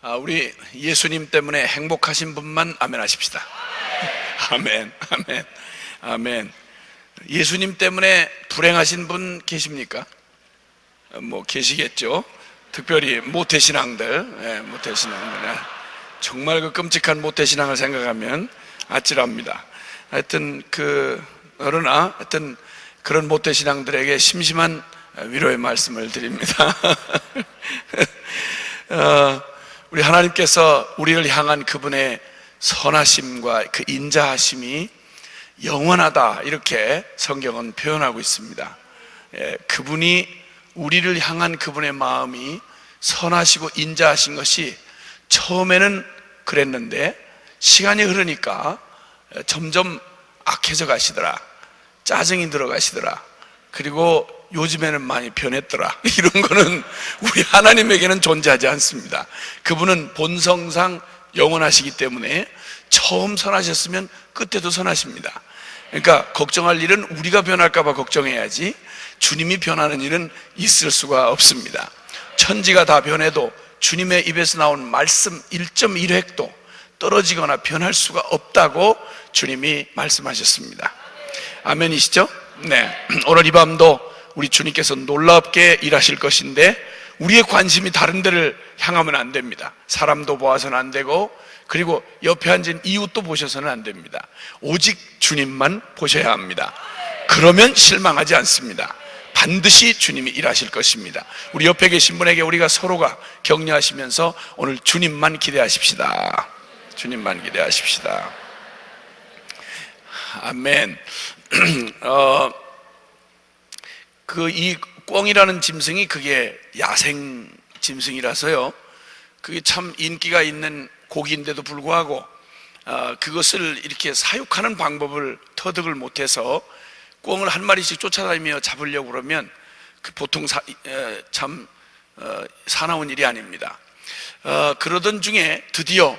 우리 예수님 때문에 행복하신 분만 아멘 하십시다. 아멘, 아멘, 아멘. 예수님 때문에 불행하신 분 계십니까? 뭐 계시겠죠. 특별히 모태신앙들, 모태신앙들. 정말 그 끔찍한 모태신앙을 생각하면 아찔합니다. 하여튼 그러나 하여튼 그런 모태신앙들에게 심심한 위로의 말씀을 드립니다. 우리 하나님께서 우리를 향한 그분의 선하심과 그 인자하심이 영원하다, 이렇게 성경은 표현하고 있습니다. 그분이 우리를 향한 그분의 마음이 선하시고 인자하신 것이 처음에는 그랬는데 시간이 흐르니까 점점 악해져 가시더라, 짜증이 들어가시더라, 그리고 요즘에는 많이 변했더라, 이런 거는 우리 하나님에게는 존재하지 않습니다. 그분은 본성상 영원하시기 때문에 처음 선하셨으면 끝에도 선하십니다. 그러니까 걱정할 일은 우리가 변할까 봐 걱정해야지 주님이 변하는 일은 있을 수가 없습니다. 천지가 다 변해도 주님의 입에서 나온 말씀 1.1획도 떨어지거나 변할 수가 없다고 주님이 말씀하셨습니다. 아멘이시죠? 네. 오늘 이 밤도 우리 주님께서 놀랍게 일하실 것인데 우리의 관심이 다른 데를 향하면 안 됩니다. 사람도 보아서는 안 되고, 그리고 옆에 앉은 이웃도 보셔서는 안 됩니다. 오직 주님만 보셔야 합니다. 그러면 실망하지 않습니다. 반드시 주님이 일하실 것입니다. 우리 옆에 계신 분에게 우리가 서로가 격려하시면서 오늘 주님만 기대하십시다. 주님만 기대하십시다. 아멘. 이 꿩이라는 짐승이 그게 야생 짐승이라서요, 그게 참 인기가 있는 고기인데도 불구하고 그것을 이렇게 사육하는 방법을 터득을 못해서 꿩을 한 마리씩 쫓아다니며 잡으려고 그러면 보통 참 사나운 일이 아닙니다. 그러던 중에 드디어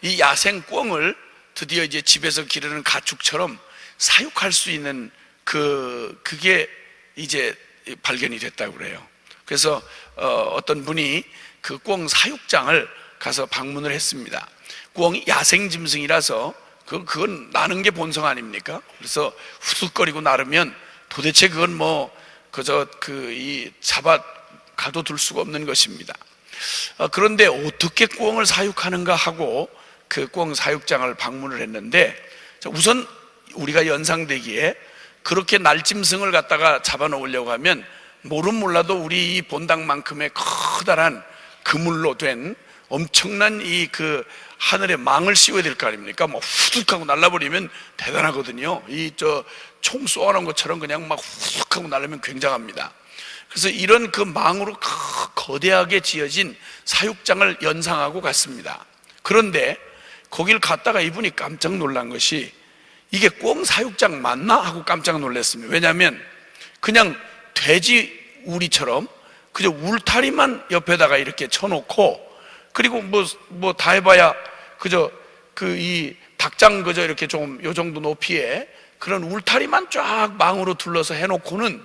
이 야생 꿩을 드디어 이제 집에서 기르는 가축처럼 사육할 수 있는 그게 이제 발견이 됐다고 그래요. 그래서 어떤 분이 그 꿩 사육장을 가서 방문을 했습니다. 꿩이 야생 짐승이라서 그건 나는 게 본성 아닙니까? 그래서 후둑거리고 나르면 도대체 그건 뭐 그저 잡아 가둬둘 수가 없는 것입니다. 그런데 어떻게 꿩을 사육하는가 하고 그 꿩 사육장을 방문을 했는데, 우선 우리가 연상되기에 그렇게 날짐승을 갖다가 잡아놓으려고 하면 모른 몰라도 우리 이 본당만큼의 커다란 그물로 된 엄청난 하늘에 망을 씌워야 될 거 아닙니까? 뭐 후둑하고 날라버리면 대단하거든요. 총 쏘아놓은 것처럼 그냥 막 후둑하고 날라면 굉장합니다. 그래서 이런 그 망으로 거대하게 지어진 사육장을 연상하고 갔습니다. 그런데 거길 갔다가 이분이 깜짝 놀란 것이, 이게 꿩 사육장 맞나? 하고 깜짝 놀랐습니다. 왜냐하면 그냥 돼지 우리처럼 그저 울타리만 옆에다가 이렇게 쳐놓고, 그리고 뭐 다 해봐야 그저 이 닭장 그저 이렇게 좀 요 정도 높이에 그런 울타리만 쫙 망으로 둘러서 해놓고는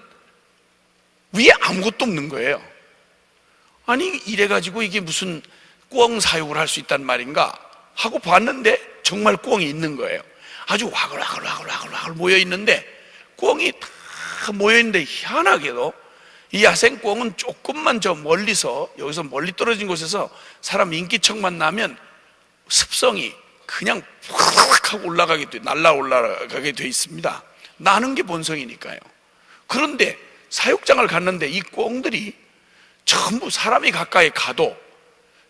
위에 아무것도 없는 거예요. 아니 이래가지고 이게 무슨 꿩 사육을 할 수 있단 말인가 하고 봤는데 정말 꿩이 있는 거예요. 아주 와글와글 모여있는데, 꿩이 다 모여있는데 희한하게도 이 야생 꿩은 조금만 저 멀리서, 여기서 멀리 떨어진 곳에서 사람 인기척만 나면 습성이 그냥 팍 하고 날아올라가게 돼 있습니다. 나는 게 본성이니까요. 그런데 사육장을 갔는데 이 꿩들이 전부 사람이 가까이 가도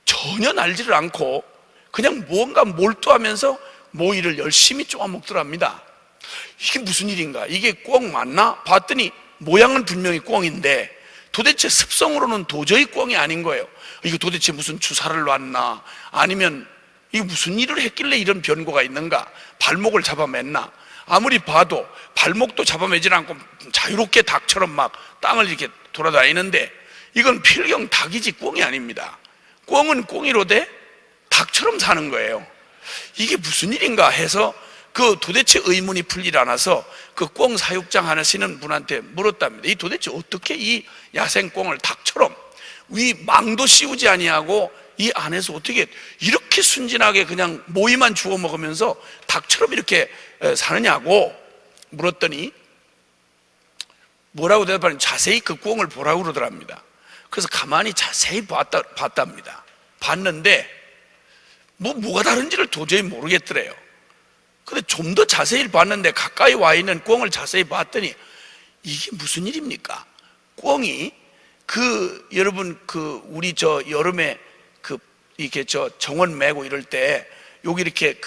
전혀 날지를 않고 그냥 뭔가 몰두하면서 모이를 열심히 쪼아먹더랍니다. 이게 무슨 일인가? 이게 꿩 맞나? 봤더니 모양은 분명히 꿩인데 도대체 습성으로는 도저히 꿩이 아닌 거예요. 이거 도대체 무슨 주사를 놨나? 아니면 이게 무슨 일을 했길래 이런 변고가 있는가? 발목을 잡아맸나? 아무리 봐도 발목도 잡아매질 않고 자유롭게 닭처럼 막 땅을 이렇게 돌아다니는데 이건 필경 닭이지 꿩이 아닙니다. 꿩은 꿩이로되 닭처럼 사는 거예요. 이게 무슨 일인가 해서 도대체 의문이 풀리지 않아서 그 꿩 사육장 하시는 분한테 물었답니다. 이 도대체 어떻게 이 야생 꿩을 닭처럼 위 망도 씌우지 아니하고 이 안에서 어떻게 이렇게 순진하게 그냥 모이만 주워 먹으면서 닭처럼 이렇게 사느냐고 물었더니 뭐라고 대답하니 자세히 그 꿩을 보라고 그러더랍니다. 그래서 가만히 자세히 봤답니다. 봤는데 뭐가 다른지를 도저히 모르겠더래요. 근데 좀 더 자세히 봤는데 가까이 와 있는 꿩을 자세히 봤더니 이게 무슨 일입니까? 꿩이 여러분 우리 여름에 이렇게 정원 메고 이럴 때 여기 이렇게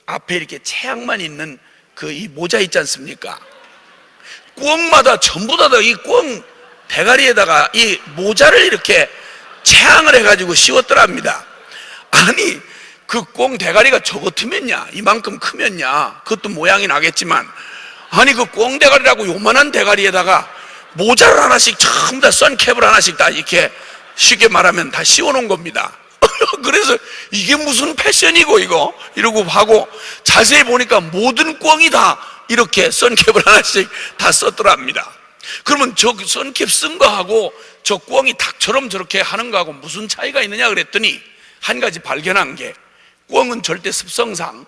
앞에 이렇게 채양만 있는 이 모자 있지 않습니까? 꿩마다 전부 다 이 꿩 대가리에다가 이 모자를 이렇게 채양을 해가지고 씌웠더랍니다. 아니 그 꿩 대가리가 저 같으면야 이만큼 크면야 그것도 모양이 나겠지만 아니 그 꿩 대가리라고 요만한 대가리에다가 모자를 하나씩 전부 다 선캡을 하나씩 다 이렇게 쉽게 말하면 다 씌워놓은 겁니다. 그래서 이게 무슨 패션이고 이러고 하고 자세히 보니까 모든 꿩이 다 이렇게 선캡을 하나씩 다 썼더랍니다. 그러면 저 선캡 쓴 거하고 저 꿩이 닭처럼 저렇게 하는 거하고 무슨 차이가 있느냐 그랬더니 한 가지 발견한 게 꿩은 절대 습성상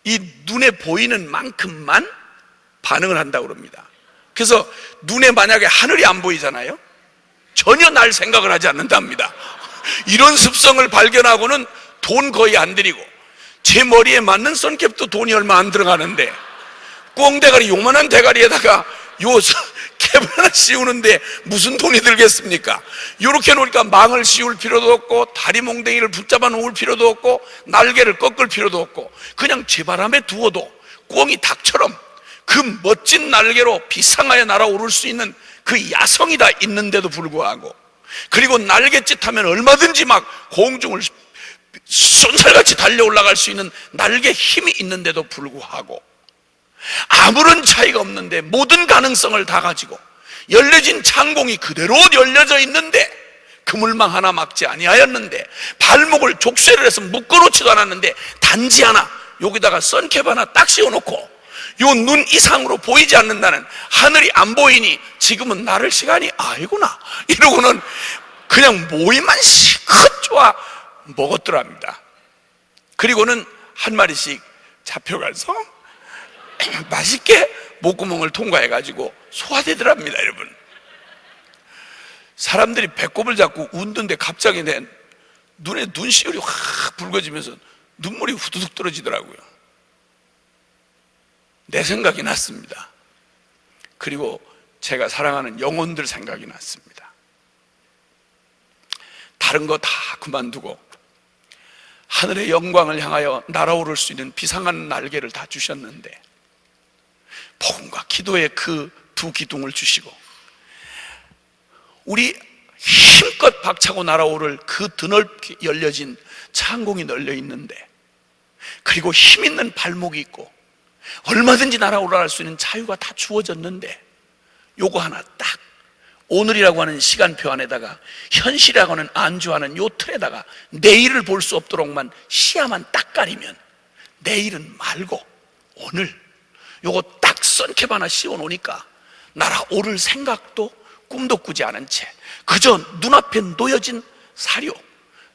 이 눈에 보이는 만큼만 반응을 한다고 그럽니다. 그래서 눈에 만약에 하늘이 안 보이잖아요, 전혀 날 생각을 하지 않는답니다. 이런 습성을 발견하고는 돈 거의 안 들이고 제 머리에 맞는 선캡도 돈이 얼마 안 들어가는데 꿩 대가리 요만한 대가리에다가 요 캡 하나 씌우는데 무슨 돈이 들겠습니까? 요렇게 놓으니까 망을 씌울 필요도 없고 다리 몽댕이를 붙잡아 놓을 필요도 없고 날개를 꺾을 필요도 없고 그냥 제바람에 두어도 꿩이 닭처럼 그 멋진 날개로 비상하여 날아오를 수 있는 그 야성이 다 있는데도 불구하고, 그리고 날갯짓하면 얼마든지 막 공중을 쏜살같이 달려 올라갈 수 있는 날개 힘이 있는데도 불구하고 아무런 차이가 없는데 모든 가능성을 다 가지고 열려진 창공이 그대로 열려져 있는데 그물망 하나 막지 아니하였는데 발목을 족쇄를 해서 묶어놓지도 않았는데 단지 하나 여기다가 선캡 하나 딱 씌워놓고 요 눈 이상으로 보이지 않는다는, 하늘이 안 보이니 지금은 나를 시간이 아니구나 이러고는 그냥 모이만 실컷 좋아 먹었더랍니다. 그리고는 한 마리씩 잡혀가서 맛있게 목구멍을 통과해가지고 소화되더랍니다. 여러분, 사람들이 배꼽을 잡고 웃는데 갑자기 내 눈에 눈시울이 확 붉어지면서 눈물이 후두둑 떨어지더라고요. 내 생각이 났습니다. 그리고 제가 사랑하는 영혼들 생각이 났습니다. 다른 거 다 그만두고 하늘의 영광을 향하여 날아오를 수 있는 비상한 날개를 다 주셨는데 복음과 기도의 그 두 기둥을 주시고 우리 힘껏 박차고 날아오를 그 드넓게 열려진 창공이 널려 있는데, 그리고 힘 있는 발목이 있고 얼마든지 날아올라갈 수 있는 자유가 다 주어졌는데 요거 하나 딱 오늘이라고 하는 시간표 안에다가 현실이라고 하는 안주하는 요 틀에다가 내일을 볼 수 없도록만 시야만 딱 가리면 내일은 말고 오늘 요거 딱 선캡 하나 씌워 놓으니까 날아오를 생각도 꿈도 꾸지 않은 채 그저 눈앞에 놓여진 사료,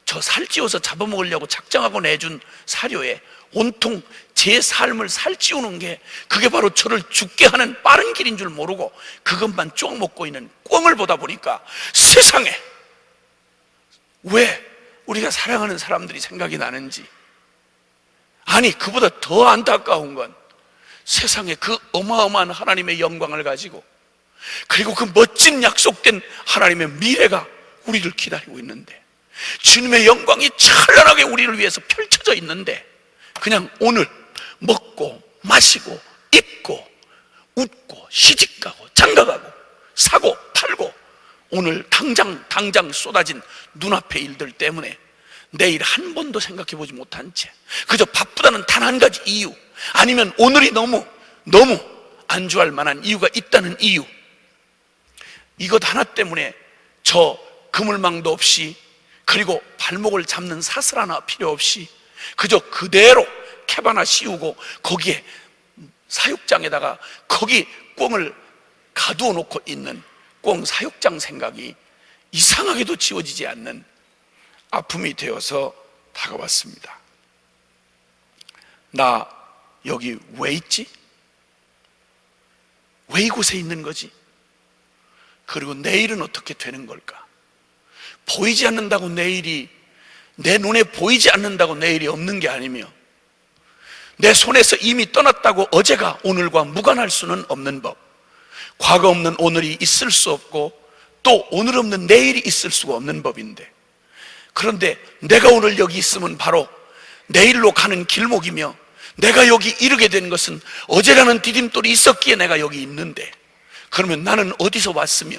저 살찌워서 잡아먹으려고 작정하고 내준 사료에 온통 제 삶을 살찌우는 게 그게 바로 저를 죽게 하는 빠른 길인 줄 모르고 그것만 쭉 먹고 있는 꿩을 보다 보니까 세상에 왜 우리가 사랑하는 사람들이 생각이 나는지, 아니 그보다 더 안타까운 건 세상에 그 어마어마한 하나님의 영광을 가지고 그리고 그 멋진 약속된 하나님의 미래가 우리를 기다리고 있는데, 주님의 영광이 찬란하게 우리를 위해서 펼쳐져 있는데 그냥 오늘 먹고 마시고 입고 웃고 시집가고 장가가고 사고 팔고 오늘 당장 쏟아진 눈앞의 일들 때문에 내일 한 번도 생각해 보지 못한 채 그저 바쁘다는 단 한 가지 이유, 아니면 오늘이 너무 안주할 만한 이유가 있다는 이유, 이것 하나 때문에 저 그물망도 없이 그리고 발목을 잡는 사슬 하나 필요 없이 그저 그대로 캡 하나 씌우고 거기에 사육장에다가 거기 꿩을 가두어 놓고 있는 꿩 사육장 생각이 이상하게도 지워지지 않는 아픔이 되어서 다가왔습니다. 나 여기 왜 있지? 왜 이곳에 있는 거지? 그리고 내일은 어떻게 되는 걸까? 보이지 않는다고 내일이, 내 눈에 보이지 않는다고 내일이 없는 게 아니며, 내 손에서 이미 떠났다고 어제가 오늘과 무관할 수는 없는 법, 과거 없는 오늘이 있을 수 없고 또 오늘 없는 내일이 있을 수가 없는 법인데, 그런데 내가 오늘 여기 있으면 바로 내일로 가는 길목이며, 내가 여기 이르게 된 것은 어제라는 디딤돌이 있었기에 내가 여기 있는데, 그러면 나는 어디서 왔으며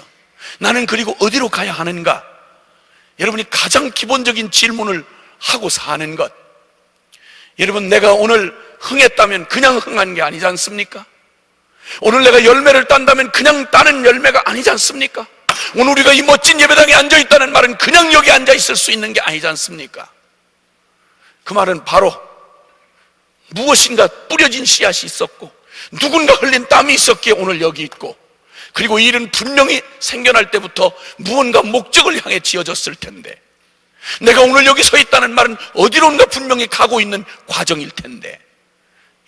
나는 그리고 어디로 가야 하는가? 여러분이 가장 기본적인 질문을 하고 사는 것. 여러분, 내가 오늘 흥했다면 그냥 흥한 게 아니지 않습니까? 오늘 내가 열매를 딴다면 그냥 따는 열매가 아니지 않습니까? 오늘 우리가 이 멋진 예배당에 앉아있다는 말은 그냥 여기 앉아있을 수 있는 게 아니지 않습니까? 그 말은 바로 무엇인가 뿌려진 씨앗이 있었고 누군가 흘린 땀이 있었기에 오늘 여기 있고, 그리고 이 일은 분명히 생겨날 때부터 무언가 목적을 향해 지어졌을 텐데, 내가 오늘 여기 서 있다는 말은 어디론가 분명히 가고 있는 과정일 텐데,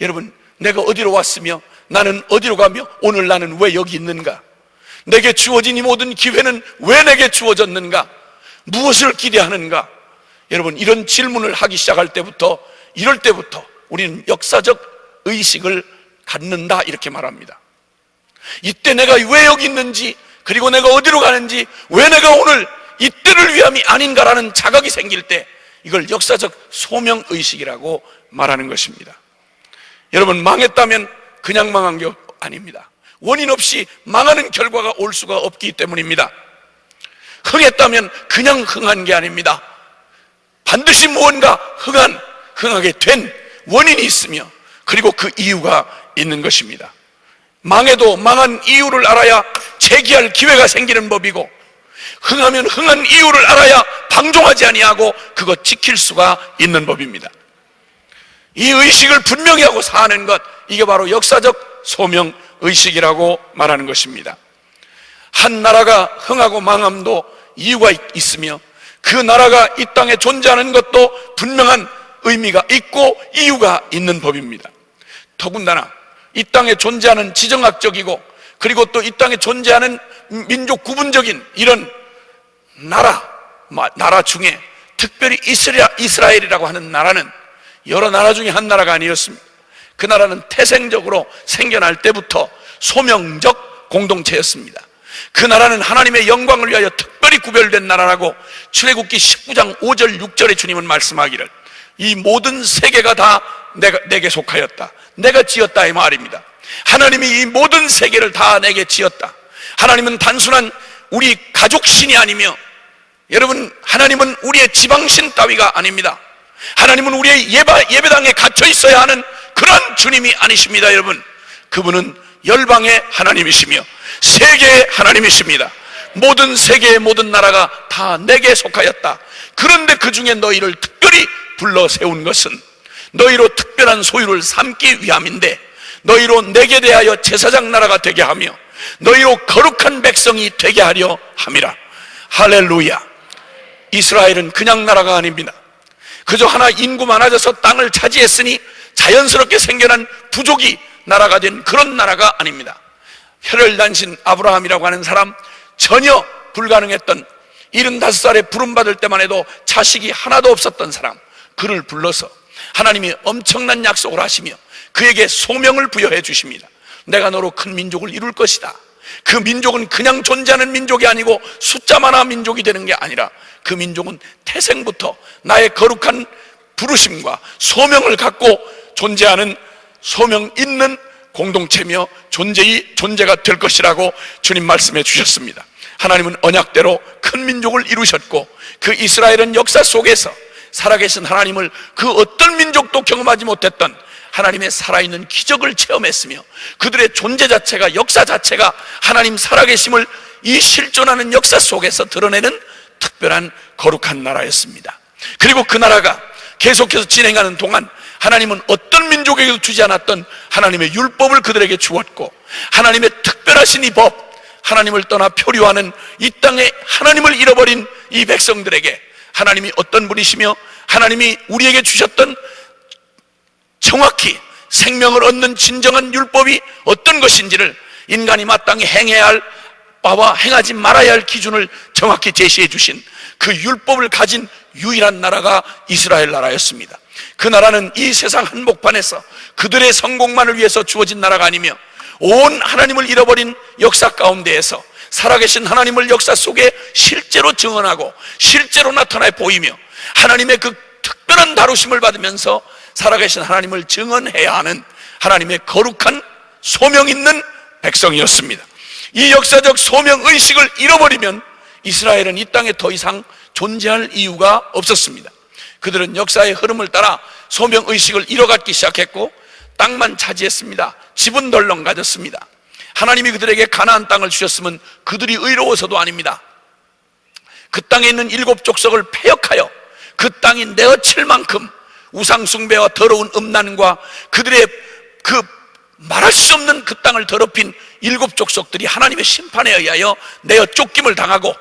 여러분, 내가 어디로 왔으며 나는 어디로 가며 오늘 나는 왜 여기 있는가? 내게 주어진 이 모든 기회는 왜 내게 주어졌는가? 무엇을 기대하는가? 여러분, 이런 질문을 하기 시작할 때부터, 이럴 때부터 우리는 역사적 의식을 갖는다, 이렇게 말합니다. 이때 내가 왜 여기 있는지, 그리고 내가 어디로 가는지, 왜 내가 오늘 이때를 위함이 아닌가라는 자각이 생길 때, 이걸 역사적 소명의식이라고 말하는 것입니다. 여러분, 망했다면 그냥 망한 게 아닙니다. 원인 없이 망하는 결과가 올 수가 없기 때문입니다. 흥했다면 그냥 흥한 게 아닙니다. 반드시 무언가 흥하게 된 원인이 있으며, 그리고 그 이유가 있는 것입니다. 망해도 망한 이유를 알아야 재기할 기회가 생기는 법이고, 흥하면 흥한 이유를 알아야 방종하지 아니하고 그것 지킬 수가 있는 법입니다. 이 의식을 분명히 하고 사는 것, 이게 바로 역사적 소명의식이라고 말하는 것입니다. 한 나라가 흥하고 망함도 이유가 있으며, 그 나라가 이 땅에 존재하는 것도 분명한 의미가 있고 이유가 있는 법입니다. 더군다나 이 땅에 존재하는 지정학적이고, 그리고 또 이 땅에 존재하는 민족 구분적인 이런 나라 중에 특별히 이스라엘이라고 하는 나라는 여러 나라 중에 한 나라가 아니었습니다. 그 나라는 태생적으로 생겨날 때부터 소명적 공동체였습니다. 그 나라는 하나님의 영광을 위하여 특별히 구별된 나라라고 출애굽기 19장 5절 6절에 주님은 말씀하기를, 이 모든 세계가 다 내게 속하였다, 내가 지었다, 이 말입니다. 하나님이 이 모든 세계를 다 내게 지었다. 하나님은 단순한 우리 가족신이 아니며, 여러분, 하나님은 우리의 지방신 따위가 아닙니다. 하나님은 우리의 예배당에 갇혀 있어야 하는 그런 주님이 아니십니다. 여러분, 그분은 열방의 하나님이시며 세계의 하나님이십니다. 모든 세계의 모든 나라가 다 내게 속하였다. 그런데 그 중에 너희를 특별히 불러 세운 것은 너희로 특별한 소유를 삼기 위함인데, 너희로 내게 대하여 제사장 나라가 되게 하며 너희로 거룩한 백성이 되게 하려 함이라. 할렐루야. 이스라엘은 그냥 나라가 아닙니다. 그저 하나 인구 많아져서 땅을 차지했으니 자연스럽게 생겨난 부족이 나라가 된 그런 나라가 아닙니다. 혈혈단신 아브라함이라고 하는 사람, 전혀 불가능했던 75살에 부름받을 때만 해도 자식이 하나도 없었던 사람, 그를 불러서 하나님이 엄청난 약속을 하시며 그에게 소명을 부여해 주십니다. 내가 너로 큰 민족을 이룰 것이다. 그 민족은 그냥 존재하는 민족이 아니고 숫자 많아 민족이 되는 게 아니라, 그 민족은 태생부터 나의 거룩한 부르심과 소명을 갖고 존재하는 소명 있는 공동체며 존재가 될 것이라고 주님 말씀해 주셨습니다. 하나님은 언약대로 큰 민족을 이루셨고, 그 이스라엘은 역사 속에서 살아계신 하나님을 그 어떤 민족도 경험하지 못했던 하나님의 살아있는 기적을 체험했으며, 그들의 존재 자체가, 역사 자체가 하나님 살아계심을 이 실존하는 역사 속에서 드러내는 특별한 거룩한 나라였습니다. 그리고 그 나라가 계속해서 진행하는 동안 하나님은 어떤 민족에게도 주지 않았던 하나님의 율법을 그들에게 주었고, 하나님의 특별하신 이 법, 하나님을 떠나 표류하는 이 땅에 하나님을 잃어버린 이 백성들에게 하나님이 어떤 분이시며 하나님이 우리에게 주셨던 정확히 생명을 얻는 진정한 율법이 어떤 것인지를 인간이 마땅히 행해야 할 바와 행하지 말아야 할 기준을 정확히 제시해 주신 그 율법을 가진 유일한 나라가 이스라엘 나라였습니다. 그 나라는 이 세상 한복판에서 그들의 성공만을 위해서 주어진 나라가 아니며 온 하나님을 잃어버린 역사 가운데에서 살아계신 하나님을 역사 속에 실제로 증언하고 실제로 나타나 보이며 하나님의 그 특별한 다루심을 받으면서 살아계신 하나님을 증언해야 하는 하나님의 거룩한 소명 있는 백성이었습니다. 이 역사적 소명의식을 잃어버리면 이스라엘은 이 땅에 더 이상 존재할 이유가 없었습니다. 그들은 역사의 흐름을 따라 소명의식을 잃어갖기 시작했고 땅만 차지했습니다. 집은 덜렁 가졌습니다. 하나님이 그들에게 가나안 땅을 주셨으면 그들이 의로워서도 아닙니다. 그 땅에 있는 7 족속을 패역하여 그 땅이 내어칠 만큼 우상숭배와 더러운 음란과 그들의 그 말할 수 없는 그 땅을 더럽힌 7 족속들이 하나님의 심판에 의하여 내어 쫓김을 당하고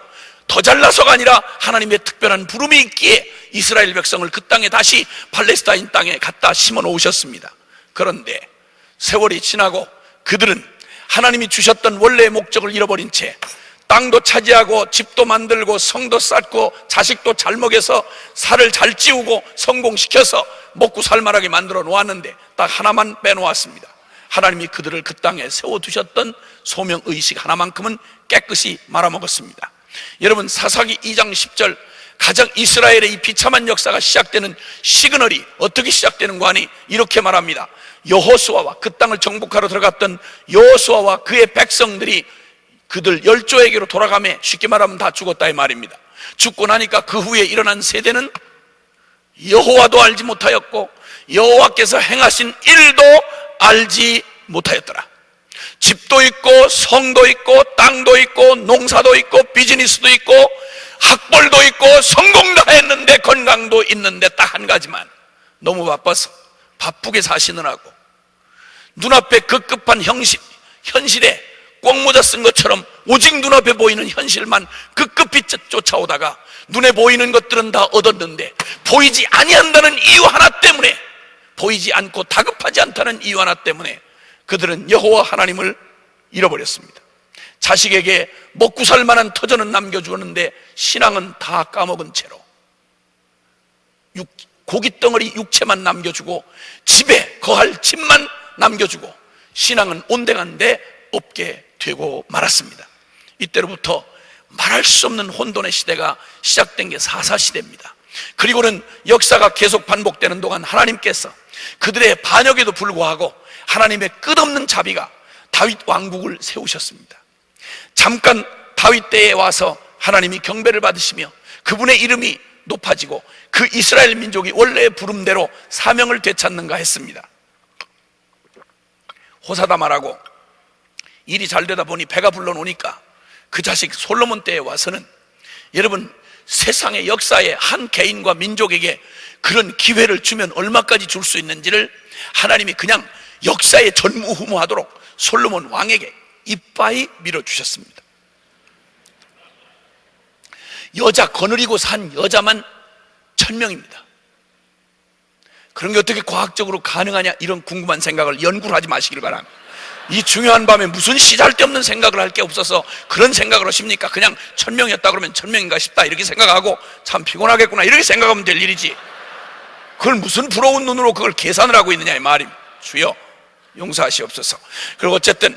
더 잘나서가 아니라 하나님의 특별한 부름이 있기에 이스라엘 백성을 그 땅에 다시 팔레스타인 땅에 갖다 심어 놓으셨습니다. 그런데 세월이 지나고 그들은 하나님이 주셨던 원래의 목적을 잃어버린 채 땅도 차지하고 집도 만들고 성도 쌓고 자식도 잘 먹여서 살을 잘 찌우고 성공시켜서 먹고 살만하게 만들어 놓았는데 딱 하나만 빼놓았습니다. 하나님이 그들을 그 땅에 세워두셨던 소명의식 하나만큼은 깨끗이 말아먹었습니다. 여러분, 사사기 2장 10절 가장 이스라엘의 이 비참한 역사가 시작되는 시그널이 어떻게 시작되는가 하니 이렇게 말합니다. 여호수아와 그 땅을 정복하러 들어갔던 여호수아와 그의 백성들이 그들 10조에게로 돌아가며 쉽게 말하면 다 죽었다 이 말입니다. 죽고 나니까 그 후에 일어난 세대는 여호와도 알지 못하였고 여호와께서 행하신 일도 알지 못하였더라. 집도 있고 성도 있고 땅도 있고 농사도 있고 비즈니스도 있고 학벌도 있고 성공도 했는데 건강도 있는데 딱 한 가지만 너무 바빠서 바쁘게 사시느라고 눈앞에 급급한 현실에 꽁모자 쓴 것처럼 오직 눈앞에 보이는 현실만 급급히 쫓아오다가 눈에 보이는 것들은 다 얻었는데 보이지 아니한다는 이유 하나 때문에, 보이지 않고 다급하지 않다는 이유 하나 때문에 그들은 여호와 하나님을 잃어버렸습니다. 자식에게 먹고 살 만한 터전은 남겨주었는데 신앙은 다 까먹은 채로 고깃덩어리 육체만 남겨주고 집에 거할 집만 남겨주고 신앙은 온데간데 없게 되고 말았습니다. 이때로부터 말할 수 없는 혼돈의 시대가 시작된 게 사사시대입니다. 그리고는 역사가 계속 반복되는 동안 하나님께서 그들의 반역에도 불구하고 하나님의 끝없는 자비가 다윗 왕국을 세우셨습니다. 잠깐 다윗 때에 와서 하나님이 경배를 받으시며 그분의 이름이 높아지고 그 이스라엘 민족이 원래의 부름대로 사명을 되찾는가 했습니다. 호사다 말하고 일이 잘 되다 보니 배가 불러놓으니까 그 자식 솔로몬 때에 와서는 여러분, 세상의 역사에 한 개인과 민족에게 그런 기회를 주면 얼마까지 줄 수 있는지를 하나님이 그냥 역사에 전무후무하도록 솔로몬 왕에게 이빠이 밀어주셨습니다. 여자 거느리고 산 여자만 1000명입니다. 그런 게 어떻게 과학적으로 가능하냐, 이런 궁금한 생각을 연구를 하지 마시길 바랍니다. 이 중요한 밤에 무슨 시잘데없는 생각을 할 게 없어서 그런 생각을 하십니까? 그냥 1000명이었다 그러면 1000명인가 싶다 이렇게 생각하고 참 피곤하겠구나 이렇게 생각하면 될 일이지, 그걸 무슨 부러운 눈으로 그걸 계산을 하고 있느냐 이 말입니다. 주여 용서하시옵소서. 그리고 어쨌든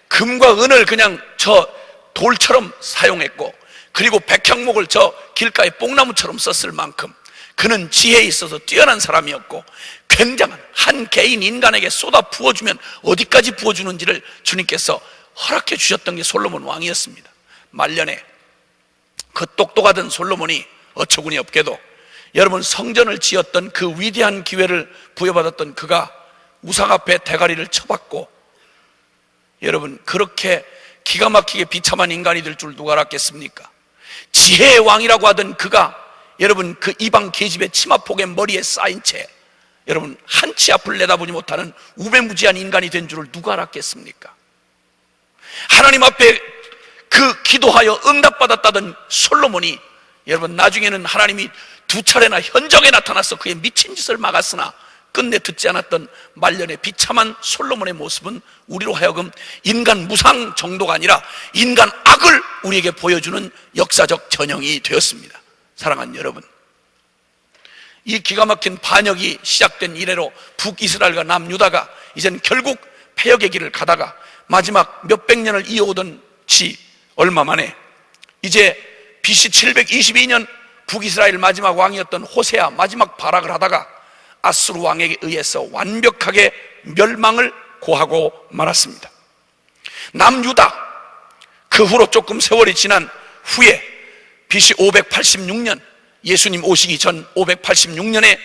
금과 은을 그냥 저 돌처럼 사용했고, 그리고 백향목을 저 길가의 뽕나무처럼 썼을 만큼 그는 지혜에 있어서 뛰어난 사람이었고, 굉장한 한 개인 인간에게 쏟아 부어주면 어디까지 부어주는지를 주님께서 허락해 주셨던 게 솔로몬 왕이었습니다. 말년에 그 똑똑하던 솔로몬이 어처구니 없게도 여러분, 성전을 지었던 그 위대한 기회를 부여받았던 그가 우상 앞에 대가리를 쳐박고, 여러분, 그렇게 기가 막히게 비참한 인간이 될 줄 누가 알았겠습니까? 지혜의 왕이라고 하던 그가 여러분, 그 이방 계집의 치마폭에 머리에 쌓인 채 여러분, 한치 앞을 내다보지 못하는 우매무지한 인간이 된 줄을 누가 알았겠습니까? 하나님 앞에 그 기도하여 응답받았다던 솔로몬이 여러분, 나중에는 하나님이 2차례나 현장에 나타나서 그의 미친 짓을 막았으나 끝내 듣지 않았던 말년의 비참한 솔로몬의 모습은 우리로 하여금 인간 무상 정도가 아니라 인간 악을 우리에게 보여주는 역사적 전형이 되었습니다. 사랑하는 여러분, 이 기가 막힌 반역이 시작된 이래로 북이스라엘과 남유다가 이젠 결국 패역의 길을 가다가 마지막 몇백 년을 이어오던 지 얼마 만에 이제 BC 722년 북이스라엘 마지막 왕이었던 호세아 마지막 발악을 하다가 아수르 왕에게 의해서 완벽하게 멸망을 고하고 말았습니다. 남유다, 그 후로 조금 세월이 지난 후에 BC 586년, 예수님 오시기 전 586년에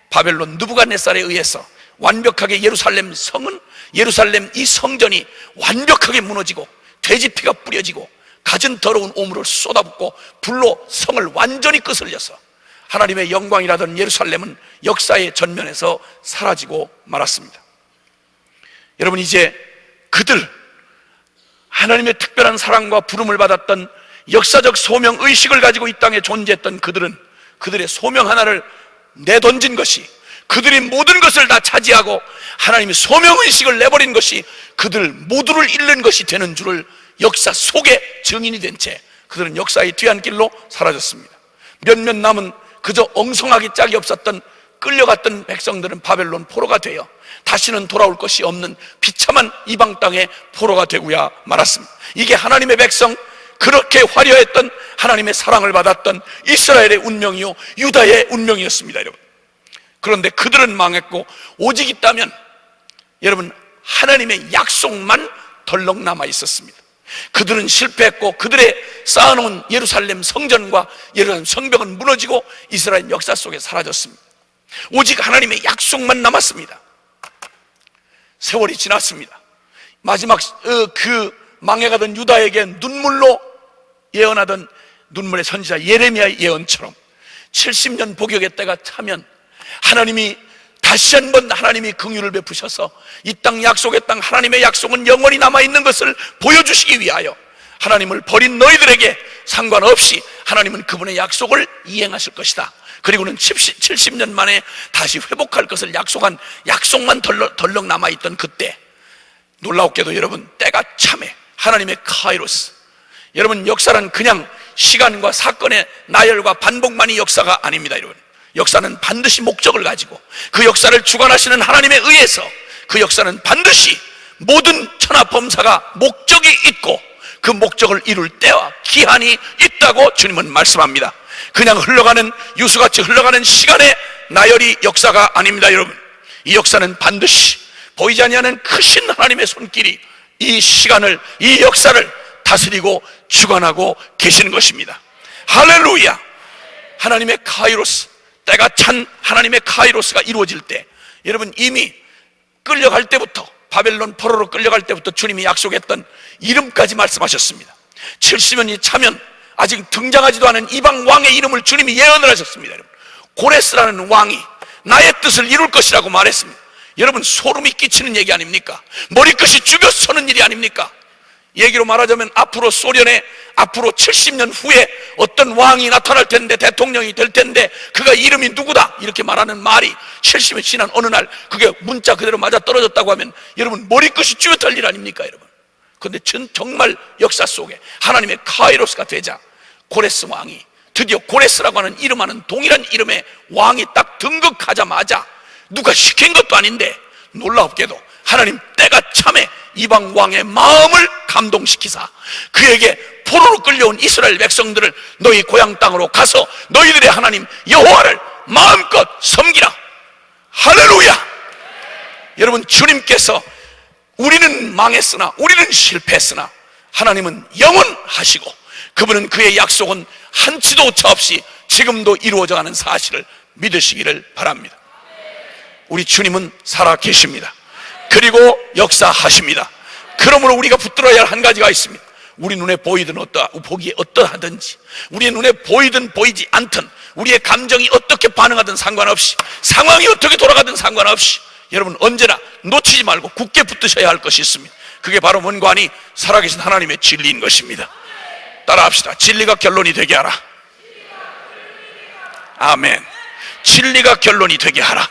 바벨론 느부갓네살에 의해서 완벽하게 예루살렘 성은, 예루살렘 이 성전이 완벽하게 무너지고 돼지피가 뿌려지고 갖은 더러운 오물을 쏟아붓고 불로 성을 완전히 끄슬려서 하나님의 영광이라던 예루살렘은 역사의 전면에서 사라지고 말았습니다. 여러분, 이제 그들, 하나님의 특별한 사랑과 부름을 받았던 역사적 소명의식을 가지고 이 땅에 존재했던 그들은 그들의 소명 하나를 내던진 것이, 그들이 모든 것을 다 차지하고 하나님의 소명의식을 내버린 것이 그들 모두를 잃는 것이 되는 줄을 역사 속에 증인이 된 채 그들은 역사의 뒤안길로 사라졌습니다. 몇몇 남은 그저 엉성하기 짝이 없었던 끌려갔던 백성들은 바벨론 포로가 되어 다시는 돌아올 것이 없는 비참한 이방 땅의 포로가 되고야 말았습니다. 이게 하나님의 백성, 그렇게 화려했던 하나님의 사랑을 받았던 이스라엘의 운명이요 유다의 운명이었습니다. 여러분, 그런데 그들은 망했고 오직 있다면 여러분 하나님의 약속만 덜렁 남아 있었습니다. 그들은 실패했고 그들의 쌓아놓은 예루살렘 성전과 예루살렘 성벽은 무너지고 이스라엘 역사 속에 사라졌습니다. 오직 하나님의 약속만 남았습니다. 세월이 지났습니다. 마지막 그 망해가던 유다에게 눈물로 예언하던 눈물의 선지자 예레미야의 예언처럼 70년 복역의 때가 차면 하나님이 다시 한번 하나님이 긍휼을 베푸셔서 이 땅 약속의 땅 하나님의 약속은 영원히 남아있는 것을 보여주시기 위하여 하나님을 버린 너희들에게 상관없이 하나님은 그분의 약속을 이행하실 것이다. 그리고는 70년 만에 다시 회복할 것을 약속한 약속만 덜렁 남아있던 그때, 놀라웠게도 여러분 때가 참에 하나님의 카이로스, 여러분 역사란 그냥 시간과 사건의 나열과 반복만이 역사가 아닙니다. 여러분, 역사는 반드시 목적을 가지고 그 역사를 주관하시는 하나님에 의해서 그 역사는 반드시 모든 천하범사가 목적이 있고 그 목적을 이룰 때와 기한이 있다고 주님은 말씀합니다. 그냥 흘러가는 유수같이 흘러가는 시간의 나열이 역사가 아닙니다. 여러분, 이 역사는 반드시 보이지 아니하는 크신 하나님의 손길이 이 시간을, 이 역사를 다스리고 주관하고 계시는 것입니다. 할렐루야! 하나님의 카이로스, 때가 찬 하나님의 카이로스가 이루어질 때, 여러분 이미 끌려갈 때부터, 바벨론 포로로 끌려갈 때부터 주님이 약속했던 이름까지 말씀하셨습니다. 70년이 차면 아직 등장하지도 않은 이방 왕의 이름을 주님이 예언을 하셨습니다. 여러분, 고레스라는 왕이 나의 뜻을 이룰 것이라고 말했습니다. 여러분, 소름이 끼치는 얘기 아닙니까? 머리끝이 죽여 서는 일이 아닙니까? 얘기로 말하자면 앞으로 소련에 앞으로 70년 후에 어떤 왕이 나타날 텐데, 대통령이 될 텐데 그가 이름이 누구다 이렇게 말하는 말이 70년 지난 어느 날 그게 문자 그대로 맞아 떨어졌다고 하면 여러분 머리끝이 쭈뼛할 일 아닙니까? 여러분, 그런데 정말 역사 속에 하나님의 카이로스가 되자 고레스 왕이 드디어 고레스라고 하는 이름하는 동일한 이름의 왕이 딱 등극하자마자 누가 시킨 것도 아닌데 놀랍게도 하나님 때가 참에 이방 왕의 마음을 감동시키사 그에게 포로로 끌려온 이스라엘 백성들을 너희 고향 땅으로 가서 너희들의 하나님 여호와를 마음껏 섬기라. 할렐루야! 여러분, 주님께서 우리는 망했으나, 우리는 실패했으나 하나님은 영원하시고 그분은 그의 약속은 한치도 오차 없이 지금도 이루어져가는 사실을 믿으시기를 바랍니다. 우리 주님은 살아 계십니다. 그리고 역사하십니다. 그러므로 우리가 붙들어야 할 한 가지가 있습니다. 우리 눈에 보이든 보기에 어떠하든지, 우리의 눈에 보이든 보이지 않든, 우리의 감정이 어떻게 반응하든 상관없이, 상황이 어떻게 돌아가든 상관없이 여러분 언제나 놓치지 말고 굳게 붙드셔야 할 것이 있습니다. 그게 바로 원관이 살아계신 하나님의 진리인 것입니다. 따라합시다. 진리가 결론이 되게 하라. 아멘. 진리가 결론이 되게 하라.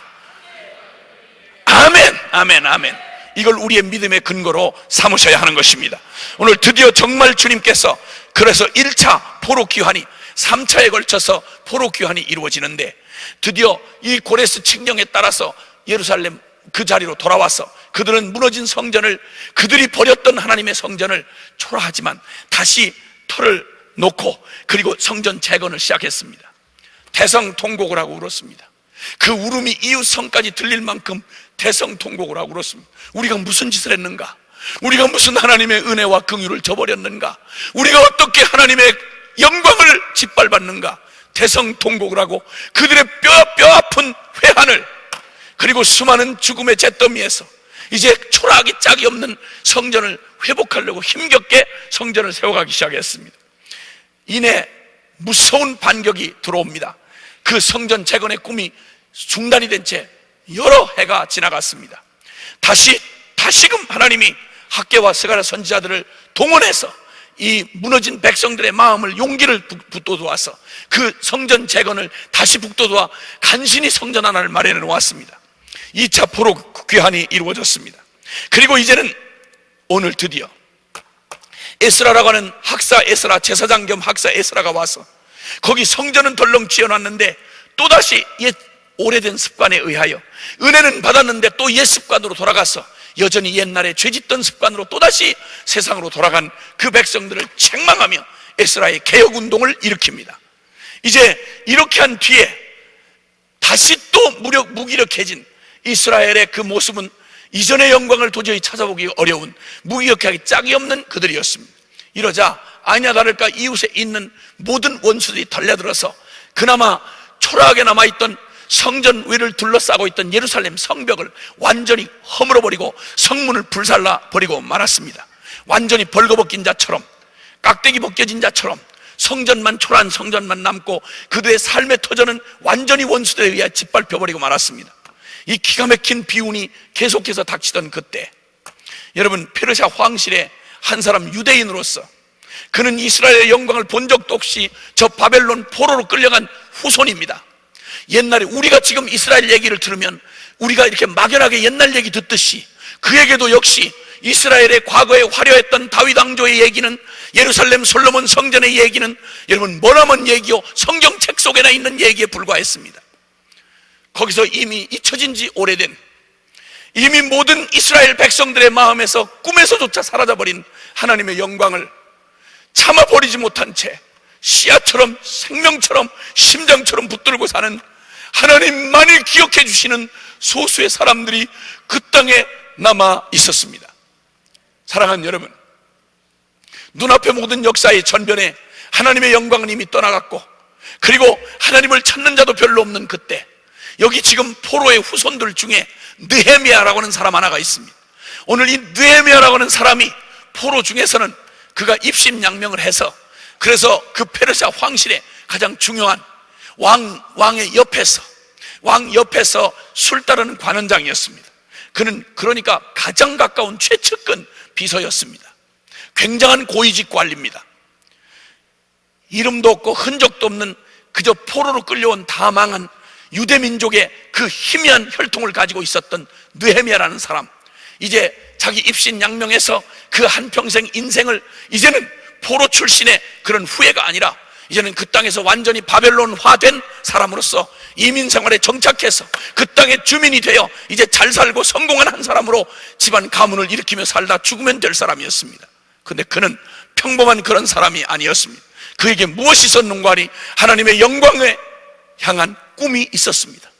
아멘, 아멘, 아멘. 이걸 우리의 믿음의 근거로 삼으셔야 하는 것입니다. 오늘 드디어 정말 주님께서 그래서 1차 포로귀환이 3차에 걸쳐서 포로귀환이 이루어지는데, 드디어 이 고레스 칙령에 따라서 예루살렘 그 자리로 돌아와서 그들은 무너진 성전을, 그들이 버렸던 하나님의 성전을 초라하지만 다시 털을 놓고 그리고 성전 재건을 시작했습니다. 대성통곡을 하고 울었습니다. 그 울음이 이웃 성까지 들릴 만큼 대성통곡을 하고 울었습니다. 우리가 무슨 짓을 했는가? 우리가 무슨 하나님의 은혜와 긍휼을 저버렸는가? 우리가 어떻게 하나님의 영광을 짓밟았는가? 대성통곡을 하고 그들의 뼈 아픈 회한을, 그리고 수많은 죽음의 잿더미에서 이제 초라하기 짝이 없는 성전을 회복하려고 힘겹게 성전을 세워가기 시작했습니다. 이내 무서운 반격이 들어옵니다. 그 성전 재건의 꿈이 중단이 된 채 여러 해가 지나갔습니다. 다시금 하나님이 학개와 스가랴 선지자들을 동원해서 이 무너진 백성들의 마음을, 용기를 북돋워서 그 성전 재건을 다시 북돋워 간신히 성전 하나를 마련해 놓았습니다. 2차 포로귀환이 이루어졌습니다. 그리고 이제는 오늘 드디어 에스라라고 하는 학사 에스라, 제사장 겸 학사 에스라가 와서 거기 성전은 덜렁 지어놨는데 또다시 옛 오래된 습관에 의하여 은혜는 받았는데 또 옛 습관으로 돌아가서 여전히 옛날에 죄짓던 습관으로 또다시 세상으로 돌아간 그 백성들을 책망하며 에스라의 개혁운동을 일으킵니다. 이제 이렇게 한 뒤에 다시 또 무기력해진 이스라엘의 그 모습은 이전의 영광을 도저히 찾아보기 어려운, 무기력하기 짝이 없는 그들이었습니다. 이러자 아니나 다를까 이웃에 있는 모든 원수들이 달려들어서 그나마 초라하게 남아있던 성전 위를 둘러싸고 있던 예루살렘 성벽을 완전히 허물어버리고 성문을 불살라 버리고 말았습니다. 완전히 벌거벗긴 자처럼, 깍대기 벗겨진 자처럼 성전만, 초라한 성전만 남고 그들의 삶의 터전은 완전히 원수들에 의해 짓밟혀버리고 말았습니다. 이 기가 막힌 비운이 계속해서 닥치던 그때, 여러분, 페르시아 황실의 한 사람 유대인으로서 그는 이스라엘의 영광을 본 적도 없이 저 바벨론 포로로 끌려간 후손입니다. 옛날에 우리가 지금 이스라엘 얘기를 들으면 우리가 이렇게 막연하게 옛날 얘기 듣듯이 그에게도 역시 이스라엘의 과거에 화려했던 다윗 왕조의 얘기는, 예루살렘 솔로몬 성전의 얘기는 여러분 머나먼 얘기요, 성경책 속에나 있는 얘기에 불과했습니다. 거기서 이미 잊혀진 지 오래된, 이미 모든 이스라엘 백성들의 마음에서 꿈에서조차 사라져버린 하나님의 영광을 참아버리지 못한 채 씨앗처럼, 생명처럼, 심장처럼 붙들고 사는 하나님만이 기억해 주시는 소수의 사람들이 그 땅에 남아 있었습니다. 사랑하는 여러분, 눈앞의 모든 역사의 전변에 하나님의 영광은 이미 떠나갔고, 그리고 하나님을 찾는 자도 별로 없는 그때, 여기 지금 포로의 후손들 중에 느헤미야라고 하는 사람 하나가 있습니다. 오늘 이 느헤미야라고 하는 사람이 포로 중에서는 그가 입심양명을 해서, 그래서 그 페르시아 황실의 가장 중요한 왕의 옆에서, 왕 옆에서 술 따르는 관원장이었습니다. 그는 그러니까 가장 가까운 최측근 비서였습니다. 굉장한 고위직 관리입니다. 이름도 없고 흔적도 없는 그저 포로로 끌려온 다 망한 유대민족의 그 희미한 혈통을 가지고 있었던 느헤미야라는 사람, 이제 자기 입신양명해서 그 한평생 인생을 이제는 포로 출신의 그런 후예가 아니라 이제는 그 땅에서 완전히 바벨론화된 사람으로서 이민 생활에 정착해서 그 땅의 주민이 되어 이제 잘 살고 성공한 한 사람으로 집안 가문을 일으키며 살다 죽으면 될 사람이었습니다. 근데 그는 평범한 그런 사람이 아니었습니다. 그에게 무엇이 있었는가 하니 하나님의 영광에 향한 꿈이 있었습니다.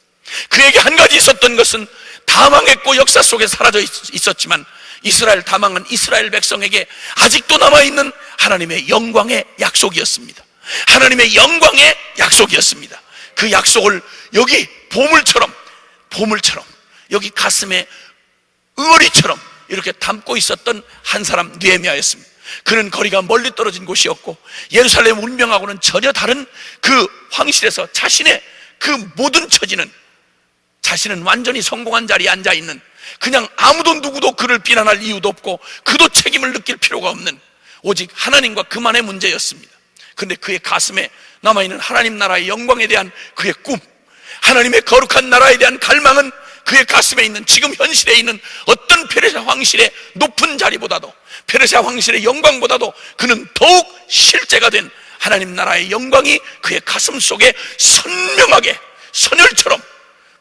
그에게 한 가지 있었던 것은 다 망했고 역사 속에 사라져 있었지만 이스라엘 다 망한 이스라엘 백성에게 아직도 남아있는 하나님의 영광의 약속이었습니다. 하나님의 영광의 약속이었습니다. 그 약속을 여기 보물처럼 여기 가슴에 응어리처럼 이렇게 담고 있었던 한 사람, 느헤미야였습니다. 그는 거리가 멀리 떨어진 곳이었고 예루살렘 운명하고는 전혀 다른 그 황실에서 자신의 그 모든 처지는, 자신은 완전히 성공한 자리에 앉아있는, 그냥 아무도 누구도 그를 비난할 이유도 없고 그도 책임을 느낄 필요가 없는 오직 하나님과 그만의 문제였습니다. 근데 그의 가슴에 남아있는 하나님 나라의 영광에 대한 그의 꿈, 하나님의 거룩한 나라에 대한 갈망은 그의 가슴에 있는, 지금 현실에 있는 어떤 페르시아 황실의 높은 자리보다도, 페르시아 황실의 영광보다도 그는 더욱 실제가 된 하나님 나라의 영광이 그의 가슴 속에 선명하게, 선혈처럼,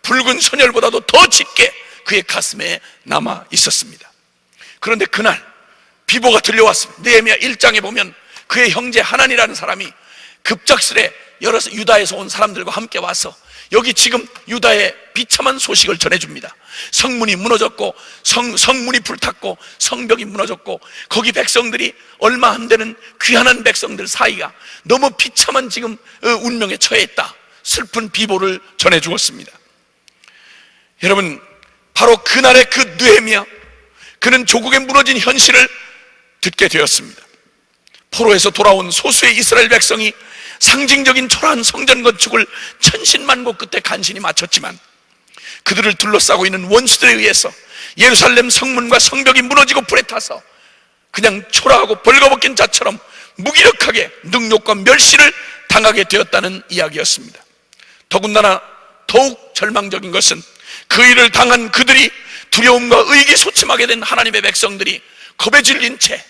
붉은 선혈보다도 더 짙게 그의 가슴에 남아 있었습니다. 그런데 그날 비보가 들려왔습니다. 느헤미야 1장에 보면 그의 형제 하난이라는 사람이 급작스레 여러 유다에서 온 사람들과 함께 와서 여기 지금 유다의 비참한 소식을 전해줍니다. 성문이 무너졌고 성문이 불탔고 성벽이 무너졌고 거기 백성들이 얼마 안 되는 귀한한 백성들 사이가 너무 비참한 지금 운명에 처해 있다. 슬픈 비보를 전해주었습니다. 여러분, 바로 그날의 그 느헤미야, 그는 조국에 무너진 현실을 듣게 되었습니다. 포로에서 돌아온 소수의 이스라엘 백성이 상징적인 초라한 성전 건축을 천신만고 끝에 간신히 마쳤지만 그들을 둘러싸고 있는 원수들에 의해서 예루살렘 성문과 성벽이 무너지고 불에 타서 그냥 초라하고 벌거벗긴 자처럼 무기력하게 능욕과 멸시를 당하게 되었다는 이야기였습니다. 더군다나 더욱 절망적인 것은 그 일을 당한 그들이 두려움과 의기소침하게 된 하나님의 백성들이 겁에 질린 채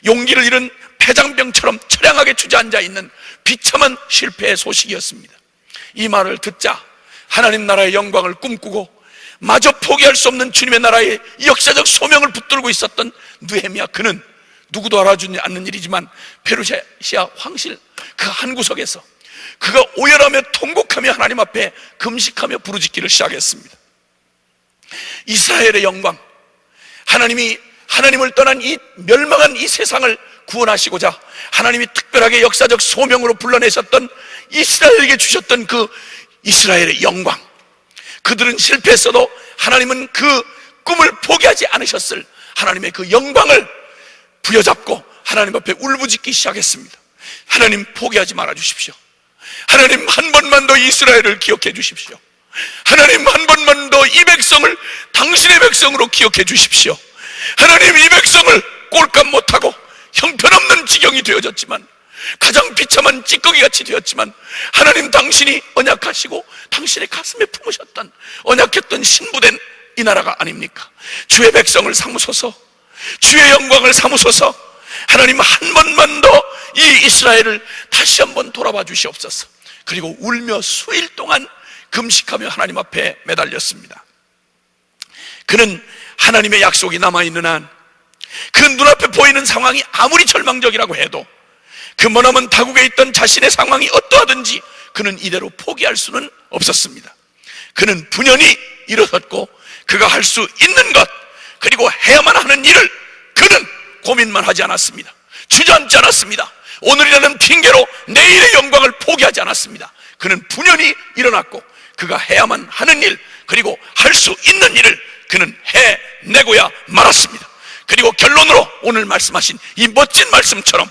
용기를 잃은 폐장병처럼 처량하게 주저앉아 있는 비참한 실패의 소식이었습니다. 이 말을 듣자 하나님 나라의 영광을 꿈꾸고 마저 포기할 수 없는 주님의 나라의 역사적 소명을 붙들고 있었던 느헤미야, 그는 누구도 알아주지 않는 일이지만 페르시아 황실 그 한 구석에서 그가 오열하며 통곡하며 하나님 앞에 금식하며 부르짖기를 시작했습니다. 이스라엘의 영광, 하나님을 떠난 이 멸망한 이 세상을 구원하시고자 하나님이 특별하게 역사적 소명으로 불러내셨던 이스라엘에게 주셨던 그 이스라엘의 영광, 그들은 실패했어도 하나님은 그 꿈을 포기하지 않으셨을 하나님의 그 영광을 부여잡고 하나님 앞에 울부짖기 시작했습니다. 하나님, 포기하지 말아 주십시오. 하나님, 한 번만 더 이스라엘을 기억해 주십시오. 하나님, 한 번만 더 이 백성을 당신의 백성으로 기억해 주십시오. 하나님, 이 백성을 꼴값 못하고 형편없는 지경이 되어졌지만, 가장 비참한 찌꺼기같이 되었지만, 하나님, 당신이 언약하시고 당신의 가슴에 품으셨던 언약했던 신부된 이 나라가 아닙니까? 주의 백성을 삼으소서, 주의 영광을 삼으소서. 하나님, 한 번만 더 이 이스라엘을 다시 한번 돌아봐 주시옵소서. 그리고 울며 수일 동안 금식하며 하나님 앞에 매달렸습니다. 그는 하나님의 약속이 남아있는 한, 그 눈앞에 보이는 상황이 아무리 절망적이라고 해도 그 머나먼 타국에 있던 자신의 상황이 어떠하든지 그는 이대로 포기할 수는 없었습니다. 그는 분연히 일어섰고 그가 할 수 있는 것, 그리고 해야만 하는 일을 그는 고민만 하지 않았습니다. 주저앉지 않았습니다. 오늘이라는 핑계로 내일의 영광을 포기하지 않았습니다. 그는 분연히 일어났고 그가 해야만 하는 일, 그리고 할 수 있는 일을 그는 해내고야 말았습니다. 그리고 결론으로 오늘 말씀하신 이 멋진 말씀처럼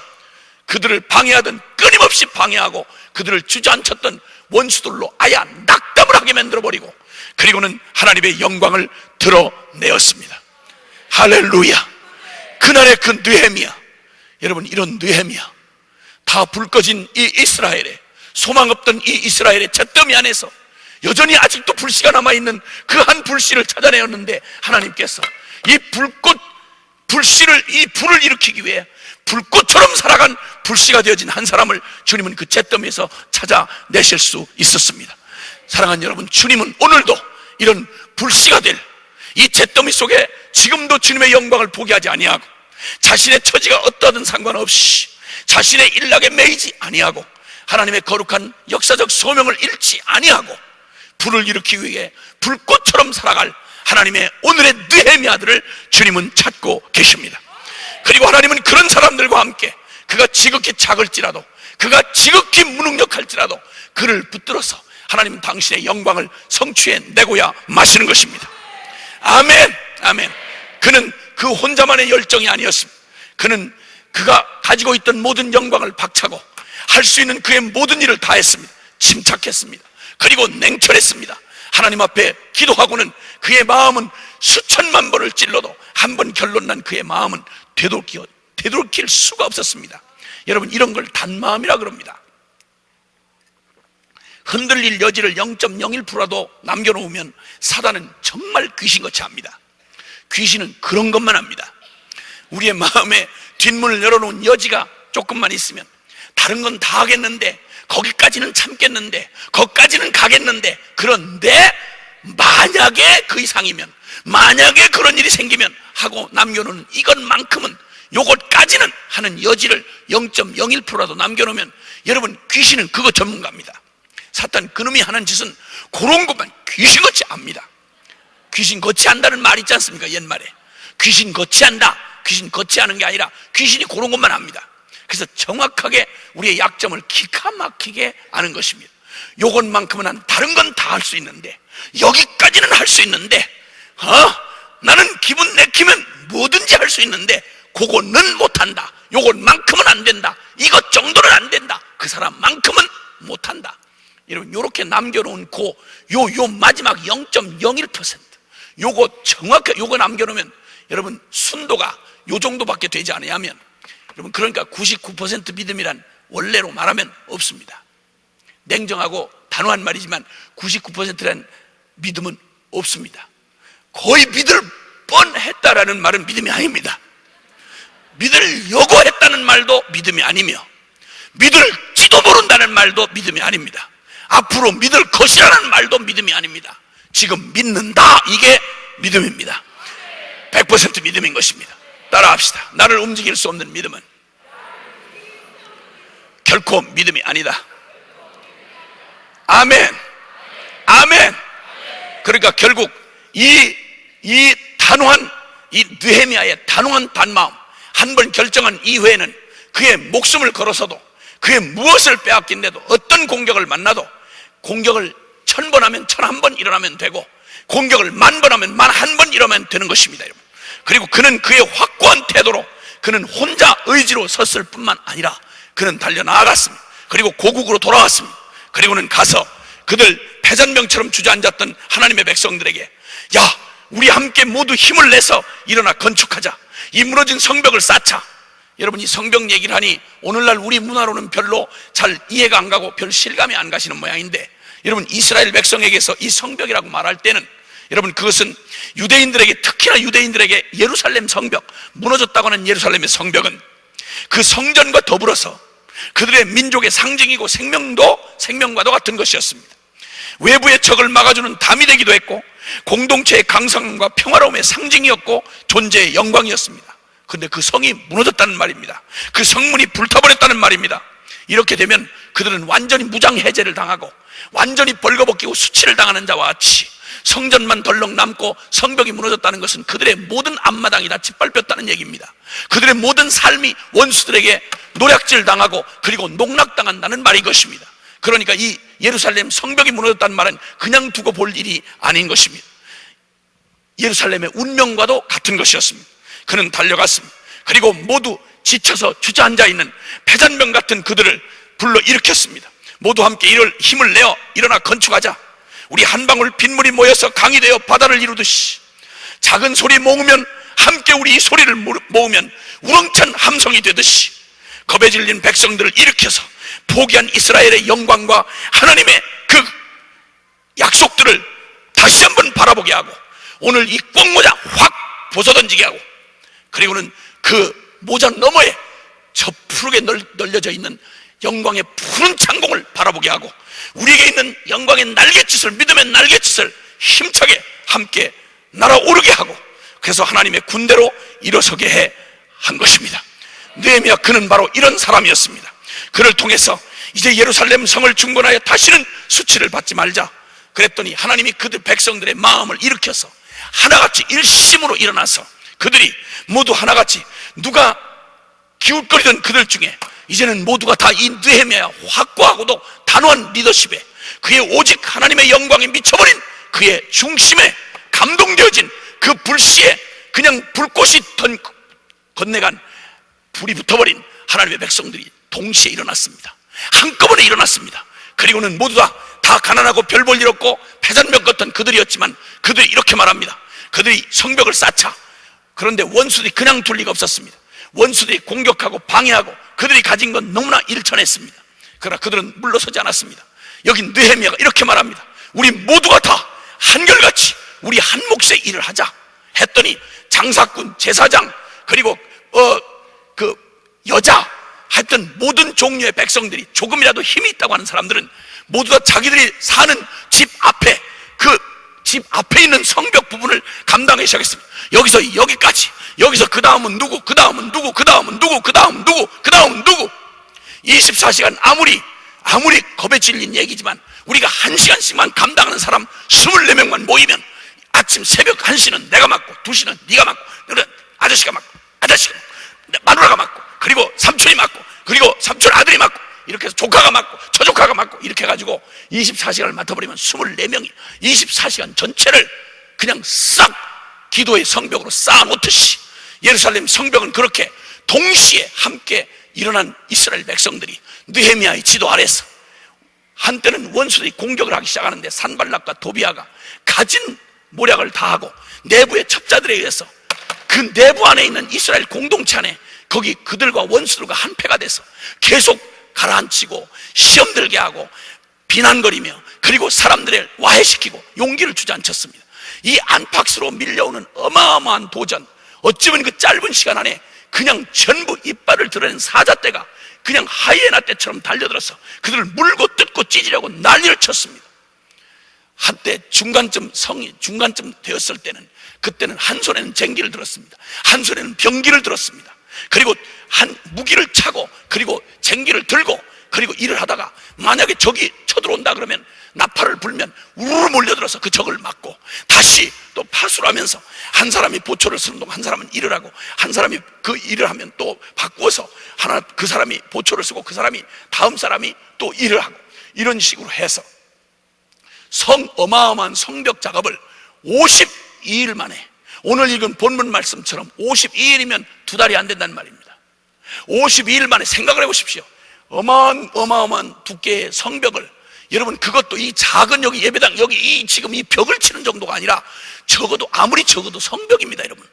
그들을 방해하던, 끊임없이 방해하고 그들을 주저앉혔던 원수들로 아예 낙담을 하게 만들어버리고, 그리고는 하나님의 영광을 드러내었습니다. 할렐루야. 그날의 그 느헤미야, 여러분, 이런 느헤미야, 다 불 꺼진 이 이스라엘에, 소망 없던 이 이스라엘의 잿더미 안에서 여전히 아직도 불씨가 남아있는 그 한 불씨를 찾아내었는데, 하나님께서 이 이 불을 일으키기 위해 불꽃처럼 살아간 불씨가 되어진 한 사람을 주님은 그 잿더미에서 찾아내실 수 있었습니다. 사랑하는 여러분, 주님은 오늘도 이런 불씨가 될 이 잿더미 속에 지금도 주님의 영광을 포기하지 아니하고, 자신의 처지가 어떠하든 상관없이 자신의 일락에 매이지 아니하고, 하나님의 거룩한 역사적 소명을 잃지 아니하고 불을 일으키기 위해 불꽃처럼 살아갈 하나님의 오늘의 느헤미야들을 주님은 찾고 계십니다. 그리고 하나님은 그런 사람들과 함께, 그가 지극히 작을지라도, 그가 지극히 무능력할지라도 그를 붙들어서 하나님은 당신의 영광을 성취해내고야 마시는 것입니다. 아멘, 아멘. 그는 그 혼자만의 열정이 아니었습니다. 그는 그가 가지고 있던 모든 영광을 박차고 할 수 있는 그의 모든 일을 다 했습니다. 침착했습니다. 그리고 냉철했습니다. 하나님 앞에 기도하고는 그의 마음은 수천만 번을 찔러도 한 번 결론 난 그의 마음은 되돌킬 수가 없었습니다. 여러분, 이런 걸 단마음이라 그럽니다. 흔들릴 여지를 0.01%라도 남겨놓으면 사단은 정말 귀신같이 합니다. 귀신은 그런 것만 합니다. 우리의 마음에 뒷문을 열어놓은 여지가 조금만 있으면 다른 건 다 하겠는데, 거기까지는 참겠는데, 거기까지는 가겠는데, 그런데 만약에 그 이상이면, 만약에 그런 일이 생기면 하고 남겨놓은 이것만큼은, 요것까지는 하는 여지를 0.01%라도 남겨놓으면, 여러분, 귀신은 그거 전문가입니다. 사탄 그놈이 하는 짓은 그런 것만 귀신같이 압니다. 귀신 거치한다는 말 있지 않습니까? 옛말에 귀신 거치한다, 귀신 거치하는 게 아니라 귀신이 그런 것만 합니다. 그래서 정확하게 우리의 약점을 기가 막히게 아는 것입니다. 요것만큼은 한 다른 건 다 할 수 있는데, 여기까지는 할 수 있는데, 나는 기분 내키면 뭐든지 할 수 있는데 그거는 못한다, 요것만큼은 안 된다, 이것 정도는 안 된다, 그 사람만큼은 못한다. 여러분, 요렇게 남겨놓은 요 마지막 0.01%, 요거 정확하게 요거 남겨놓으면 여러분 순도가 요 정도밖에 되지 않으면, 여러분, 그러니까 99% 믿음이란 원래로 말하면 없습니다. 냉정하고 단호한 말이지만 99%란 믿음은 없습니다. 거의 믿을 뻔했다라는 말은 믿음이 아닙니다. 믿으려고 했다는 말도 믿음이 아니며, 믿을지도 모른다는 말도 믿음이 아닙니다. 앞으로 믿을 것이라는 말도 믿음이 아닙니다. 지금 믿는다, 이게 믿음입니다. 100% 믿음인 것입니다. 따라합시다. 나를 움직일 수 없는 믿음은 결코 믿음이 아니다. 아멘. 아멘. 그러니까 결국 이 단호한, 이 느헤미야의 단호한 단마음, 한 번 결정한 이후에는 그의 목숨을 걸어서도, 그의 무엇을 빼앗긴데도, 어떤 공격을 만나도, 공격을 1000번 하면 1001번 일어나면 되고, 공격을 10,000번 하면 10,001번 일어나면 되는 것입니다, 여러분. 그리고 그는 그의 확고한 태도로, 그는 혼자 의지로 섰을 뿐만 아니라 그는 달려나아갔습니다. 그리고 고국으로 돌아왔습니다. 그리고는 가서 그들 패잔병처럼 주저앉았던 하나님의 백성들에게, 야, 우리 함께 모두 힘을 내서 일어나 건축하자. 이 무너진 성벽을 쌓자. 여러분, 이 성벽 얘기를 하니 오늘날 우리 문화로는 별로 잘 이해가 안 가고 별 실감이 안 가시는 모양인데, 여러분, 이스라엘 백성에게서 이 성벽이라고 말할 때는, 여러분, 그것은 유대인들에게, 특히나 유대인들에게 예루살렘 성벽, 무너졌다고 하는 예루살렘의 성벽은 그 성전과 더불어서 그들의 민족의 상징이고 생명과도 같은 것이었습니다. 외부의 적을 막아주는 담이 되기도 했고, 공동체의 강성과 평화로움의 상징이었고, 존재의 영광이었습니다. 그런데 그 성이 무너졌다는 말입니다. 그 성문이 불타버렸다는 말입니다. 이렇게 되면 그들은 완전히 무장해제를 당하고 완전히 벌거벗기고 수치를 당하는 자와 같이, 성전만 덜렁 남고 성벽이 무너졌다는 것은 그들의 모든 앞마당이 다 짓밟혔다는 얘기입니다. 그들의 모든 삶이 원수들에게 노략질 당하고 그리고 농락당한다는 말인 것입니다. 그러니까 이 예루살렘 성벽이 무너졌다는 말은 그냥 두고 볼 일이 아닌 것입니다. 예루살렘의 운명과도 같은 것이었습니다. 그는 달려갔습니다. 그리고 모두 지쳐서 주저앉아 있는 패잔병 같은 그들을 불러 일으켰습니다. 모두 함께 힘을 내어 일어나 건축하자. 우리 한 방울 빗물이 모여서 강이 되어 바다를 이루듯이, 작은 소리 모으면 함께 우리 이 소리를 모으면 우렁찬 함성이 되듯이, 겁에 질린 백성들을 일으켜서 포기한 이스라엘의 영광과 하나님의 그 약속들을 다시 한번 바라보게 하고, 오늘 이 꽁모자 확 벗어던지게 하고, 그리고는 그 모자 너머에 저 푸르게 널려져 있는 영광의 푸른 창공을 바라보게 하고, 우리에게 있는 영광의 날갯짓을, 믿음의 날갯짓을 힘차게 함께 날아오르게 하고, 그래서 하나님의 군대로 일어서게 해 한 것입니다. 느헤미야, 그는 바로 이런 사람이었습니다. 그를 통해서 이제 예루살렘 성을 중건하여 다시는 수치를 받지 말자. 그랬더니 하나님이 그들 백성들의 마음을 일으켜서 하나같이 일심으로 일어나서, 그들이 모두 하나같이, 누가 기웃거리던 그들 중에 이제는 모두가 다 이 느헤미야 확고하고도 단호한 리더십에, 그의 오직 하나님의 영광에 미쳐버린 그의 중심에 감동되어진 그 불씨에 그냥 불꽃이 건네간 불이 붙어버린 하나님의 백성들이 동시에 일어났습니다. 한꺼번에 일어났습니다. 그리고는 모두 다 가난하고 별 볼 일 없고 패잔병 같은 그들이었지만, 그들이 이렇게 말합니다. 그들이 성벽을 쌓자. 그런데 원수들이 그냥 둘 리가 없었습니다. 원수들이 공격하고 방해하고 그들이 가진 건 너무나 일천했습니다. 그러나 그들은 물러서지 않았습니다. 여기 느헤미야가 이렇게 말합니다. 우리 모두가 다 한결같이 우리 한 몫의 일을 하자 했더니 장사꾼, 제사장, 그리고 그 여자, 하여튼 모든 종류의 백성들이, 조금이라도 힘이 있다고 하는 사람들은 모두 다 자기들이 사는 집 앞에, 그 집 앞에 있는 성벽 부분을 감당하기 시작했습니다. 여기서 여기까지, 여기서 그 다음은 누구, 그 다음은 누구, 그 다음은 누구, 그 다음은 누구, 그 다음은 누구. 24시간 아무리 겁에 질린 얘기지만 우리가 1시간씩만 감당하는 사람 24명만 모이면 아침 새벽 1시는 내가 맡고, 2시는 네가 맡고, 아저씨가 맡고, 마누라가 맡고, 그리고 삼촌이 맡고, 그리고 삼촌 아들이 맡고, 이렇게 해서 조카가 맡고, 처조카가 맡고, 이렇게 해가지고 24시간을 맡아버리면 24명이 24시간 전체를 그냥 싹 기도의 성벽으로 쌓아놓듯이 예루살렘 성벽은 그렇게 동시에 함께 일어난 이스라엘 백성들이 느헤미야의 지도 아래서, 한때는 원수들이 공격을 하기 시작하는데 산발락과 도비아가 가진 모략을 다하고 내부의 첩자들에 의해서 그 내부 안에 있는 이스라엘 공동체 안에 거기 그들과 원수들과 한패가 돼서 계속 가라앉히고 시험 들게 하고 비난거리며, 그리고 사람들을 와해시키고 용기를 주저앉혔습니다. 이 안팎으로 밀려오는 어마어마한 도전, 어찌보면 그 짧은 시간 안에 그냥 전부 이빨을 드러낸 사자떼가 그냥 하이에나 떼처럼 달려들어서 그들을 물고 뜯고 찢으려고 난리를 쳤습니다. 한때 중간쯤 되었을 때는, 그때는 한 손에는 쟁기를 들었습니다. 한 손에는 병기를 들었습니다. 그리고 한 무기를 차고, 그리고 쟁기를 들고, 그리고 일을 하다가 만약에 적이 쳐들어온다 그러면 나팔을 불면 우르르 몰려들어서 그 적을 막고, 다시 또 파수를 하면서 한 사람이 보초를 쓰는 동안 한 사람은 일을 하고, 한 사람이 그 일을 하면 또 바꾸어서 그 사람이 보초를 쓰고, 그 사람이 다음 사람이 또 일을 하고, 이런 식으로 해서 어마어마한 성벽 작업을 52일 만에, 오늘 읽은 본문 말씀처럼 52일이면 2달이 안 된다는 말입니다. 52일 만에 생각을 해보십시오. 어마어마한 두께의 성벽을, 여러분 그것도 이 작은 여기 예배당 여기 지금 이 벽을 치는 정도가 아니라 아무리 적어도 성벽입니다. 여러분,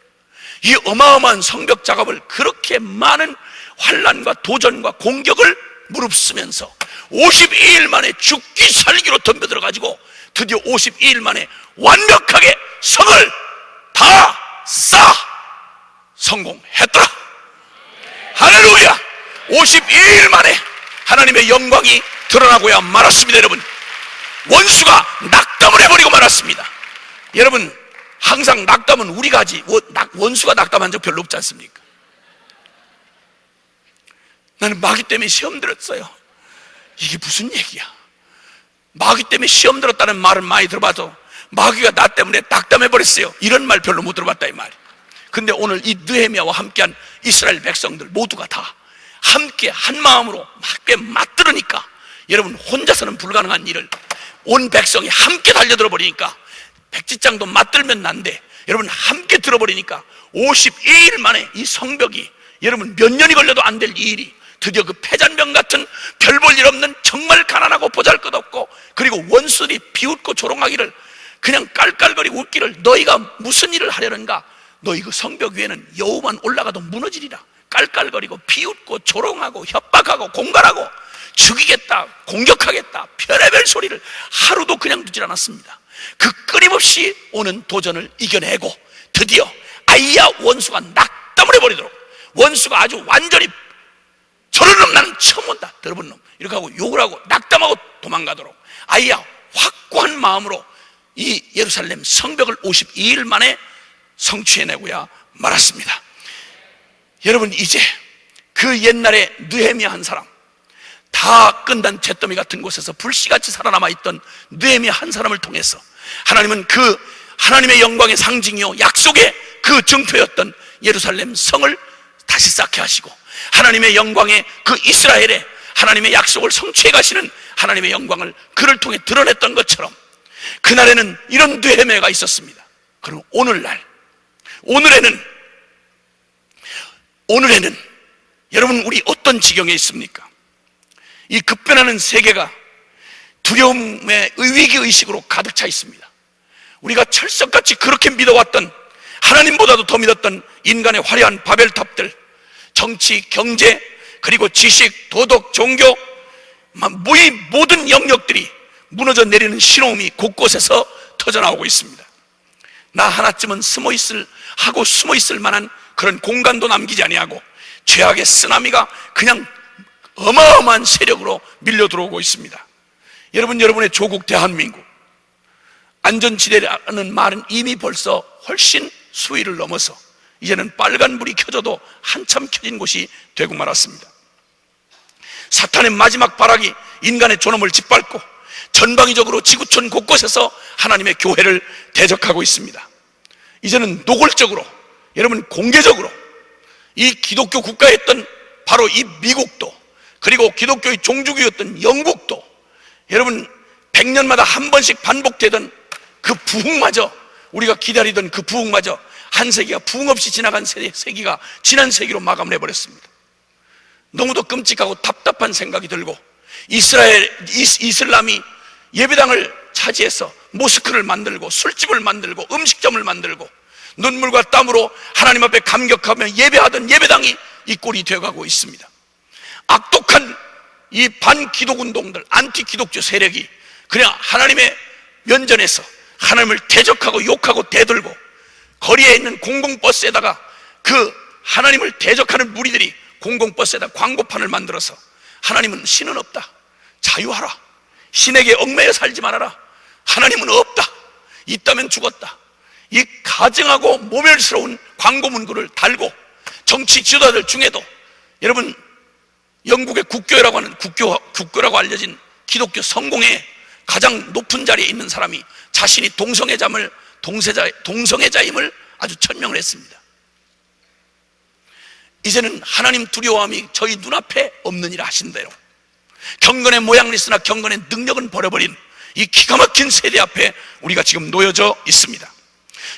이 어마어마한 성벽 작업을 그렇게 많은 환난과 도전과 공격을 무릅쓰면서 52일 만에 죽기 살기로 덤벼들어 가지고 드디어 52일 만에 완벽하게 성을 다 쌓아 성공했더라. 할렐루야. 52일 만에 하나님의 영광이 드러나고야 말았습니다. 여러분, 원수가 낙담을 해버리고 말았습니다. 여러분, 항상 낙담은 우리가 하지 원수가 낙담한 적 별로 없지 않습니까? 나는 마귀 때문에 시험 들었어요. 이게 무슨 얘기야? 마귀 때문에 시험 들었다는 말은 많이 들어봐도 마귀가 나 때문에 낙담해버렸어요, 이런 말 별로 못 들어봤다 이 말이에요. 근데 오늘 이 느헤미야와 함께한 이스라엘 백성들 모두가 다 함께 한 마음으로 함께 맞들으니까, 여러분 혼자서는 불가능한 일을 온 백성이 함께 달려들어 버리니까, 백지장도 맞들면 난데 여러분 함께 들어버리니까 52일 만에 이 성벽이, 여러분 몇 년이 걸려도 안 될 이 일이 드디어 그 패잔병 같은 별 볼 일 없는 정말 가난하고 보잘것없고, 그리고 원수들이 비웃고 조롱하기를, 그냥 깔깔거리고 웃기를, 너희가 무슨 일을 하려는가? 너희 그 성벽 위에는 여우만 올라가도 무너지리라. 깔깔거리고 비웃고 조롱하고 협박하고 공갈하고 죽이겠다, 공격하겠다, 별의별 소리를 하루도 그냥 두질 않았습니다. 그 끊임없이 오는 도전을 이겨내고 드디어 아이야 원수가 낙담을 해버리도록, 원수가 아주 완전히 저런 놈 나는 처음 온다, 더러운 놈, 이렇게 하고 욕을 하고 낙담하고 도망가도록 아이야 확고한 마음으로 이 예루살렘 성벽을 52일 만에 성취해내고야 말았습니다. 여러분, 이제 그 옛날에 느헤미야 한 사람, 다 끝난 잿더미 같은 곳에서 불씨같이 살아남아 있던 느헤미야 한 사람을 통해서 하나님은 그 하나님의 영광의 상징이요 약속의 그 증표였던 예루살렘 성을 다시 쌓게 하시고, 하나님의 영광의 그 이스라엘에 하나님의 약속을 성취해 가시는 하나님의 영광을 그를 통해 드러냈던 것처럼 그날에는 이런 느헤미야가 있었습니다. 그리고 오늘에는 여러분 우리 어떤 지경에 있습니까? 이 급변하는 세계가 두려움의 위기의식으로 가득 차 있습니다. 우리가 철석같이 그렇게 믿어왔던, 하나님보다도 더 믿었던 인간의 화려한 바벨탑들, 정치, 경제, 그리고 지식, 도덕, 종교, 모든 영역들이 무너져 내리는 신호음이 곳곳에서 터져나오고 있습니다. 나 하나쯤은 숨어 있을 만한 그런 공간도 남기지 아니하고 죄악의 쓰나미가 그냥 어마어마한 세력으로 밀려 들어오고 있습니다. 여러분의 조국 대한민국, 안전지대라는 말은 이미 벌써 훨씬 수위를 넘어서 이제는 빨간불이 켜져도 한참 켜진 곳이 되고 말았습니다. 사탄의 마지막 발악이 인간의 존엄을 짓밟고 전방위적으로 지구촌 곳곳에서 하나님의 교회를 대적하고 있습니다. 이제는 노골적으로, 여러분, 공개적으로 이 기독교 국가였던 바로 이 미국도, 그리고 기독교의 종주국이었던 영국도, 여러분 100년마다 한 번씩 반복되던 그 부흥마저, 우리가 기다리던 그 부흥마저 한 세기가 부흥 없이 지나간 세기가 지난 세기로 마감을 해버렸습니다. 너무도 끔찍하고 답답한 생각이 들고, 이슬람이 예배당을 차지해서 모스크를 만들고 술집을 만들고 음식점을 만들고 눈물과 땀으로 하나님 앞에 감격하며 예배하던 예배당이 이 꼴이 되어가고 있습니다. 악독한 이 반기독 운동들, 안티기독교 세력이 그냥 하나님의 면전에서 하나님을 대적하고 욕하고 대들고, 거리에 있는 공공버스에다가 그 하나님을 대적하는 무리들이 공공버스에다 광고판을 만들어서 하나님은 신은 없다, 자유하라, 신에게 얽매여 살지 말아라, 하나님은 없다, 있다면 죽었다, 이 가증하고 모멸스러운 광고 문구를 달고, 정치 지도자들 중에도 여러분 영국의 국교라고 하는 국교라고 알려진 기독교 성공의 가장 높은 자리에 있는 사람이 자신이 동성애자임을 아주 천명을 했습니다. 이제는 하나님 두려워함이 저희 눈앞에 없느니라 하신 대로 경건의 모양은 있으나 경건의 능력은 버려버린 이 기가 막힌 세대 앞에 우리가 지금 놓여져 있습니다.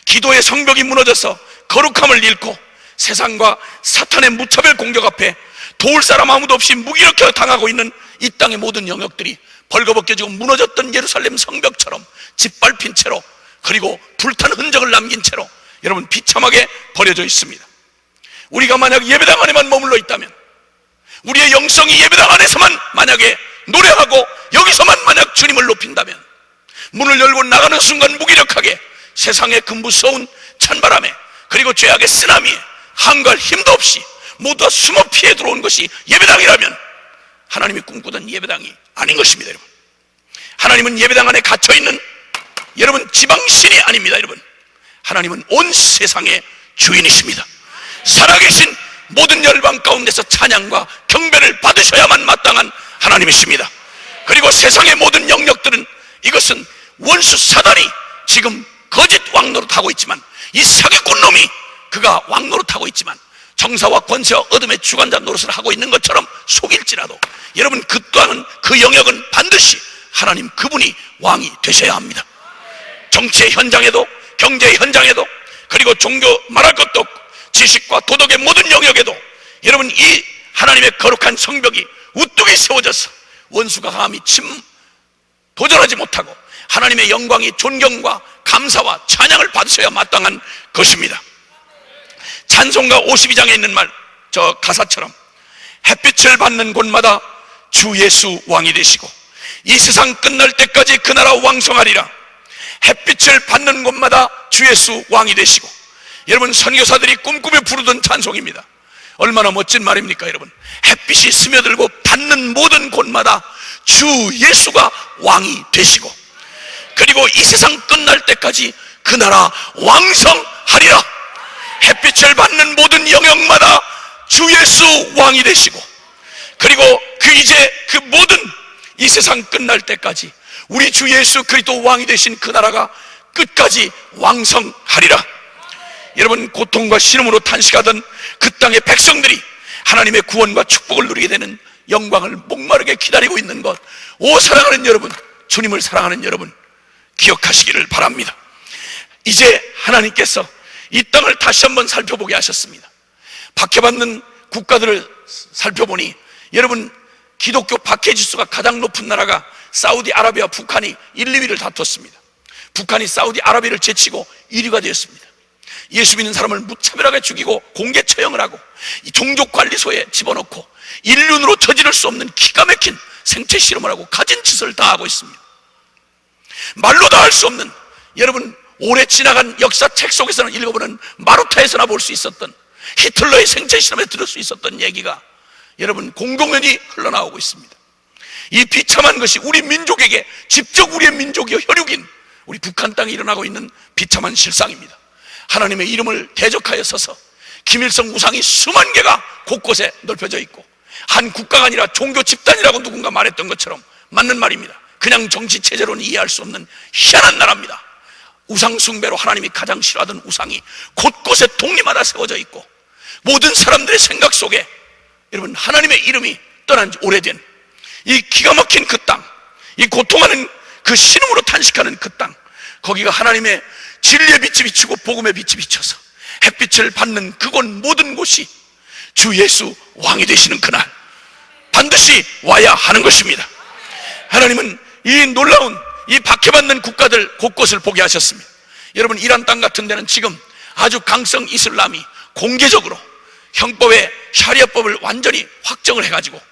기도의 성벽이 무너져서 거룩함을 잃고 세상과 사탄의 무차별 공격 앞에 도울 사람 아무도 없이 무기력해 당하고 있는 이 땅의 모든 영역들이 벌거벗겨지고 무너졌던 예루살렘 성벽처럼 짓밟힌 채로, 그리고 불탄 흔적을 남긴 채로 여러분 비참하게 버려져 있습니다. 우리가 만약 예배당 안에만 머물러 있다면, 우리의 영성이 예배당 안에서만 만약에 노래하고 여기서만 만약 주님을 높인다면, 문을 열고 나가는 순간 무기력하게 세상의 그 무서운 찬바람에, 그리고 죄악의 쓰나미에 한갈 힘도 없이 모두가 숨어 피해 들어온 것이 예배당이라면 하나님이 꿈꾸던 예배당이 아닌 것입니다. 여러분, 하나님은 예배당 안에 갇혀있는 여러분 지방신이 아닙니다. 여러분, 하나님은 온 세상의 주인이십니다. 살아계신 모든 열방 가운데서 찬양과 경배를 받으셔야만 마땅한 하나님이십니다. 그리고 세상의 모든 영역들은, 이것은 원수 사단이 지금 거짓 왕노릇하고 있지만, 이 사기꾼 놈이 그가 왕노릇하고 있지만 정사와 권세와 어둠의 주관자 노릇을 하고 있는 것처럼 속일지라도 여러분 그 또한 그 영역은 반드시 하나님 그분이 왕이 되셔야 합니다. 정치의 현장에도, 경제의 현장에도, 그리고 종교 말할 것도 없고 지식과 도덕의 모든 영역에도 여러분 이 하나님의 거룩한 성벽이 우뚝이 세워져서 원수가 감히 도전하지 못하고 하나님의 영광이 존경과 감사와 찬양을 받으셔야 마땅한 것입니다. 찬송가 52장에 있는 말, 저 가사처럼 햇빛을 받는 곳마다 주 예수 왕이 되시고 이 세상 끝날 때까지 그 나라 왕성하리라. 햇빛을 받는 곳마다 주 예수 왕이 되시고, 여러분 선교사들이 꿈꾸며 부르던 찬송입니다. 얼마나 멋진 말입니까 여러분. 햇빛이 스며들고 받는 모든 곳마다 주 예수가 왕이 되시고, 그리고 이 세상 끝날 때까지 그 나라 왕성하리라. 햇빛을 받는 모든 영역마다 주 예수 왕이 되시고, 그리고 그 모든 이 세상 끝날 때까지 우리 주 예수 그리스도 왕이 되신 그 나라가 끝까지 왕성하리라. 여러분 고통과 신음으로 탄식하던 그 땅의 백성들이 하나님의 구원과 축복을 누리게 되는 영광을 목마르게 기다리고 있는 것, 오 사랑하는 여러분, 주님을 사랑하는 여러분 기억하시기를 바랍니다. 이제 하나님께서 이 땅을 다시 한번 살펴보게 하셨습니다. 박해받는 국가들을 살펴보니 여러분 기독교 박해지수가 가장 높은 나라가 사우디아라비아, 북한이 1, 2위를 다퉜습니다. 북한이 사우디아라비아를 제치고 1위가 되었습니다. 예수 믿는 사람을 무차별하게 죽이고 공개 처형을 하고 이 종족관리소에 집어넣고 인륜으로 저지를 수 없는 기가 막힌 생체 실험을 하고 가진 짓을 다 하고 있습니다. 말로 다 할 수 없는, 여러분 오래 지나간 역사책 속에서는 읽어보는 마루타에서나 볼 수 있었던 히틀러의 생체 실험에 들을 수 있었던 얘기가 여러분 공공연히 흘러나오고 있습니다. 이 비참한 것이 우리 민족에게, 직접 우리의 민족이요 혈육인 우리 북한 땅에 일어나고 있는 비참한 실상입니다. 하나님의 이름을 대적하여 서서 김일성 우상이 수만 개가 곳곳에 넓혀져 있고, 한 국가가 아니라 종교 집단이라고 누군가 말했던 것처럼 맞는 말입니다. 그냥 정치 체제로는 이해할 수 없는 희한한 나라입니다. 우상 숭배로 하나님이 가장 싫어하던 우상이 곳곳에 독립마다 세워져 있고, 모든 사람들의 생각 속에 여러분 하나님의 이름이 떠난 지 오래된 이 기가 막힌 그 땅, 이 고통하는 그 신음으로 탄식하는 그 땅, 거기가 하나님의 진리의 빛이 비치고 복음의 빛이 비쳐서 햇빛을 받는 그곳 모든 곳이 주 예수 왕이 되시는 그날 반드시 와야 하는 것입니다. 하나님은 이 놀라운 이 박해받는 국가들 곳곳을 보게 하셨습니다. 여러분 이란 땅 같은 데는 지금 아주 강성 이슬람이 공개적으로 형법의 샤리아법을 완전히 확정을 해가지고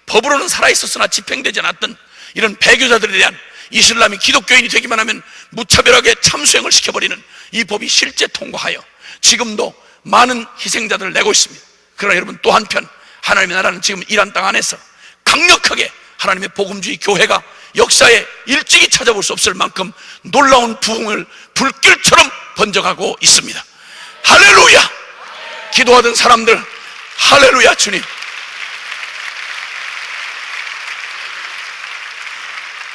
법으로는 살아있었으나 집행되지 않았던 이런 배교자들에 대한, 이슬람이 기독교인이 되기만 하면 무차별하게 참수행을 시켜버리는 이 법이 실제 통과하여 지금도 많은 희생자들을 내고 있습니다. 그러나 여러분 또 한편 하나님의 나라는 지금 이란 땅 안에서 강력하게 하나님의 복음주의 교회가 역사에 일찍이 찾아볼 수 없을 만큼 놀라운 부흥을 불길처럼 번져가고 있습니다. 할렐루야! 기도하던 사람들 할렐루야. 주님,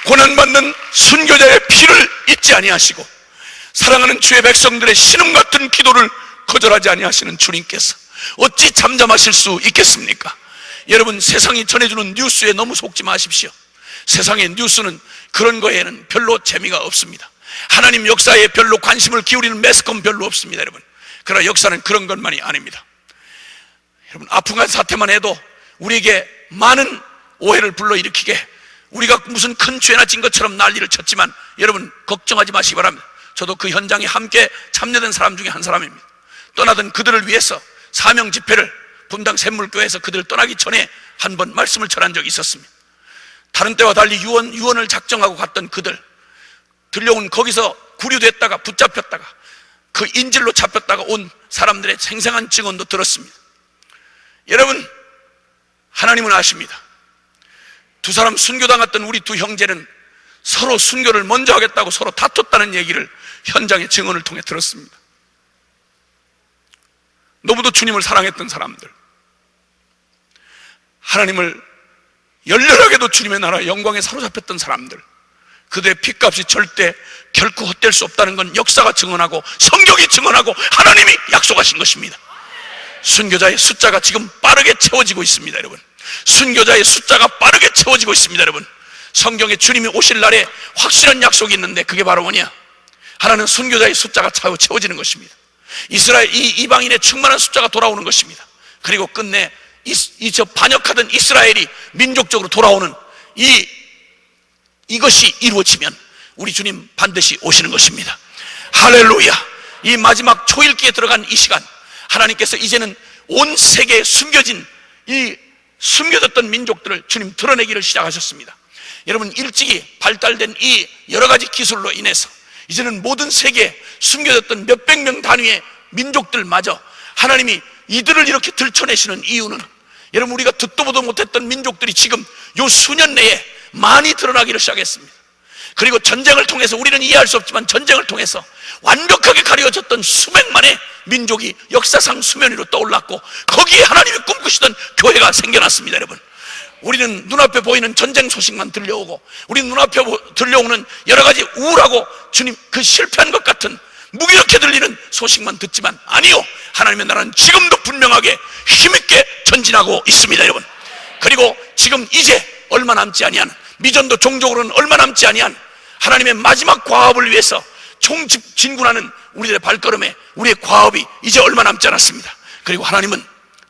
고난받는 순교자의 피를 잊지 아니하시고 사랑하는 주의 백성들의 신음같은 기도를 거절하지 아니하시는 주님께서 어찌 잠잠하실 수 있겠습니까? 여러분 세상이 전해주는 뉴스에 너무 속지 마십시오. 세상의 뉴스는 그런 거에는 별로 재미가 없습니다. 하나님 역사에 별로 관심을 기울이는 매스컴 별로 없습니다. 여러분, 그러나 역사는 그런 것만이 아닙니다. 여러분 아프간 사태만 해도 우리에게 많은 오해를 불러일으키게, 우리가 무슨 큰 죄나 진 것처럼 난리를 쳤지만 여러분 걱정하지 마시기 바랍니다. 저도 그 현장에 함께 참여된 사람 중에 한 사람입니다. 떠나던 그들을 위해서 사명 집회를 분당 샘물교회에서 그들 떠나기 전에 한 번 말씀을 전한 적이 있었습니다. 다른 때와 달리 유언을 작정하고 갔던 그들, 들려온 거기서 구류됐다가 붙잡혔다가 그 인질로 잡혔다가 온 사람들의 생생한 증언도 들었습니다. 여러분 하나님은 아십니다. 두 사람 순교당했던 우리 두 형제는 서로 순교를 먼저 하겠다고 서로 다퉜다는 얘기를 현장의 증언을 통해 들었습니다. 너무도 주님을 사랑했던 사람들, 하나님을 열렬하게도 주님의 나라 영광에 사로잡혔던 사람들, 그들의 핏값이 절대 결코 헛될 수 없다는 건 역사가 증언하고 성경이 증언하고 하나님이 약속하신 것입니다. 순교자의 숫자가 지금 빠르게 채워지고 있습니다. 여러분, 순교자의 숫자가 빠르게 채워지고 있습니다. 여러분, 성경에 주님이 오실 날에 확실한 약속이 있는데 그게 바로 뭐냐? 하나는 순교자의 숫자가 채워지는 것입니다. 이스라엘 이 이방인의 충만한 숫자가 돌아오는 것입니다. 그리고 끝내 저 반역하던 이스라엘이 민족적으로 돌아오는 이것이 이루어지면 우리 주님 반드시 오시는 것입니다. 할렐루야! 이 마지막 초일기에 들어간 이 시간, 하나님께서 이제는 온 세계에 숨겨졌던 민족들을 주님 드러내기를 시작하셨습니다. 여러분 일찍이 발달된 이 여러 가지 기술로 인해서 이제는 모든 세계에 숨겨졌던 몇백 명 단위의 민족들마저 하나님이 이들을 이렇게 들춰내시는 이유는, 여러분 우리가 듣도 보도 못했던 민족들이 지금 요 수년 내에 많이 드러나기를 시작했습니다. 그리고 전쟁을 통해서, 우리는 이해할 수 없지만 전쟁을 통해서 완벽하게 가려졌던 수백만의 민족이 역사상 수면 위로 떠올랐고 거기에 하나님이 꿈꾸시던 교회가 생겨났습니다. 여러분, 우리는 눈앞에 보이는 전쟁 소식만 들려오고, 우리는 눈앞에 들려오는 여러 가지 우울하고 주님 그 실패한 것 같은 무기력해 들리는 소식만 듣지만, 아니요, 하나님의 나라는 지금도 분명하게 힘있게 전진하고 있습니다. 여러분, 그리고 지금 이제 얼마 남지 아니한, 미전도 종족으로는 얼마 남지 아니한 하나님의 마지막 과업을 위해서 총진군하는 우리들의 발걸음에 우리의 과업이 이제 얼마 남지 않았습니다. 그리고 하나님은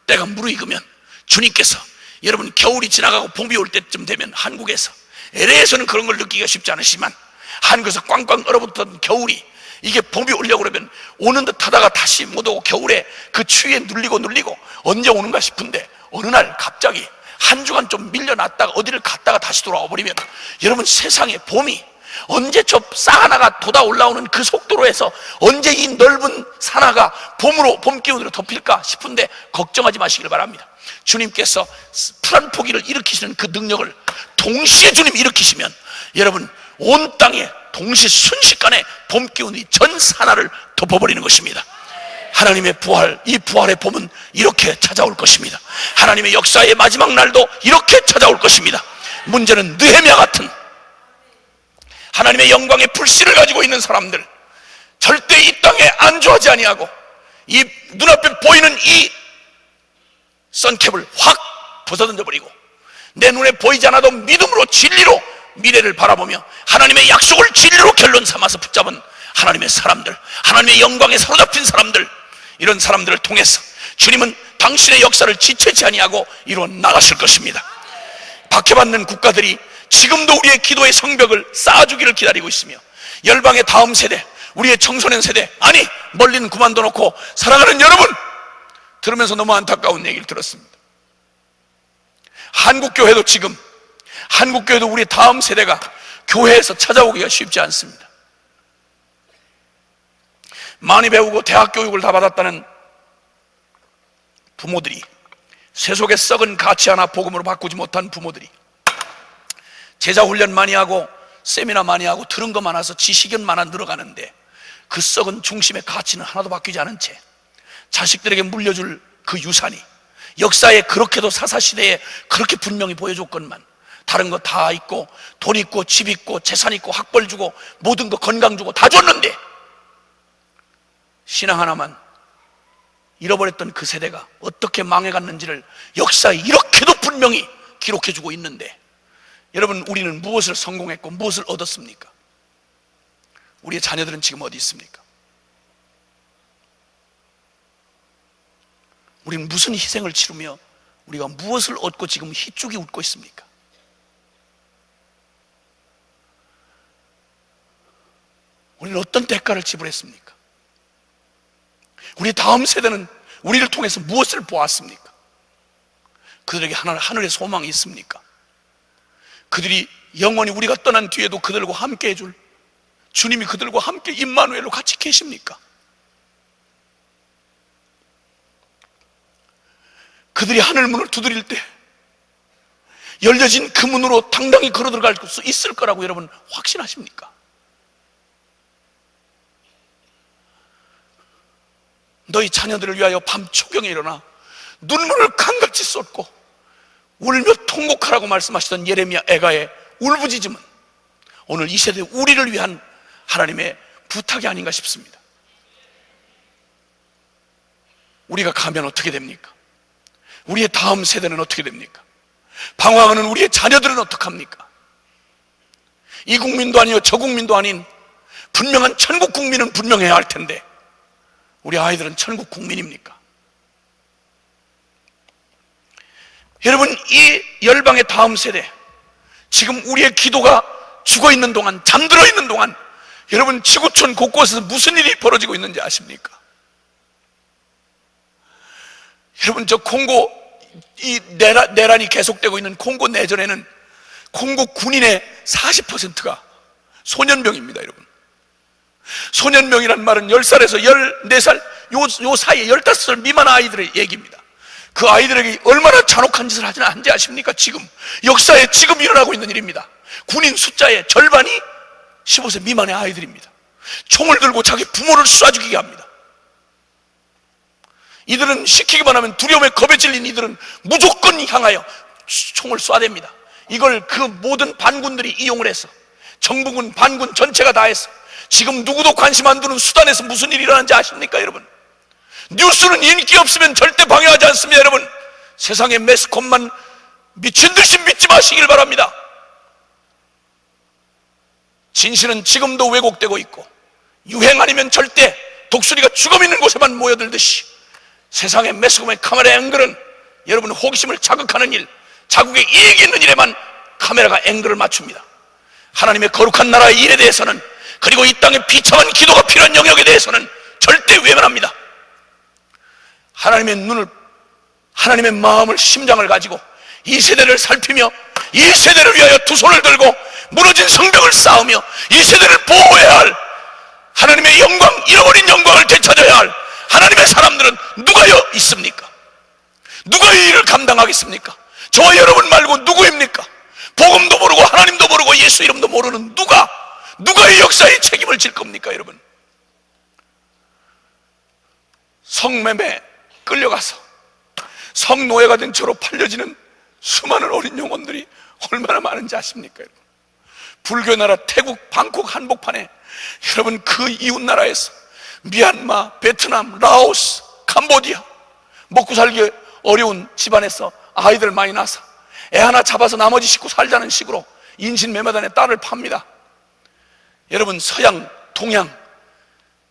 때가 무르익으면 주님께서, 여러분 겨울이 지나가고 봄이 올 때쯤 되면 한국에서, LA에서는 그런 걸 느끼기가 쉽지 않으시지만 한국에서 꽝꽝 얼어붙었던 겨울이 이게 봄이 오려고 그러면 오는 듯 하다가 다시 못 오고 겨울에 그 추위에 눌리고 언제 오는가 싶은데 어느 날 갑자기 한 주간 좀 밀려났다가 어디를 갔다가 다시 돌아와 버리면 여러분, 세상에 봄이 언제 저 싹 하나가 돋아 올라오는 그 속도로 해서 언제 이 넓은 산하가 봄 기운으로 덮일까 싶은데 걱정하지 마시길 바랍니다. 주님께서 풀한 포기를 일으키시는 그 능력을 동시에 주님이 일으키시면 여러분, 온 땅에 동시 순식간에 봄 기운이 전 산하를 덮어버리는 것입니다. 하나님의 부활, 이 부활의 봄은 이렇게 찾아올 것입니다. 하나님의 역사의 마지막 날도 이렇게 찾아올 것입니다. 문제는 느헤미야 같은 하나님의 영광의 불씨를 가지고 있는 사람들, 절대 이 땅에 안주하지 아니하고 이 눈앞에 보이는 이 선캡을 확 벗어던져버리고 내 눈에 보이지 않아도 믿음으로 진리로 미래를 바라보며 하나님의 약속을 진리로 결론 삼아서 붙잡은 하나님의 사람들, 하나님의 영광에 사로잡힌 사람들, 이런 사람들을 통해서 주님은 당신의 역사를 지체치 아니하고 이루어 나가실 것입니다. 박해받는 국가들이 지금도 우리의 기도의 성벽을 쌓아주기를 기다리고 있으며 열방의 다음 세대, 우리의 청소년 세대, 아니 멀리는 그만둬 놓고 사랑하는 여러분, 들으면서 너무 안타까운 얘기를 들었습니다. 한국교회도 지금, 한국교회도 우리 다음 세대가 교회에서 찾아오기가 쉽지 않습니다. 많이 배우고 대학 교육을 다 받았다는 부모들이, 세속의 썩은 가치 하나 복음으로 바꾸지 못한 부모들이 제자 훈련 많이 하고 세미나 많이 하고 들은 거 많아서 지식은 많아 늘어가는데 그 썩은 중심의 가치는 하나도 바뀌지 않은 채 자식들에게 물려줄 그 유산이 역사에 그렇게도 사사시대에 그렇게 분명히 보여줬건만 다른 거 다 있고 돈 있고 집 있고 재산 있고 학벌 주고 모든 거 건강 주고 다 줬는데 신앙 하나만 잃어버렸던 그 세대가 어떻게 망해갔는지를 역사에 이렇게도 분명히 기록해주고 있는데 여러분, 우리는 무엇을 성공했고 무엇을 얻었습니까? 우리의 자녀들은 지금 어디 있습니까? 우리는 무슨 희생을 치르며 우리가 무엇을 얻고 지금 희죽이 웃고 있습니까? 우리는 어떤 대가를 지불했습니까? 우리 다음 세대는 우리를 통해서 무엇을 보았습니까? 그들에게 하늘의 소망이 있습니까? 그들이 영원히 우리가 떠난 뒤에도 그들과 함께 해줄 주님이 그들과 함께 임마누엘로 같이 계십니까? 그들이 하늘문을 두드릴 때 열려진 그 문으로 당당히 걸어 들어갈 수 있을 거라고 여러분 확신하십니까? 너희 자녀들을 위하여 밤 초경에 일어나 눈물을 강같이 쏟고 울며 통곡하라고 말씀하시던 예레미야 애가의 울부짖음은 오늘 이 세대 우리를 위한 하나님의 부탁이 아닌가 싶습니다. 우리가 가면 어떻게 됩니까? 우리의 다음 세대는 어떻게 됩니까? 방황하는 우리의 자녀들은 어떡합니까? 이 국민도 아니요 저 국민도 아닌 분명한 천국 국민은 분명해야 할 텐데 우리 아이들은 천국 국민입니까? 여러분, 이 열방의 다음 세대, 지금 우리의 기도가 죽어있는 동안, 잠들어 있는 동안 여러분 지구촌 곳곳에서 무슨 일이 벌어지고 있는지 아십니까? 여러분, 저 콩고 이 내란이 계속되고 있는 콩고 내전에는 콩고 군인의 40%가 소년병입니다. 여러분, 소년병이란 말은 10살에서 14살 요 사이에 15살 미만 아이들의 얘기입니다. 그 아이들에게 얼마나 잔혹한 짓을 하는지 아십니까? 지금 역사에 지금 일어나고 있는 일입니다. 군인 숫자의 절반이 15세 미만의 아이들입니다. 총을 들고 자기 부모를 쏴 죽이게 합니다. 이들은 시키기만 하면 두려움에 겁에 질린 이들은 무조건 향하여 총을 쏴댑니다. 이걸 그 모든 반군들이 이용을 해서 정부군, 반군 전체가 다 해서 지금 누구도 관심 안 두는 수단에서 무슨 일이 일어나는지 아십니까? 여러분, 뉴스는 인기 없으면 절대 방해하지 않습니다. 여러분, 세상의 매스컴만 미친 듯이 믿지 마시길 바랍니다. 진실은 지금도 왜곡되고 있고 유행 아니면 절대 독수리가 죽음 있는 곳에만 모여들듯이 세상의 매스컴의 카메라 앵글은 여러분 호기심을 자극하는 일, 자국에 이익이 있는 일에만 카메라가 앵글을 맞춥니다. 하나님의 거룩한 나라의 일에 대해서는 그리고 이 땅에 비참한 기도가 필요한 영역에 대해서는 절대 외면합니다. 하나님의 눈을, 하나님의 마음을, 심장을 가지고 이 세대를 살피며 이 세대를 위하여 두 손을 들고 무너진 성벽을 쌓으며 이 세대를 보호해야 할, 하나님의 영광, 잃어버린 영광을 되찾아야 할 하나님의 사람들은 누가요 있습니까? 누가 이 일을 감당하겠습니까? 저와 여러분 말고 누구입니까? 복음도 모르고 하나님도 모르고 예수 이름도 모르는 누가 이 역사의 책임을 질 겁니까? 여러분, 성매매 끌려가서 성노예가 된 채로 팔려지는 수많은 어린 영혼들이 얼마나 많은지 아십니까? 여러분, 불교 나라 태국 방콕 한복판에 여러분 그 이웃 나라에서 미얀마, 베트남, 라오스, 캄보디아 먹고 살기 어려운 집안에서 아이들 많이 낳아서 애 하나 잡아서 나머지 식구 살자는 식으로 인신매매단에 딸을 팝니다. 여러분, 서양, 동양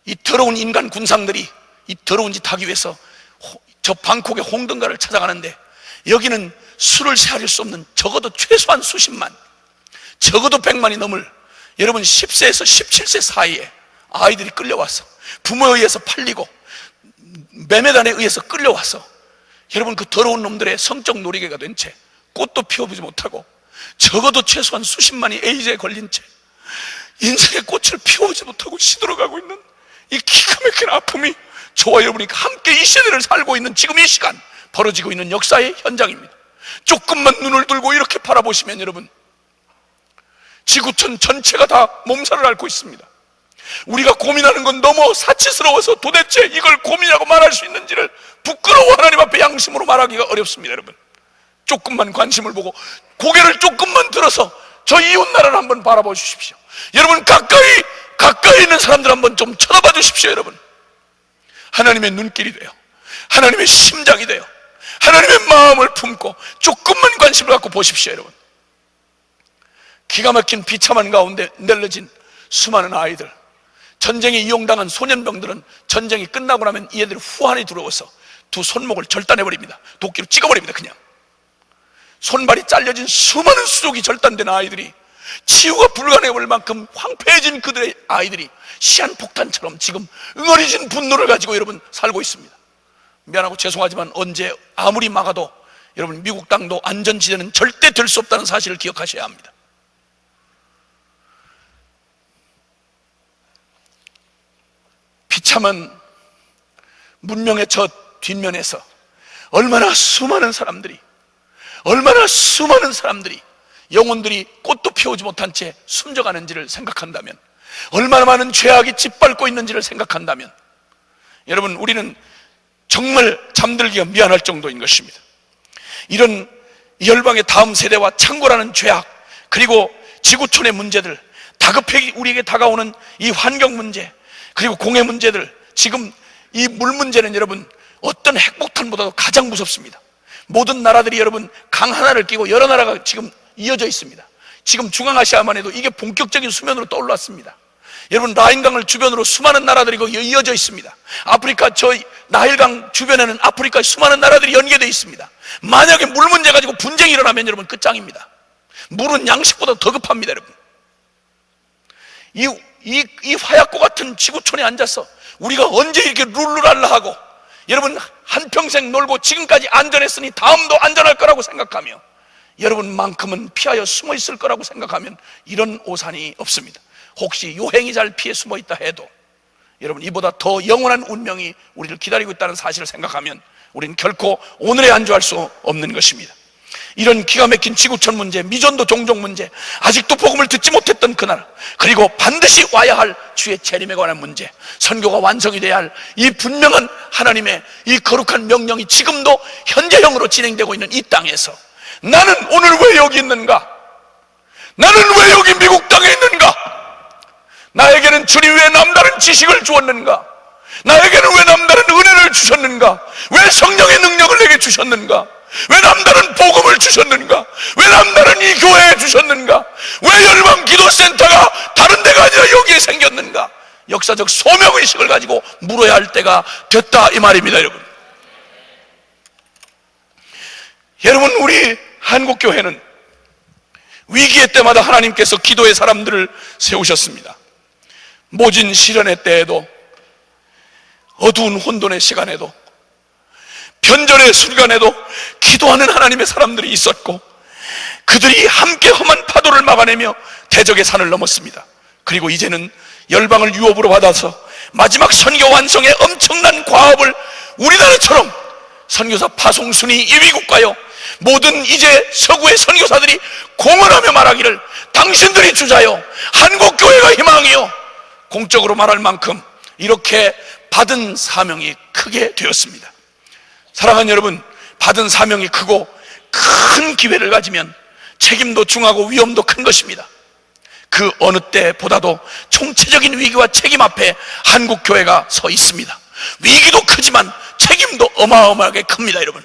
이 더러운 인간 군상들이 이 더러운 짓 하기 위해서 저 방콕의 홍등가를 찾아가는데 여기는 수를 헤아릴 수 없는 적어도 최소한 수십만, 적어도 100만이 넘을 여러분 10세에서 17세 사이에 아이들이 끌려와서 부모에 의해서 팔리고 매매단에 의해서 끌려와서 여러분 그 더러운 놈들의 성적 놀이개가 된 채 꽃도 피워보지 못하고 적어도 최소한 수십만이 에이즈에 걸린 채 인생의 꽃을 피워보지 못하고 시들어가고 있는 이 기가 막힌 아픔이 저와 여러분이 함께 이 시대를 살고 있는 지금 이 시간 벌어지고 있는 역사의 현장입니다. 조금만 눈을 들고 이렇게 바라보시면 여러분, 지구촌 전체가 다 몸살을 앓고 있습니다. 우리가 고민하는 건 너무 사치스러워서 도대체 이걸 고민이라고 말할 수 있는지를 부끄러워 하나님 앞에 양심으로 말하기가 어렵습니다. 여러분, 조금만 관심을 보고 고개를 조금만 들어서 저 이웃 나라를 한번 바라봐 주십시오. 여러분, 가까이 있는 사람들 한번 좀 쳐다봐 주십시오. 여러분, 하나님의 눈길이 돼요, 하나님의 심장이 돼요, 하나님의 마음을 품고 조금만 관심을 갖고 보십시오. 여러분, 기가 막힌 비참한 가운데 낼려진 수많은 아이들, 전쟁에 이용당한 소년병들은 전쟁이 끝나고 나면 이 애들이 후한이 들어와서 두 손목을 절단해버립니다. 도끼로 찍어버립니다. 그냥 손발이 잘려진 수많은 수족이 절단된 아이들이, 치유가 불가능할 만큼 황폐해진 그들의 아이들이 시한폭탄처럼 지금 응어리진 분노를 가지고 여러분 살고 있습니다. 미안하고 죄송하지만 언제 아무리 막아도 여러분 미국 땅도 안전지대는 절대 될 수 없다는 사실을 기억하셔야 합니다. 비참한 문명의 저 뒷면에서 얼마나 수많은 사람들이 영혼들이 꽃도 피우지 못한 채 숨져가는지를 생각한다면, 얼마나 많은 죄악이 짓밟고 있는지를 생각한다면 여러분, 우리는 정말 잠들기가 미안할 정도인 것입니다. 이런 열방의 다음 세대와 창고라는 죄악, 그리고 지구촌의 문제들, 다급하게 우리에게 다가오는 이 환경 문제, 그리고 공해 문제들, 지금 이 물 문제는 여러분 어떤 핵폭탄보다도 가장 무섭습니다. 모든 나라들이 여러분 강 하나를 끼고 여러 나라가 지금 이어져 있습니다. 지금 중앙아시아만 해도 이게 본격적인 수면으로 떠올랐습니다. 여러분, 라인강을 주변으로 수많은 나라들이 이어져 있습니다. 아프리카 저 나일강 주변에는 아프리카의 수많은 나라들이 연계되어 있습니다. 만약에 물 문제 가지고 분쟁이 일어나면 여러분 끝장입니다. 물은 양식보다 더 급합니다. 여러분, 이 화약고 같은 지구촌에 앉아서 우리가 언제 이렇게 룰루랄라하고 여러분 한평생 놀고 지금까지 안전했으니 다음도 안전할 거라고 생각하며 여러분만큼은 피하여 숨어 있을 거라고 생각하면 이런 오산이 없습니다. 혹시 요행이 잘 피해 숨어 있다 해도 여러분 이보다 더 영원한 운명이 우리를 기다리고 있다는 사실을 생각하면 우리는 결코 오늘에 안주할 수 없는 것입니다. 이런 기가 막힌 지구촌 문제, 미전도 종족 문제, 아직도 복음을 듣지 못했던 그 나라, 그리고 반드시 와야 할 주의 재림에 관한 문제, 선교가 완성이 돼야 할 이 분명한 하나님의 이 거룩한 명령이 지금도 현재형으로 진행되고 있는 이 땅에서 나는 오늘 왜 여기 있는가? 나는 왜 여기 미국 땅에 있는가? 나에게는 주님 왜 남다른 지식을 주었는가? 나에게는 왜 남다른 은혜를 주셨는가? 왜 성령의 능력을 내게 주셨는가? 왜 남다른 복음을 주셨는가? 왜 남다른 이 교회에 주셨는가? 왜 열방 기도센터가 다른 데가 아니라 여기에 생겼는가? 역사적 소명의식을 가지고 물어야 할 때가 됐다, 이 말입니다. 여러분, 우리 한국교회는 위기의 때마다 하나님께서 기도의 사람들을 세우셨습니다. 모진 시련의 때에도, 어두운 혼돈의 시간에도, 변절의 순간에도 기도하는 하나님의 사람들이 있었고, 그들이 함께 험한 파도를 막아내며 대적의 산을 넘었습니다. 그리고 이제는 열방을 유업으로 받아서 마지막 선교 완성의 엄청난 과업을 우리나라처럼 선교사 파송 순위 2위 국가요, 모든 이제 서구의 선교사들이 공언하며 말하기를 당신들이 주자요, 한국교회가 희망이요, 공적으로 말할 만큼 이렇게 받은 사명이 크게 되었습니다. 사랑하는 여러분, 받은 사명이 크고 큰 기회를 가지면 책임도 중하고 위험도 큰 것입니다. 그 어느 때보다도 총체적인 위기와 책임 앞에 한국교회가 서 있습니다. 위기도 크지만 책임도 어마어마하게 큽니다. 여러분,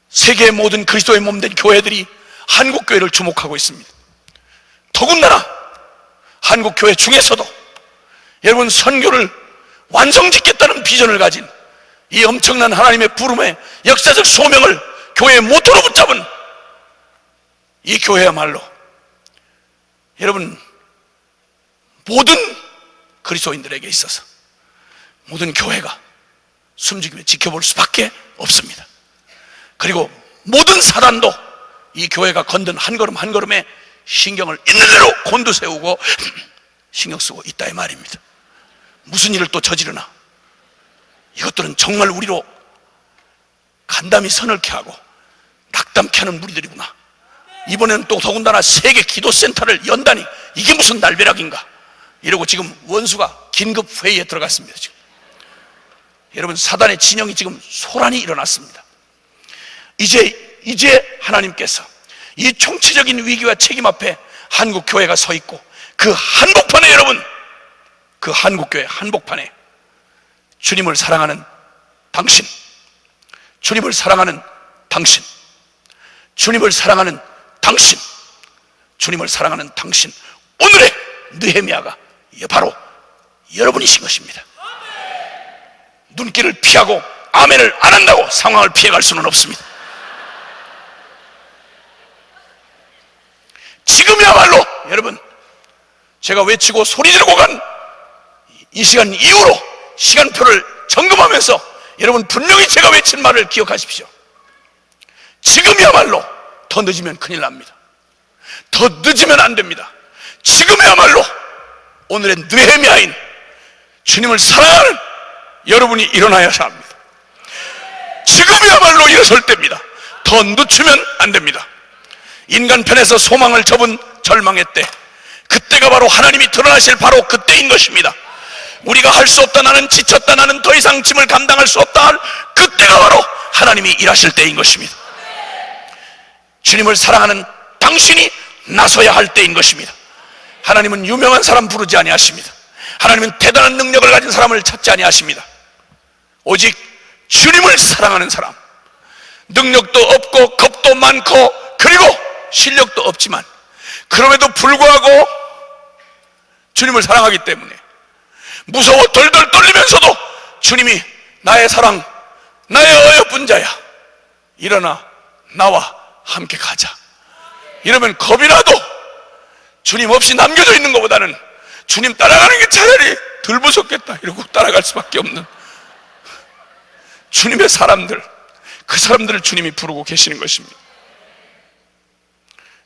세계의 모든 그리스도의 몸된 교회들이 한국교회를 주목하고 있습니다. 더군다나 한국교회 중에서도 여러분, 선교를 완성짓겠다는 비전을 가진 이 엄청난 하나님의 부름의 역사적 소명을 교회의 모토로 붙잡은 이 교회야말로 여러분, 모든 그리스도인들에게 있어서 모든 교회가 숨죽이며 지켜볼 수밖에 없습니다. 그리고 모든 사단도 이 교회가 건든 한 걸음 한 걸음에 신경을 있는 대로 곤두세우고 신경 쓰고 있다 이 말입니다. 무슨 일을 또 저지르나 이것들은 정말 우리로 간담이 서늘케 하고 낙담케 하는 무리들이구나. 이번에는 또 더군다나 세계 기도센터를 연다니 이게 무슨 날벼락인가 이러고 지금 원수가 긴급 회의에 들어갔습니다. 지금 여러분, 사단의 진영이 지금 소란이 일어났습니다. 이제 하나님께서 이 총체적인 위기와 책임 앞에 한국 교회가 서 있고, 그 한복판에 여러분, 그 한국교회 한복판에 주님을 사랑하는 당신, 주님을 사랑하는 당신, 주님을 사랑하는 당신, 주님을 사랑하는 당신, 오늘의 느헤미야가 바로 여러분이신 것입니다. 눈길을 피하고 아멘을 안 한다고 상황을 피해갈 수는 없습니다. 지금이야말로 여러분, 제가 외치고 소리 지르고 간 이 시간 이후로 시간표를 점검하면서 여러분, 분명히 제가 외친 말을 기억하십시오. 지금이야말로 더 늦으면 큰일 납니다. 더 늦으면 안 됩니다. 지금이야말로 오늘의 느헤미야인 주님을 사랑하는 여러분이 일어나야 합니다. 지금이야말로 일어설 때입니다. 더 늦추면 안 됩니다. 인간 편에서 소망을 접은 절망의 때, 그때가 바로 하나님이 드러나실 바로 그때인 것입니다. 우리가 할 수 없다, 나는 지쳤다, 나는 더 이상 짐을 감당할 수 없다 할 그때가 바로 하나님이 일하실 때인 것입니다. 주님을 사랑하는 당신이 나서야 할 때인 것입니다. 하나님은 유명한 사람 부르지 아니하십니다. 하나님은 대단한 능력을 가진 사람을 찾지 아니하십니다. 오직 주님을 사랑하는 사람, 능력도 없고 겁도 많고 그리고 실력도 없지만 그럼에도 불구하고 주님을 사랑하기 때문에 무서워 덜덜 떨리면서도 주님이 나의 사랑, 나의 어여쁜 자야, 일어나 나와 함께 가자, 이러면 겁이 나도 주님 없이 남겨져 있는 것보다는 주님 따라가는 게 차라리 덜 무섭겠다 이러고 따라갈 수밖에 없는 주님의 사람들, 그 사람들을 주님이 부르고 계시는 것입니다.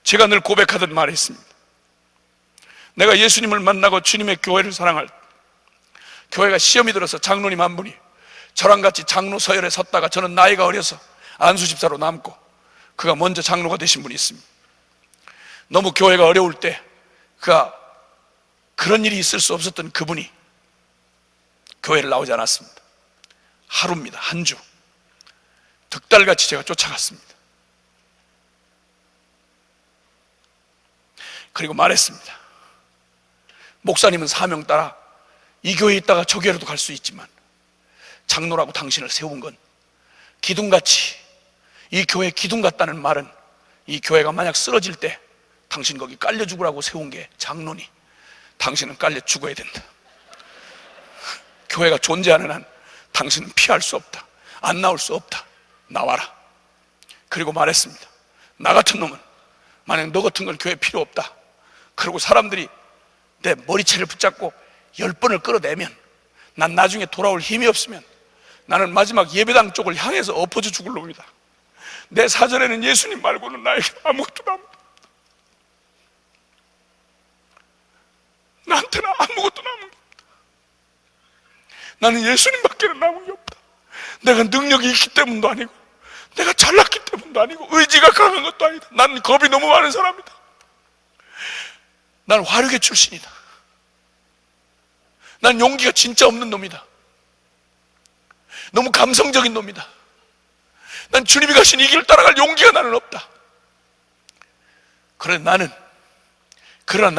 제가 늘 고백하던 말이 있습니다. 내가 예수님을 만나고 주님의 교회를 사랑할 때, 교회가 시험이 들어서 장로님 한 분이 저랑 같이 장로 서열에 섰다가 저는 나이가 어려서 안수 집사로 남고 그가 먼저 장로가 되신 분이 있습니다. 너무 교회가 어려울 때 그가 그런 일이 있을 수 없었던 그분이 교회를 나오지 않았습니다. 하루입니다. 한 주. 득달같이 제가 쫓아갔습니다. 그리고 말했습니다. 목사님은 사명 따라 이 교회에 있다가 저 교회로도 갈 수 있지만 장로라고 당신을 세운 건 기둥같이, 이 교회 기둥 같다는 말은 이 교회가 만약 쓰러질 때 당신 거기 깔려 죽으라고 세운 게 장로니 당신은 깔려 죽어야 된다. 교회가 존재하는 한 당신은 피할 수 없다. 안 나올 수 없다. 나와라. 그리고 말했습니다. 나 같은 놈은 만약 너 같은 건 교회 필요 없다. 그리고 사람들이 내 머리채를 붙잡고 10번을 끌어내면, 난 나중에 돌아올 힘이 없으면 나는 마지막 예배당 쪽을 향해서 엎어져 죽을 놈이다. 내 사전에는 예수님 말고는 나에게 아무것도 남은, 나한테는 아무것도 남은 게 없다. 나는 예수님밖에는 남은 게 없다. 내가 능력이 있기 때문도 아니고, 내가 잘났기 때문도 아니고, 의지가 강한 것도 아니다. 나는 겁이 너무 많은 사람이다. 나는 화력의 출신이다. 난 용기가 진짜 없는 놈이다. 너무 감성적인 놈이다. 난 주님이 가신 이 길을 따라갈 용기가 나는 없다. 그러나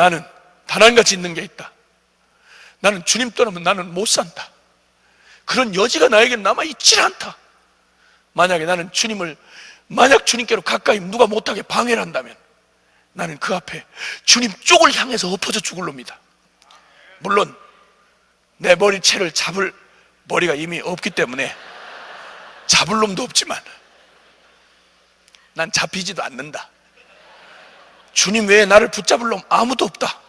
나는 단 한 가지 있는 게 있다. 나는 주님 떠나면 나는 못 산다. 그런 여지가 나에게 남아있질 않다. 만약에 나는 만약 주님께로 가까이 누가 못하게 방해를 한다면 나는 그 앞에 주님 쪽을 향해서 엎어져 죽을 놈이다. 물론 내 머리채를 잡을 머리가 이미 없기 때문에 잡을 놈도 없지만 난 잡히지도 않는다. 주님 외에 나를 붙잡을 놈 아무도 없다.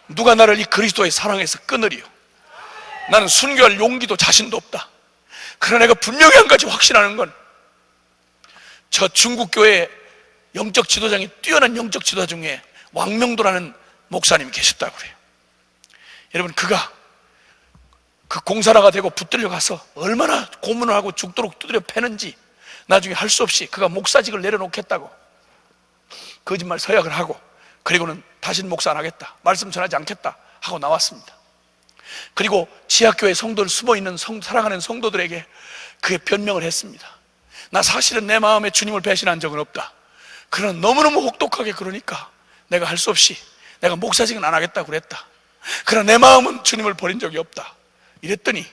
누가 나를 이 그리스도의 사랑에서 끊으리요. 나는 순교할 용기도 자신도 없다. 그러나 내가 분명히 한 가지 확신하는 건, 저 중국 교회 영적 지도장이 뛰어난 영적 지도자 중에 왕명도라는 목사님이 계셨다고 그래요. 여러분, 그가 그 공사라가 되고 붙들려 가서 얼마나 고문을 하고 죽도록 두드려 패는지, 나중에 할 수 없이 그가 목사직을 내려놓겠다고 거짓말 서약을 하고, 그리고는 다시는 목사 안 하겠다, 말씀 전하지 않겠다 하고 나왔습니다. 그리고 지하교회 성도들, 숨어있는 사랑하는 성도들에게 그의 변명을 했습니다. 나 사실은 내 마음에 주님을 배신한 적은 없다. 그러나 너무너무 혹독하게 그러니까 내가 할 수 없이 내가 목사직은 안 하겠다고 그랬다. 그러나 내 마음은 주님을 버린 적이 없다. 이랬더니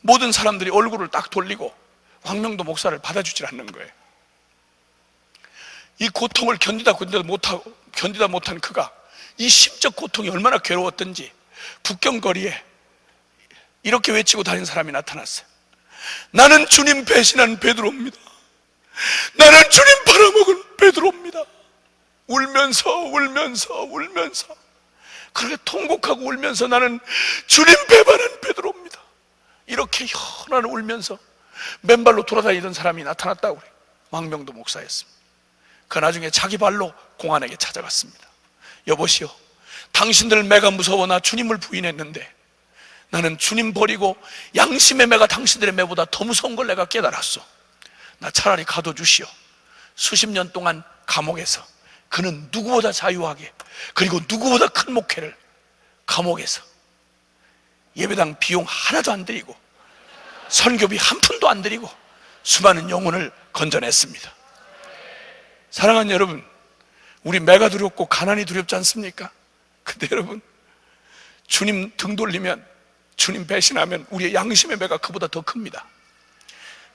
모든 사람들이 얼굴을 딱 돌리고 황명도 목사를 받아주질 않는 거예요. 이 고통을 견디다 못한 그가 이 심적 고통이 얼마나 괴로웠던지 북경 거리에 이렇게 외치고 다니는 사람이 나타났어요. 나는 주님 배신한 베드로입니다. 나는 주님 팔아먹은 베드로입니다. 울면서 그렇게 통곡하고 울면서 나는 주님 배반한 베드로입니다. 이렇게 현안을 울면서 맨발로 돌아다니던 사람이 나타났다고 그래요. 왕명도 목사였습니다. 그 나중에 자기 발로 공안에게 찾아갔습니다. 여보시오, 당신들 매가 무서워 나 주님을 부인했는데 나는 주님 버리고 양심의 매가 당신들의 매보다 더 무서운 걸 내가 깨달았어. 나 차라리 가둬주시오. 수십 년 동안 감옥에서 그는 누구보다 자유하게, 그리고 누구보다 큰 목회를 감옥에서 예배당 비용 하나도 안 드리고 선교비 한 푼도 안 드리고 수많은 영혼을 건져냈습니다. 사랑하는 여러분, 우리 매가 두렵고 가난이 두렵지 않습니까? 근데 여러분, 주님 등 돌리면, 주님 배신하면 우리의 양심의 매가 그보다 더 큽니다.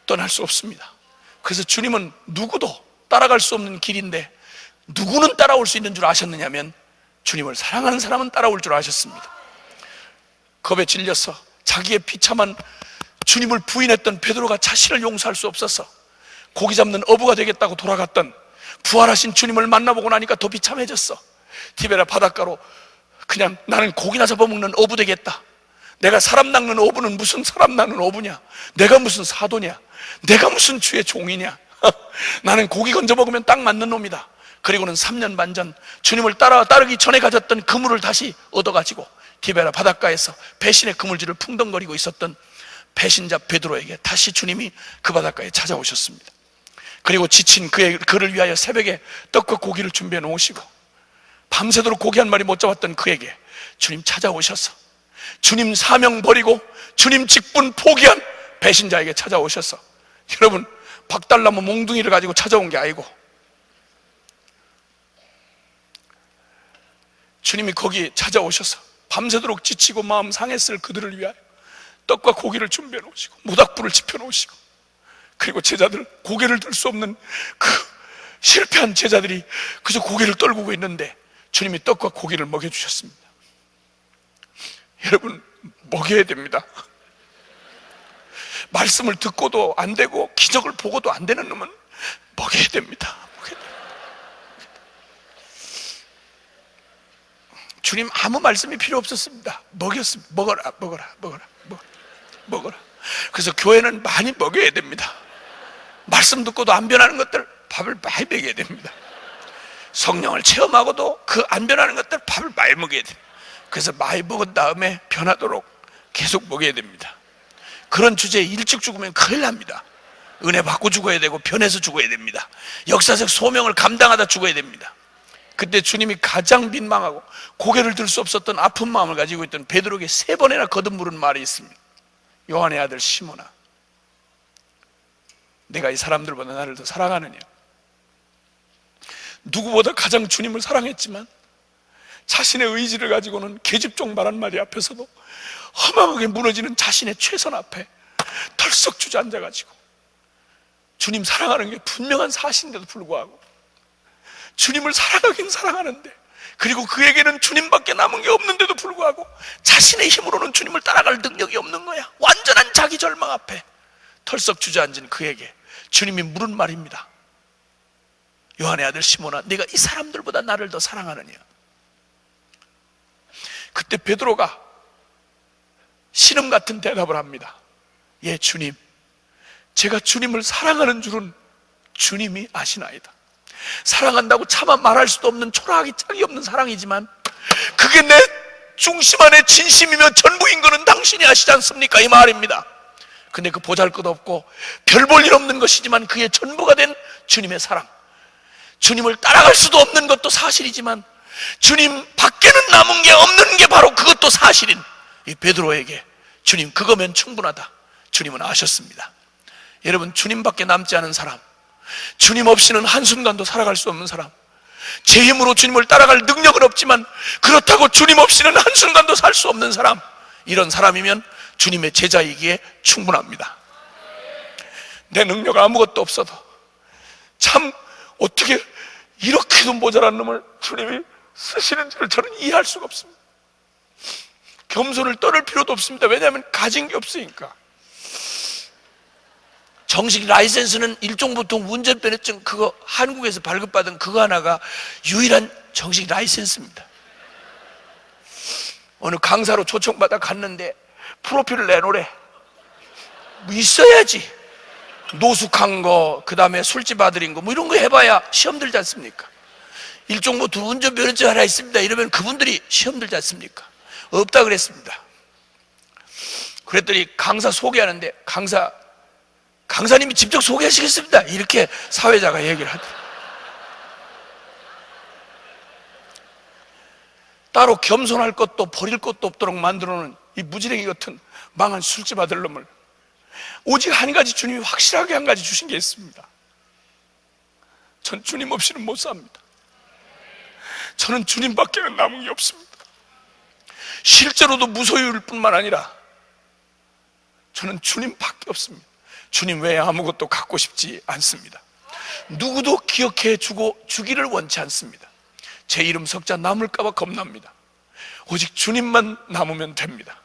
떠날 수 없습니다. 그래서 주님은 누구도 따라갈 수 없는 길인데 누구는 따라올 수 있는 줄 아셨느냐면 주님을 사랑하는 사람은 따라올 줄 아셨습니다. 겁에 질려서 자기의 비참한 주님을 부인했던 베드로가 자신을 용서할 수 없어서 고기 잡는 어부가 되겠다고 돌아갔던 부활하신 주님을 만나보고 나니까 더 비참해졌어. 티베라 바닷가로 그냥 나는 고기나 잡아먹는 어부 되겠다. 내가 사람 낚는 어부는 무슨 사람 낚는 어부냐, 내가 무슨 사도냐, 내가 무슨 주의 종이냐. 나는 고기 건져 먹으면 딱 맞는 놈이다. 그리고는 3년 반 전 주님을 따르기 전에 가졌던 그물을 다시 얻어가지고 티베라 바닷가에서 배신의 그물질을 풍덩거리고 있었던 배신자 베드로에게 다시 주님이 그 바닷가에 찾아오셨습니다. 그리고 지친 그를 위하여 새벽에 떡과 고기를 준비해 놓으시고 밤새도록 고기 한 마리 못 잡았던 그에게 주님 찾아오셔서 주님 사명 버리고 주님 직분 포기한 배신자에게 찾아오셔서, 여러분, 박달나무 몽둥이를 가지고 찾아온 게 아니고 주님이 거기 찾아오셔서 밤새도록 지치고 마음 상했을 그들을 위하여 떡과 고기를 준비해 놓으시고 모닥불을 지펴 놓으시고, 그리고 제자들, 고개를 들 수 없는 그 실패한 제자들이 그저 고개를 떨구고 있는데 주님이 떡과 고기를 먹여주셨습니다. 여러분, 먹여야 됩니다. 말씀을 듣고도 안 되고 기적을 보고도 안 되는 놈은 먹여야 됩니다. 주님 아무 말씀이 필요 없었습니다. 먹였습니다. 먹어라, 먹어라, 먹어라, 먹어라. 그래서 교회는 많이 먹여야 됩니다. 말씀 듣고도 안 변하는 것들 밥을 많이 먹여야 됩니다. 성령을 체험하고도 그 안 변하는 것들 밥을 많이 먹여야 돼요. 그래서 많이 먹은 다음에 변하도록 계속 먹여야 됩니다. 그런 주제에 일찍 죽으면 큰일 납니다. 은혜 받고 죽어야 되고 변해서 죽어야 됩니다. 역사적 소명을 감당하다 죽어야 됩니다. 그때 주님이 가장 민망하고 고개를 들 수 없었던 아픈 마음을 가지고 있던 베드로에게 3번이나 거듭 물은 말이 있습니다. 요한의 아들 시몬아, 내가 이 사람들보다 나를 더 사랑하느냐? 누구보다 가장 주님을 사랑했지만 자신의 의지를 가지고는 계집종 말 한마디 앞에서도 허망하게 무너지는 자신의 최선 앞에 털썩 주저앉아가지고 주님 사랑하는 게 분명한 사실인데도 불구하고 주님을 사랑하긴 사랑하는데, 그리고 그에게는 주님밖에 남은 게 없는데도 불구하고 자신의 힘으로는 주님을 따라갈 능력이 없는 거야. 완전한 자기 절망 앞에 털썩 주저앉은 그에게 주님이 물은 말입니다. 요한의 아들 시몬아, 네가 이 사람들보다 나를 더 사랑하느냐? 그때 베드로가 신음 같은 대답을 합니다. 예, 주님, 제가 주님을 사랑하는 줄은 주님이 아시나이다. 사랑한다고 차마 말할 수도 없는 초라하기 짝이 없는 사랑이지만 그게 내 중심 안에 진심이며 전부인 거는 당신이 아시지 않습니까? 이 말입니다. 근데 그 보잘것없고 별 볼 일 없는 것이지만 그의 전부가 된 주님의 사랑, 주님을 따라갈 수도 없는 것도 사실이지만 주님 밖에는 남은 게 없는 게 바로 그것도 사실인 이 베드로에게 주님 그거면 충분하다, 주님은 아셨습니다. 여러분, 주님밖에 남지 않은 사람, 주님 없이는 한순간도 살아갈 수 없는 사람, 제 힘으로 주님을 따라갈 능력은 없지만 그렇다고 주님 없이는 한순간도 살 수 없는 사람, 이런 사람이면 주님의 제자이기에 충분합니다. 내 능력 아무것도 없어도 참 어떻게 이렇게도 모자란 놈을 주님이 쓰시는지를 저는 이해할 수가 없습니다. 겸손을 떨을 필요도 없습니다. 왜냐하면 가진 게 없으니까. 정식 라이센스는 일종보통 운전면허증 그거 한국에서 발급받은 그거 하나가 유일한 정식 라이센스입니다. 어느 강사로 초청받아 갔는데 프로필을 내놓으래. 뭐 있어야지. 노숙한 거, 그 다음에 술집 아들인 거, 뭐 이런 거 해봐야 시험 들지 않습니까? 일종보통 운전면허증 하나 있습니다 이러면 그분들이 시험 들지 않습니까? 없다 그랬습니다. 그랬더니 강사 소개하는데 강사님이 직접 소개하시겠습니다 이렇게 사회자가 얘기를 하더라고요. 따로 겸손할 것도 버릴 것도 없도록 만들어놓은 이 무지랭이 같은 망한 술집 아들 놈을, 오직 한 가지 주님이 확실하게 한 가지 주신 게 있습니다. 전 주님 없이는 못 삽니다. 저는 주님밖에는 남은 게 없습니다. 실제로도 무소유일 뿐만 아니라 저는 주님밖에 없습니다. 주님 외에 아무것도 갖고 싶지 않습니다. 누구도 기억해 주기를 원치 않습니다. 제 이름 석자 남을까 봐 겁납니다. 오직 주님만 남으면 됩니다.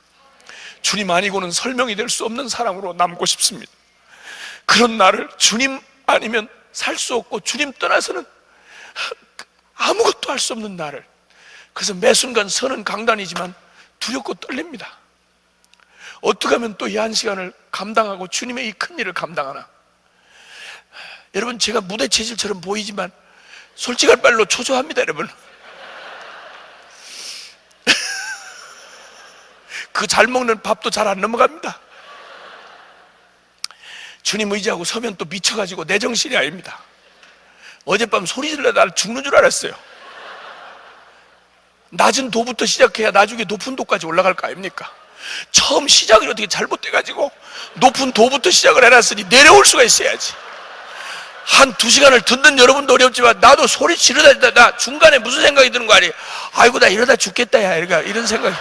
주님 아니고는 설명이 될 수 없는 사람으로 남고 싶습니다. 그런 나를, 주님 아니면 살 수 없고 주님 떠나서는 아무것도 할 수 없는 나를, 그래서 매 순간 서는 강단이지만 두렵고 떨립니다. 어떻게 하면 또 이 한 시간을 감당하고 주님의 이 큰 일을 감당하나? 여러분, 제가 무대 체질처럼 보이지만 솔직한 말로 초조합니다, 여러분. 그 잘 먹는 밥도 잘 안 넘어갑니다. 주님 의지하고 서면 또 미쳐가지고 내 정신이 아닙니다. 어젯밤 소리 질러 나 죽는 줄 알았어요. 낮은 도부터 시작해야 나중에 높은 도까지 올라갈 거 아닙니까? 처음 시작을 어떻게 잘못돼가지고 높은 도부터 시작을 해놨으니 내려올 수가 있어야지. 한 2시간을 듣는 여러분도 어렵지만 나도 소리 지르다 나 중간에 무슨 생각이 드는 거 아니에요? 아이고 나 이러다 죽겠다 야, 이런 생각이.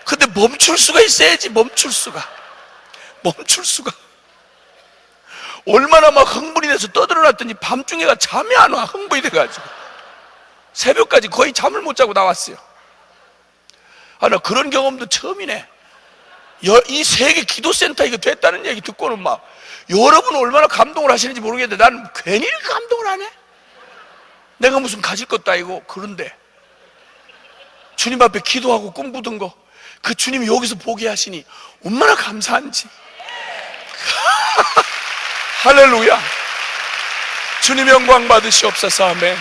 근데 멈출 수가 있어야지. 멈출 수가 얼마나 막 흥분이 돼서 떠들어놨더니 밤중에가 잠이 안 와. 흥분이 돼가지고 새벽까지 거의 잠을 못 자고 나왔어요. 나 그런 경험도 처음이네. 이 세계 기도센터 이거 됐다는 얘기 듣고는 막 여러분은 얼마나 감동을 하시는지 모르겠는데 나는 괜히 감동을 하네. 내가 무슨 가질 것도 아니고. 그런데 주님 앞에 기도하고 꿈꾸던 거, 그 주님이 여기서 보게 하시니 얼마나 감사한지. 할렐루야. 주님 영광 받으시옵소서. 아멘.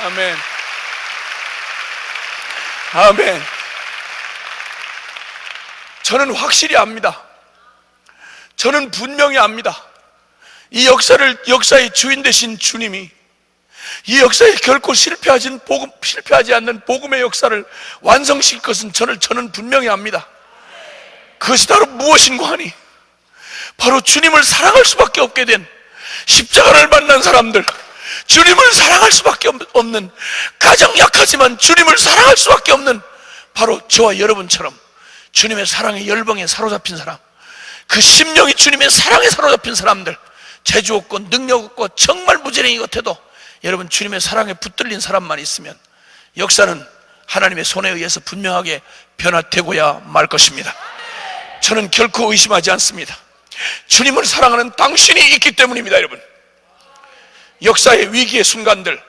아멘. 아멘. 저는 확실히 압니다. 저는 분명히 압니다. 이 역사의 주인 되신 주님이 이 역사에 결코 실패하지 않는 복음의 역사를 완성시킬 것은 저는 분명히 압니다. 그것이 바로 무엇인가 하니, 바로 주님을 사랑할 수밖에 없게 된, 십자가를 만난 사람들, 주님을 사랑할 수밖에 없는, 가장 약하지만 주님을 사랑할 수밖에 없는 바로 저와 여러분처럼 주님의 사랑의 열방에 사로잡힌 사람, 그 심령이 주님의 사랑에 사로잡힌 사람들, 재주 없고 능력 없고 정말 무지랭이 같아도 여러분 주님의 사랑에 붙들린 사람만 있으면 역사는 하나님의 손에 의해서 분명하게 변화되고야 말 것입니다. 저는 결코 의심하지 않습니다. 주님을 사랑하는 당신이 있기 때문입니다. 여러분, 역사의 위기의 순간들,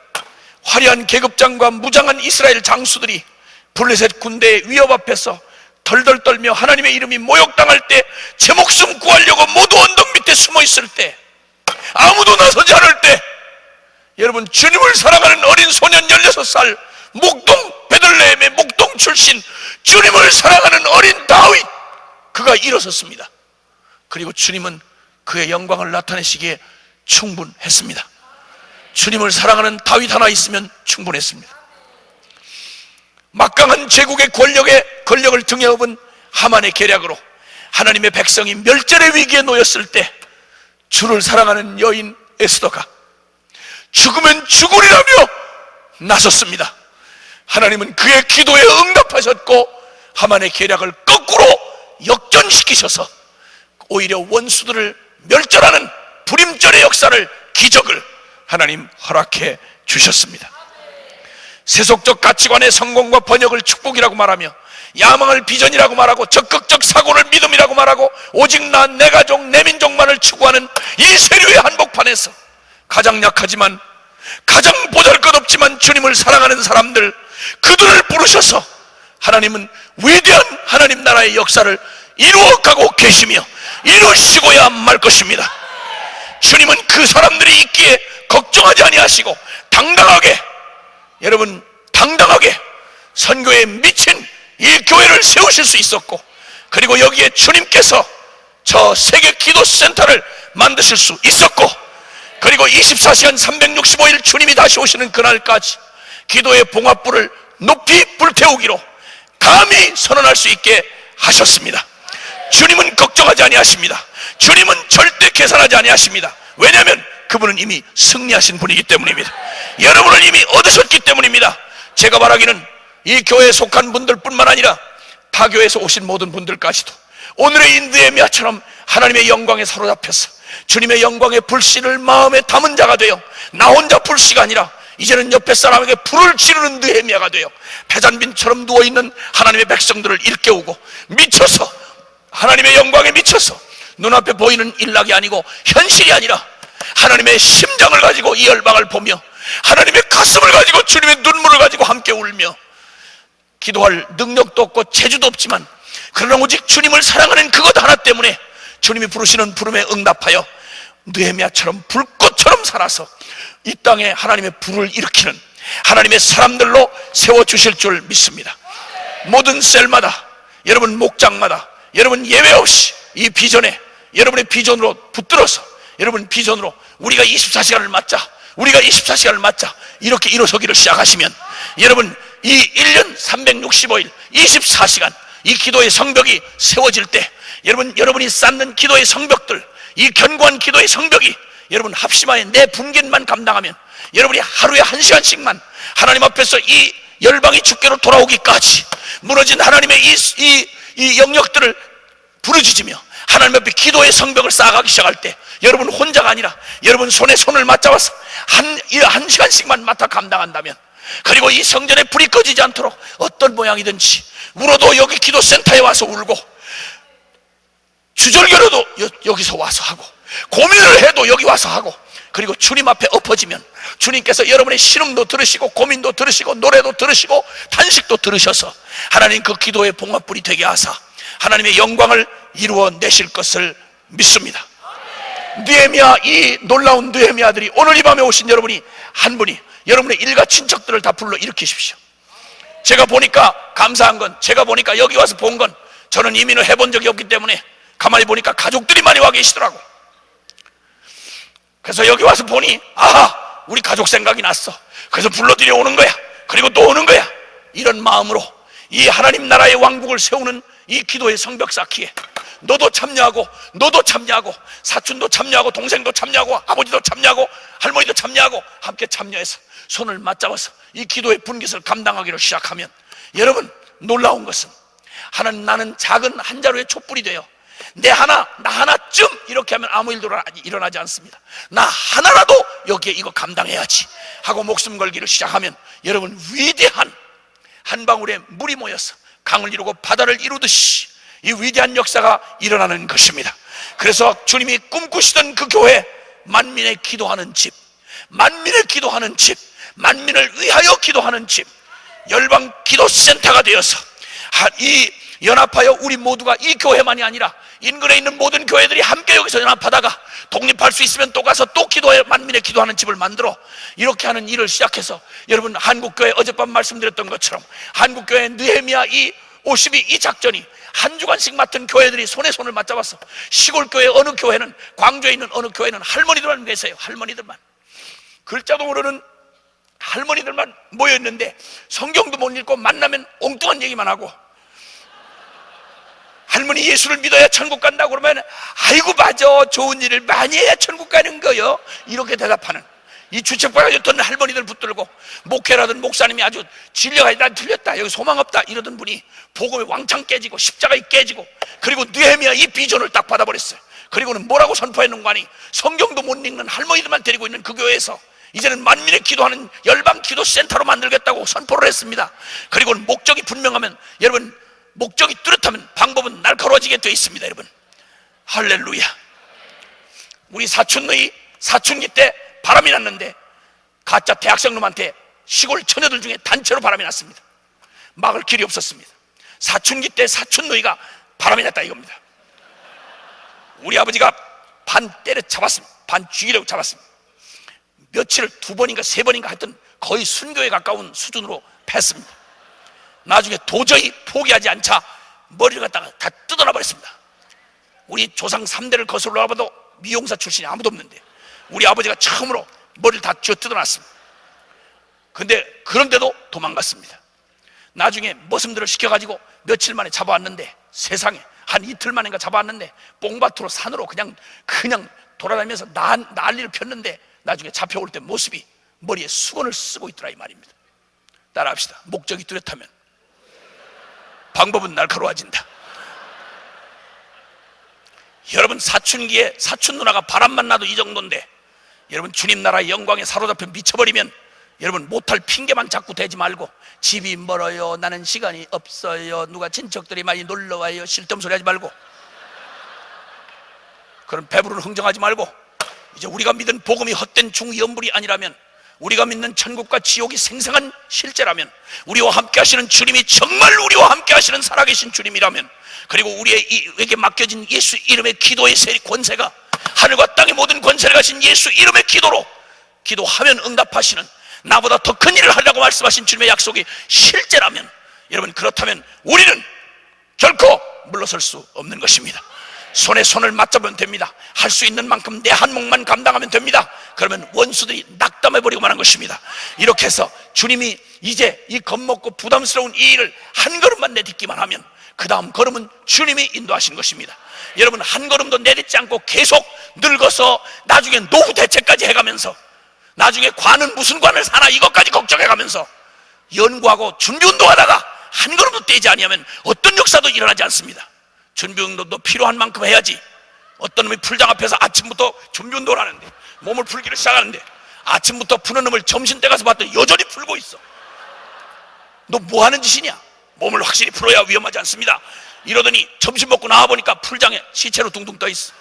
화려한 계급장과 무장한 이스라엘 장수들이 블레셋 군대의 위협 앞에서 덜덜 떨며 하나님의 이름이 모욕당할 때, 제 목숨 구하려고 모두 언덕 밑에 숨어 있을 때, 아무도 나서지 않을 때, 여러분 주님을 사랑하는 어린 소년 16살, 목동 베들레헴의 목동 출신 주님을 사랑하는 어린 다윗, 그가 일어섰습니다. 그리고 주님은 그의 영광을 나타내시기에 충분했습니다. 주님을 사랑하는 다윗 하나 있으면 충분했습니다. 막강한 제국의 권력을 등에 업은 하만의 계략으로 하나님의 백성이 멸절의 위기에 놓였을 때, 주를 사랑하는 여인 에스더가 죽으면 죽으리라며 나섰습니다. 하나님은 그의 기도에 응답하셨고 하만의 계략을 거꾸로 역전시키셔서 오히려 원수들을 멸절하는 불임절의 역사를, 기적을 하나님 허락해 주셨습니다. 세속적 가치관의 성공과 번역을 축복이라고 말하며, 야망을 비전이라고 말하고, 적극적 사고를 믿음이라고 말하고, 오직 나, 내 가족, 내 민족만을 추구하는 이 세류의 한복판에서 가장 약하지만, 가장 보잘것없지만 주님을 사랑하는 사람들, 그들을 부르셔서 하나님은 위대한 하나님 나라의 역사를 이루어가고 계시며 이루시고야 말 것입니다. 주님은 그 사람들이 있기에 걱정하지 아니하시고 당당하게, 여러분 당당하게 선교에 미친 이 교회를 세우실 수 있었고, 그리고 여기에 주님께서 저 세계 기도센터를 만드실 수 있었고, 그리고 24시간 365일 주님이 다시 오시는 그날까지 기도의 봉합불을 높이 불태우기로 감히 선언할 수 있게 하셨습니다. 주님은 걱정하지 아니하십니다. 주님은 절대 계산하지 아니하십니다. 왜냐하면 그분은 이미 승리하신 분이기 때문입니다. 여러분을 이미 얻으셨기 때문입니다. 제가 말하기는 이 교회에 속한 분들뿐만 아니라 타 교회에서 오신 모든 분들까지도 오늘의 인드에미아처럼 하나님의 영광에 사로잡혀서 주님의 영광의 불씨를 마음에 담은 자가 되어, 나 혼자 불씨가 아니라 이제는 옆에 사람에게 불을 지르는 느헤미야가 되어 패잔빈처럼 누워있는 하나님의 백성들을 일깨우고, 미쳐서 하나님의 영광에 미쳐서 눈앞에 보이는 일락이 아니고 현실이 아니라 하나님의 심장을 가지고 이 열방을 보며 하나님의 가슴을 가지고 주님의 눈물을 가지고 함께 울며, 기도할 능력도 없고 재주도 없지만 그러나 오직 주님을 사랑하는 그것 하나 때문에 주님이 부르시는 부름에 응답하여 느헤미야처럼 불꽃처럼 살아서 이 땅에 하나님의 불을 일으키는 하나님의 사람들로 세워주실 줄 믿습니다. 모든 셀마다, 여러분 목장마다, 여러분 예외 없이 이 비전에, 여러분의 비전으로 붙들어서, 여러분 비전으로 우리가 24시간을 맞자, 우리가 24시간을 맞자, 이렇게 일어서기를 시작하시면 여러분 이 1년 365일 24시간 이 기도의 성벽이 세워질 때, 여러분이 쌓는 기도의 성벽들, 이 견고한 기도의 성벽이 여러분 합심하여 내 분깃만 감당하면, 여러분이 하루에 1시간씩만 하나님 앞에서 이 열방이 주께로 돌아오기까지 무너진 하나님의 이 영역들을 부르짖으며 하나님 앞에 기도의 성벽을 쌓아가기 시작할 때, 여러분 혼자가 아니라 여러분 손에 손을 맞잡아서 한 시간씩만 맡아 감당한다면, 그리고 이 성전에 불이 꺼지지 않도록 어떤 모양이든지 울어도 여기 기도센터에 와서 울고, 주절결어도 여기서 와서 하고, 고민을 해도 여기 와서 하고, 그리고 주님 앞에 엎어지면 주님께서 여러분의 신음도 들으시고 고민도 들으시고 노래도 들으시고 탄식도 들으셔서 하나님 그 기도의 봉합불이 되게 하사 하나님의 영광을 이루어내실 것을 믿습니다. 느헤미야, 이 놀라운 느헤미야들이 오늘 이 밤에 오신 여러분이 한 분이 여러분의 일가 친척들을 다 불러 일으키십시오. 제가 보니까 감사한 건, 제가 보니까 여기 와서 본 건, 저는 이민을 해본 적이 없기 때문에 가만히 보니까 가족들이 많이 와 계시더라고. 그래서 여기 와서 보니 아하, 우리 가족 생각이 났어. 그래서 불러들여 오는 거야. 그리고 또 오는 거야. 이런 마음으로 이 하나님 나라의 왕국을 세우는 이 기도의 성벽 쌓기에 너도 참여하고, 너도 참여하고, 사촌도 참여하고, 동생도 참여하고, 아버지도 참여하고, 할머니도 참여하고, 함께 참여해서 손을 맞잡아서 이 기도의 분깃을 감당하기로 시작하면, 여러분, 놀라운 것은 하나님, 나는 작은 한 자루의 촛불이 되어 나 하나쯤 이렇게 하면 아무 일도 일어나지 않습니다. 나 하나라도 여기에 이거 감당해야지 하고 목숨 걸기를 시작하면, 여러분, 위대한 한 방울의 물이 모여서 강을 이루고 바다를 이루듯이 이 위대한 역사가 일어나는 것입니다. 그래서 주님이 꿈꾸시던 그 교회, 만민의 기도하는 집, 만민의 기도하는 집, 만민을 위하여 기도하는 집, 열방 기도센터가 되어서 이 연합하여 우리 모두가 이 교회만이 아니라 인근에 있는 모든 교회들이 함께 여기서 연합하다가 독립할 수 있으면 또 가서 또 기도해, 만민의 기도하는 집을 만들어 이렇게 하는 일을 시작해서, 여러분, 한국교회 어젯밤 말씀드렸던 것처럼 한국교회 느헤미야 이 52 이 작전이 한 주간씩 맡은 교회들이 손에 손을 맞잡아서 시골교회 어느 교회는, 광주에 있는 어느 교회는 할머니들만 계세요. 할머니들만, 글자도 모르는 할머니들만 모여있는데 성경도 못 읽고 만나면 엉뚱한 얘기만 하고, 할머니 예수를 믿어야 천국 간다고 그러면 아이고 맞아, 좋은 일을 많이 해야 천국 가는 거요, 이렇게 대답하는 이 주책바가 였던 할머니들 붙들고, 목회라든 목사님이 아주 진료가 난 틀렸다, 여기 소망 없다 이러던 분이 복음이 왕창 깨지고 십자가에 깨지고, 그리고 느헤미야 이 비전을 딱 받아버렸어요. 그리고는 뭐라고 선포했는가 하니, 성경도 못 읽는 할머니들만 데리고 있는 그 교회에서 이제는 만민의 기도하는 열방 기도 센터로 만들겠다고 선포를 했습니다. 그리고는 목적이 분명하면, 여러분, 목적이 뚜렷하면 방법은 날카로워지게 되어 있습니다. 여러분, 할렐루야. 우리 사촌의 사춘기 때 바람이 났는데 가짜 대학생놈한테 시골 처녀들 중에 단체로 바람이 났습니다. 막을 길이 없었습니다. 사춘기 때 사촌너이가 바람이 났다 이겁니다. 우리 아버지가 반 때려 잡았습니다. 반 죽이려고 잡았습니다. 며칠을 2번인가 3번인가 하여튼 거의 순교에 가까운 수준으로 팼습니다. 나중에 도저히 포기하지 않자 머리를 갖다가 다 뜯어놔 버렸습니다. 우리 조상 3대를 거슬러 와봐도 미용사 출신이 아무도 없는데 우리 아버지가 처음으로 머리를 다 쥐어 뜯어놨습니다. 근데 그런데도 도망갔습니다. 나중에 머슴들을 시켜가지고 며칠 만에 잡아왔는데, 세상에 한 이틀 만인가 잡아왔는데 뽕밭으로 산으로 그냥 돌아다니면서 난리를 폈는데, 나중에 잡혀올 때 모습이 머리에 수건을 쓰고 있더라 이 말입니다. 따라합시다. 목적이 뚜렷하면 방법은 날카로워진다. 여러분, 사춘기에 사춘 누나가 바람만 나도 이 정도인데, 여러분, 주님 나라의 영광에 사로잡혀 미쳐버리면, 여러분, 못할 핑계만 자꾸 대지 말고, 집이 멀어요, 나는 시간이 없어요, 누가 친척들이 많이 놀러와요, 쓸데없는 소리 하지 말고, 그런 배부른 흥정하지 말고, 이제 우리가 믿은 복음이 헛된 중연불이 아니라면, 우리가 믿는 천국과 지옥이 생생한 실제라면, 우리와 함께 하시는 주님이 정말 우리와 함께 하시는 살아계신 주님이라면, 그리고 우리에게 맡겨진 예수 이름의 기도의 권세가 하늘과 땅의 모든 권세를 가진 예수 이름의 기도로 기도하면 응답하시는, 나보다 더 큰 일을 하려고 말씀하신 주님의 약속이 실제라면, 여러분, 그렇다면 우리는 결코 물러설 수 없는 것입니다. 손에 손을 맞잡으면 됩니다. 할 수 있는 만큼 내 한 몫만 감당하면 됩니다. 그러면 원수들이 낙담해버리고 마는 것입니다. 이렇게 해서 주님이 이제 이 겁먹고 부담스러운 이 일을 한 걸음만 내딛기만 하면, 그 다음 걸음은 주님이 인도하신 것입니다. 여러분, 한 걸음도 내딛지 않고 계속 늙어서 나중에 노후 대책까지 해가면서, 나중에 관은 무슨 관을 사나 이것까지 걱정해가면서 연구하고 준비운동하다가 한 걸음도 떼지 아니하면 어떤 역사도 일어나지 않습니다. 준비운동도 필요한 만큼 해야지. 어떤 놈이 풀장 앞에서 아침부터 준비운동을 하는데, 몸을 풀기를 시작하는데, 아침부터 푸는 놈을 점심때 가서 봤더니 여전히 풀고 있어. 너 뭐 하는 짓이냐? 몸을 확실히 풀어야 위험하지 않습니다. 이러더니 점심 먹고 나와보니까 풀장에 시체로 둥둥 떠있어.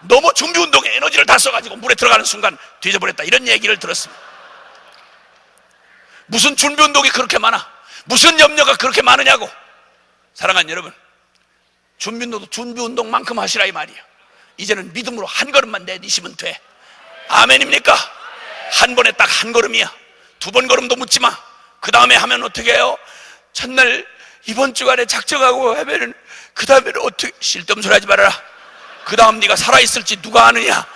너무 준비운동에 에너지를 다 써가지고 물에 들어가는 순간 뒤져버렸다, 이런 얘기를 들었습니다. 무슨 준비운동이 그렇게 많아? 무슨 염려가 그렇게 많으냐고. 사랑하는 여러분, 준비운동도 준비운동만큼 하시라 이 말이에요. 이제는 믿음으로 한 걸음만 내디시면 돼. 아멘입니까? 한 번에 딱 한 걸음이야. 두 번 걸음도 묻지 마. 그 다음에 하면 어떻게 해요? 첫날 이번 주간에 작정하고 하면은 그 다음에는 어떻게, 쓸데없는 소리 하지 말아라. 그 다음 네가 살아있을지 누가 아느냐.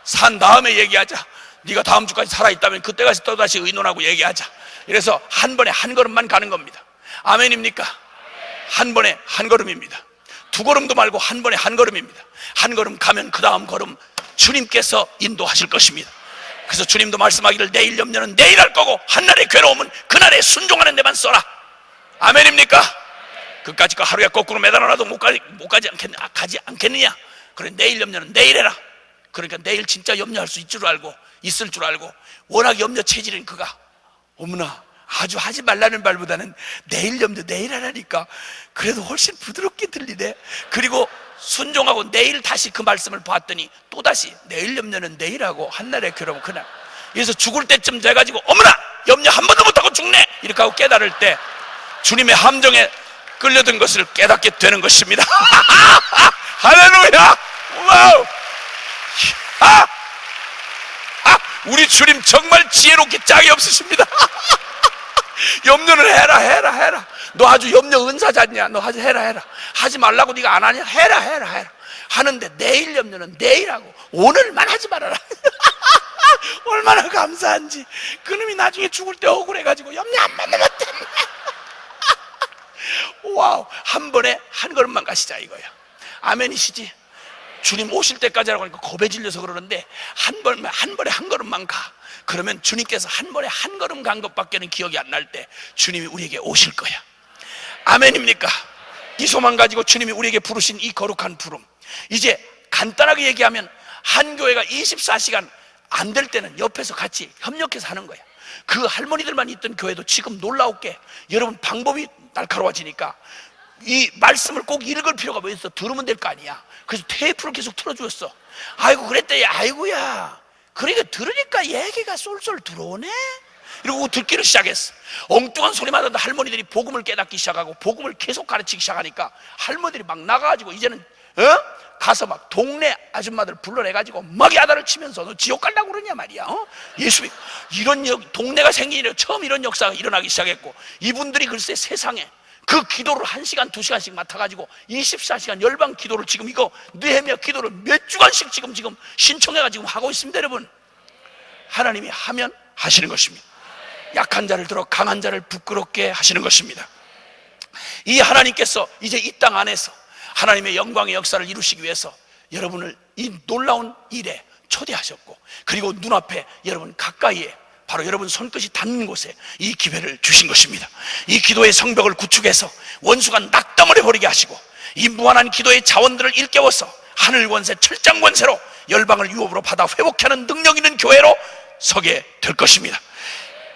산 다음에 얘기하자. 네가 다음 주까지 살아있다면 그때 가서 또다시 의논하고 얘기하자. 그래서 한 번에 한 걸음만 가는 겁니다. 아멘입니까? 한 번에 한 걸음입니다. 두 걸음도 말고 한 번에 한 걸음입니다. 한 걸음 가면 그 다음 걸음 주님께서 인도하실 것입니다. 그래서 주님도 말씀하기를 내일 염려는 내일 할 거고 한날의 괴로움은 그날에 순종하는 데만 써라. 아멘입니까? 그까짓 거 하루에 거꾸로 매달아놔도 가지 않겠느냐. 그래, 내일 염려는 내일 해라. 그러니까 내일 진짜 염려할 수 있을 줄 알고 워낙 염려 체질인 그가 어머나 아주 하지 말라는 말보다는 내일 염려 내일 하라니까 그래도 훨씬 부드럽게 들리네. 그리고 순종하고 내일 다시 그 말씀을 봤더니 또다시 내일 염려는 내일 하고 한날의 괴로움 그날. 그래서 죽을 때쯤 돼가지고 어머나 염려 한 번도 못하고 죽네 이렇게 하고 깨달을 때 주님의 함정에 끌려든 것을 깨닫게 되는 것입니다. 할렐루야. 와우. 우리 주님 정말 지혜롭게 짝이 없으십니다. 염려는 해라. 너 아주 염려 은사자냐? 너 아주 해라. 하지 말라고 네가 안 하냐? 해라. 하는데 내일 염려는 내일 하고 오늘만 하지 말아라. 얼마나 감사한지. 그놈이 나중에 죽을 때 억울해가지고 염려 한 번도 못했네. 와우. 한 번에 한 걸음만 가시자 이거야. 아멘이시지? 주님 오실 때까지라고 하니까 겁에 질려서 그러는데 한 번에 한 걸음만 가. 그러면 주님께서 한 번에 한 걸음 간 것밖에는 기억이 안 날 때 주님이 우리에게 오실 거야. 아멘입니까? 이 소망 가지고 주님이 우리에게 부르신 이 거룩한 부름. 이제 간단하게 얘기하면 한 교회가 24시간 안 될 때는 옆에서 같이 협력해서 하는 거야. 그 할머니들만 있던 교회도 지금 놀라웠게 여러분 방법이 날카로워지니까 이 말씀을 꼭 읽을 필요가 뭐 있어. 들으면 될 거 아니야. 그래서 테이프를 계속 틀어주었어. 아이고 그랬더니 아이고야 그러니까 들으니까 얘기가 쏠쏠 들어오네. 이러고 듣기를 시작했어. 엉뚱한 소리만 하던 할머니들이 복음을 깨닫기 시작하고 복음을 계속 가르치기 시작하니까 할머니들이 막 나가가지고 이제는 가서 막 동네 아줌마들 불러내가지고 막 야단을 치면서 너 지옥 가려고 그러냐 말이야. 예수 이런 동네가 생기려 처음 이런 역사가 일어나기 시작했고 이분들이 글쎄 세상에 그 기도를 1시간 2시간씩 맡아가지고 24시간 열방 기도를 지금 이거 느헤미야 기도를 몇 주간씩 지금 신청해가지고 하고 있습니다. 여러분 하나님이 하면 하시는 것입니다. 약한 자를 들어 강한 자를 부끄럽게 하시는 것입니다. 이 하나님께서 이제 이 땅 안에서 하나님의 영광의 역사를 이루시기 위해서 여러분을 이 놀라운 일에 초대하셨고 그리고 눈앞에 여러분 가까이에 바로 여러분 손끝이 닿는 곳에 이 기회를 주신 것입니다. 이 기도의 성벽을 구축해서 원수가 낙담을 해버리게 하시고 이 무한한 기도의 자원들을 일깨워서 하늘 권세 철장 권세로 열방을 유업으로 받아 회복하는 능력 있는 교회로 서게 될 것입니다.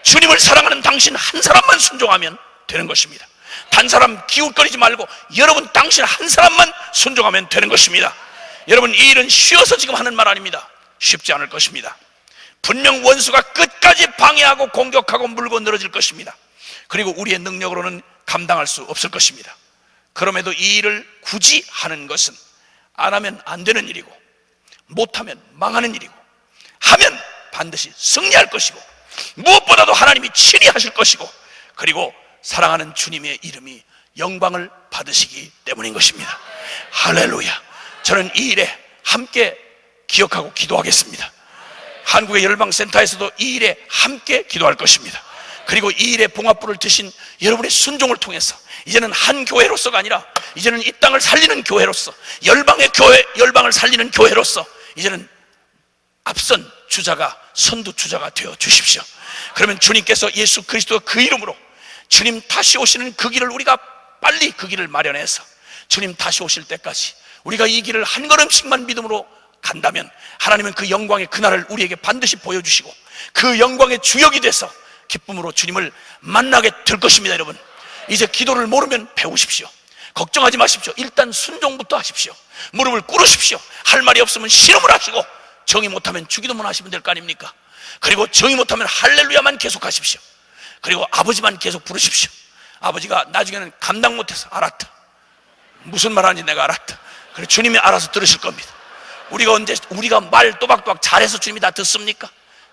주님을 사랑하는 당신 한 사람만 순종하면 되는 것입니다. 단 사람 기웃거리지 말고 여러분 당신 한 사람만 순종하면 되는 것입니다. 여러분 이 일은 쉬어서 지금 하는 말 아닙니다. 쉽지 않을 것입니다. 분명 원수가 끝까지 방해하고 공격하고 물고 늘어질 것입니다. 그리고 우리의 능력으로는 감당할 수 없을 것입니다. 그럼에도 이 일을 굳이 하는 것은 안 하면 안 되는 일이고 못하면 망하는 일이고 하면 반드시 승리할 것이고 무엇보다도 하나님이 친히 하실 것이고 그리고 사랑하는 주님의 이름이 영광을 받으시기 때문인 것입니다. 할렐루야. 저는 이 일에 함께 기억하고 기도하겠습니다. 한국의 열방센터에서도 이 일에 함께 기도할 것입니다. 그리고 이 일에 봉합부를 드신 여러분의 순종을 통해서 이제는 한 교회로서가 아니라 이제는 이 땅을 살리는 교회로서 열방의 교회, 열방을 살리는 교회로서 이제는 앞선 주자가 선두 주자가 되어 주십시오. 그러면 주님께서 예수 그리스도 그 이름으로 주님 다시 오시는 그 길을 우리가 빨리 그 길을 마련해서 주님 다시 오실 때까지 우리가 이 길을 한 걸음씩만 믿음으로 간다면 하나님은 그 영광의 그날을 우리에게 반드시 보여주시고 그 영광의 주역이 돼서 기쁨으로 주님을 만나게 될 것입니다. 여러분 이제 기도를 모르면 배우십시오. 걱정하지 마십시오. 일단 순종부터 하십시오. 무릎을 꿇으십시오. 할 말이 없으면 신음을 하시고, 정의 못하면 주기도문 하시면 될 거 아닙니까? 그리고 정의 못하면 할렐루야만 계속 하십시오. 그리고 아버지만 계속 부르십시오. 아버지가 나중에는 감당 못해서 알았다, 무슨 말 하는지 내가 알았다, 그리고 주님이 알아서 들으실 겁니다. 우리가 말 또박또박 잘해서 주님이 다 듣습니까?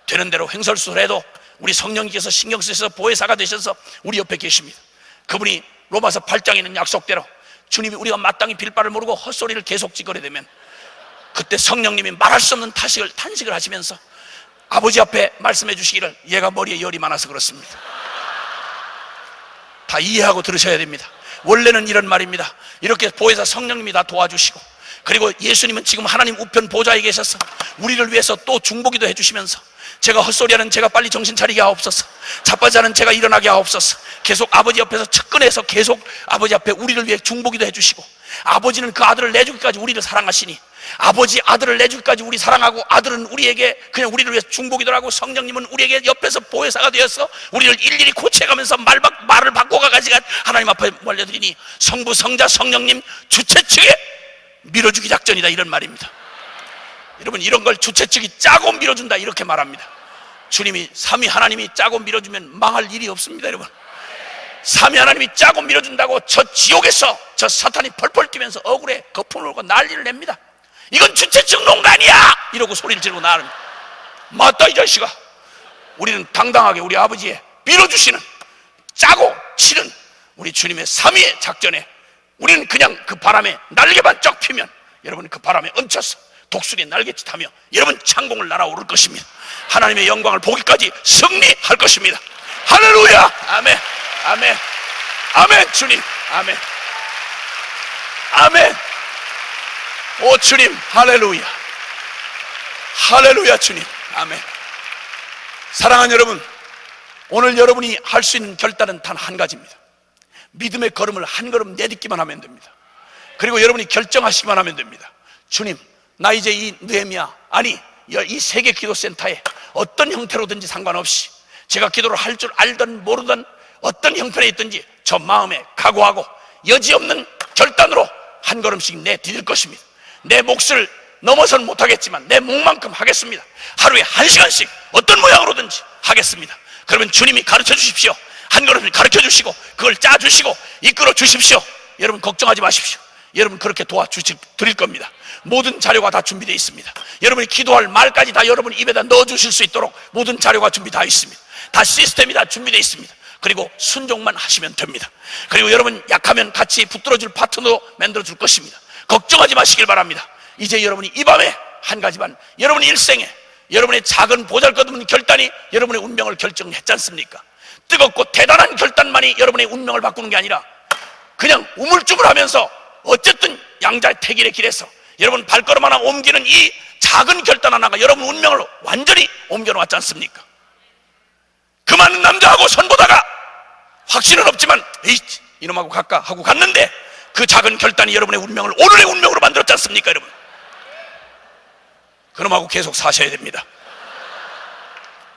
되는 대로 횡설수설해도 우리 성령님께서 신경 쓰셔서 보혜사가 되셔서 우리 옆에 계십니다. 그분이 로마서 8장에 있는 약속대로 주님이 우리가 마땅히 빌 바를 모르고 헛소리를 계속 찌그려 되면, 그때 성령님이 말할 수 없는 탄식을 하시면서 아버지 앞에 말씀해 주시기를, 얘가 머리에 열이 많아서 그렇습니다. 다 이해하고 들으셔야 됩니다. 원래는 이런 말입니다. 이렇게 보혜사 성령님이 다 도와주시고, 그리고 예수님은 지금 하나님 우편 보좌에 계셔서 우리를 위해서 또 중보기도 해주시면서, 제가 헛소리하는 제가 빨리 정신 차리게 하옵소서, 자빠자는 제가 일어나게 하옵소서, 계속 아버지 옆에서 측근해서 계속 아버지 앞에 우리를 위해 중보기도 해주시고, 아버지는 그 아들을 내주기까지 우리를 사랑하시니 아버지 아들을 내주기까지 우리 사랑하고, 아들은 우리에게 그냥 우리를 위해서 중보기도 하고, 성령님은 우리에게 옆에서 보혜사가 되어서 우리를 일일이 고쳐가면서 말을 바꿔가지고 하나님 앞에 몰려드리니, 성부 성자 성령님 주체 측에 밀어주기 작전이다, 이런 말입니다. 여러분, 이런 걸 주체 측이 짜고 밀어준다, 이렇게 말합니다. 주님이 삼위 하나님이 짜고 밀어주면 망할 일이 없습니다. 여러분, 삼위 하나님이 짜고 밀어준다고 저 지옥에서 저 사탄이 펄펄 뛰면서 억울해 거품을 울고 난리를 냅니다. 이건 주체 측 농간이야! 이러고 소리를 지르고 나릅니다. 맞다, 이 자식아. 우리는 당당하게 우리 아버지의 밀어주시는, 짜고 치는 우리 주님의 삼위의 작전에 우리는 그냥 그 바람에 날개만 쫙 피면, 여러분 그 바람에 얹혀서 독수리의 날갯짓 하며 여러분 창공을 날아오를 것입니다. 하나님의 영광을 보기까지 승리할 것입니다. 할렐루야! 아멘, 아멘, 아멘. 주님, 아멘, 아멘. 오 주님, 할렐루야, 할렐루야. 주님, 아멘. 사랑하는 여러분, 오늘 여러분이 할 수 있는 결단은 단 한 가지입니다. 믿음의 걸음을 한 걸음 내딛기만 하면 됩니다. 그리고 여러분이 결정하시기만 하면 됩니다. 주님, 나 이제 이 느헤미야, 아니 이 세계 기도센터에 어떤 형태로든지 상관없이 제가 기도를 할 줄 알든 모르든 어떤 형편에 있든지 저 마음에 각오하고 여지없는 결단으로 한 걸음씩 내디딜 것입니다. 내 몫을 넘어서는 못하겠지만 내 몫만큼 하겠습니다. 하루에 1시간씩 어떤 모양으로든지 하겠습니다. 그러면 주님이 가르쳐 주십시오. 한 걸음을 가르쳐 주시고 그걸 짜 주시고 이끌어 주십시오. 여러분 걱정하지 마십시오. 여러분 그렇게 도와드릴 겁니다. 모든 자료가 다 준비되어 있습니다. 여러분이 기도할 말까지 다 여러분 입에다 넣어 주실 수 있도록 모든 자료가 준비되어 있습니다. 다 시스템이 다 준비되어 있습니다. 그리고 순종만 하시면 됩니다. 그리고 여러분 약하면 같이 붙들어줄 파트너도 만들어 줄 것입니다. 걱정하지 마시길 바랍니다. 이제 여러분이 이 밤에 한 가지만, 여러분의 일생에 여러분의 작은 보잘것없는 결단이 여러분의 운명을 결정했지 않습니까? 뜨겁고 대단한 결단만이 여러분의 운명을 바꾸는 게 아니라 그냥 우물쭈물하면서 어쨌든 양자의 택일의 길에서 여러분 발걸음 하나 옮기는 이 작은 결단 하나가 여러분 운명을 완전히 옮겨놓았지 않습니까? 그 많은 남자하고 선보다가 확신은 없지만 에이 이놈하고 갈까 하고 갔는데 그 작은 결단이 여러분의 운명을 오늘의 운명으로 만들었지 않습니까? 여러분 그놈하고 계속 사셔야 됩니다.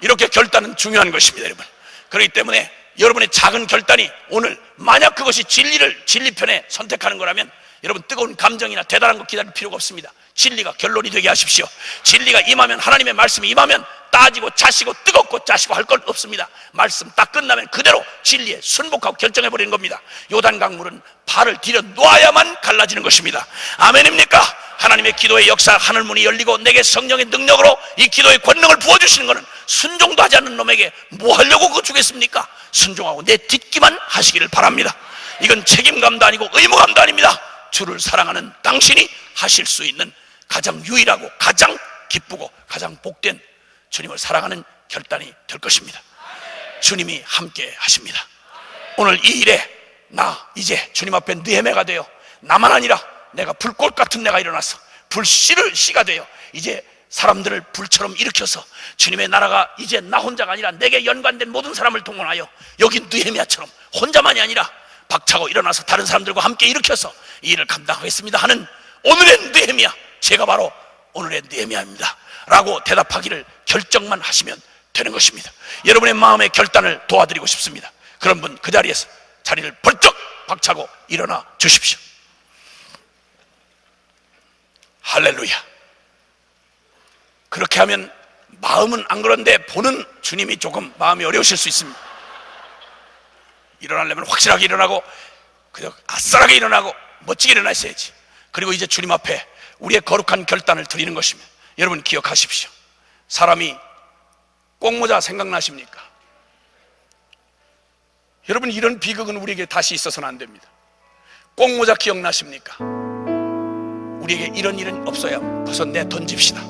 이렇게 결단은 중요한 것입니다. 여러분 그렇기 때문에 여러분의 작은 결단이 오늘 만약 그것이 진리편에 선택하는 거라면 여러분 뜨거운 감정이나 대단한 거 기다릴 필요가 없습니다. 진리가 결론이 되게 하십시오. 진리가 임하면, 하나님의 말씀이 임하면 따지고 자시고 뜨겁고 짜시고 할 것 없습니다. 말씀 딱 끝나면 그대로 진리에 순복하고 결정해버리는 겁니다. 요단강 물은 발을 디뎌 놓아야만 갈라지는 것입니다. 아멘입니까? 하나님의 기도의 역사, 하늘문이 열리고 내게 성령의 능력으로 이 기도의 권능을 부어주시는 것은 순종도 하지 않는 놈에게 뭐 하려고 그거 주겠습니까? 순종하고 내딛기만 하시기를 바랍니다. 이건 책임감도 아니고 의무감도 아닙니다. 주를 사랑하는 당신이 하실 수 있는 가장 유일하고 가장 기쁘고 가장 복된 주님을 사랑하는 결단이 될 것입니다. 주님이 함께 하십니다. 오늘 이 일에 나 이제 주님 앞에 느헤미야가 되어 나만 아니라 내가 불꽃 같은 내가 일어나서 불씨를 씨가 되어 이제 사람들을 불처럼 일으켜서 주님의 나라가 이제 나 혼자가 아니라 내게 연관된 모든 사람을 동원하여 여기 느헤미야처럼 혼자만이 아니라 박차고 일어나서 다른 사람들과 함께 일으켜서 이 일을 감당하겠습니다 하는 오늘의 느헤미야, 제가 바로 오늘의 느헤미야입니다 라고 대답하기를 결정만 하시면 되는 것입니다. 여러분의 마음의 결단을 도와드리고 싶습니다. 그런 분 그 자리에서 자리를 벌떡 박차고 일어나 주십시오. 할렐루야. 그렇게 하면 마음은 안 그런데 보는 주님이 조금 마음이 어려우실 수 있습니다. 일어나려면 확실하게 일어나고 그냥 아싸하게 일어나고 멋지게 일어나셔야지. 그리고 이제 주님 앞에 우리의 거룩한 결단을 드리는 것입니다. 여러분 기억하십시오. 사람이 꽁모자 생각나십니까? 여러분 이런 비극은 우리에게 다시 있어서는 안 됩니다. 꽁모자 기억나십니까? 우리에게 이런 일은 없어야 벌써 내던집시다.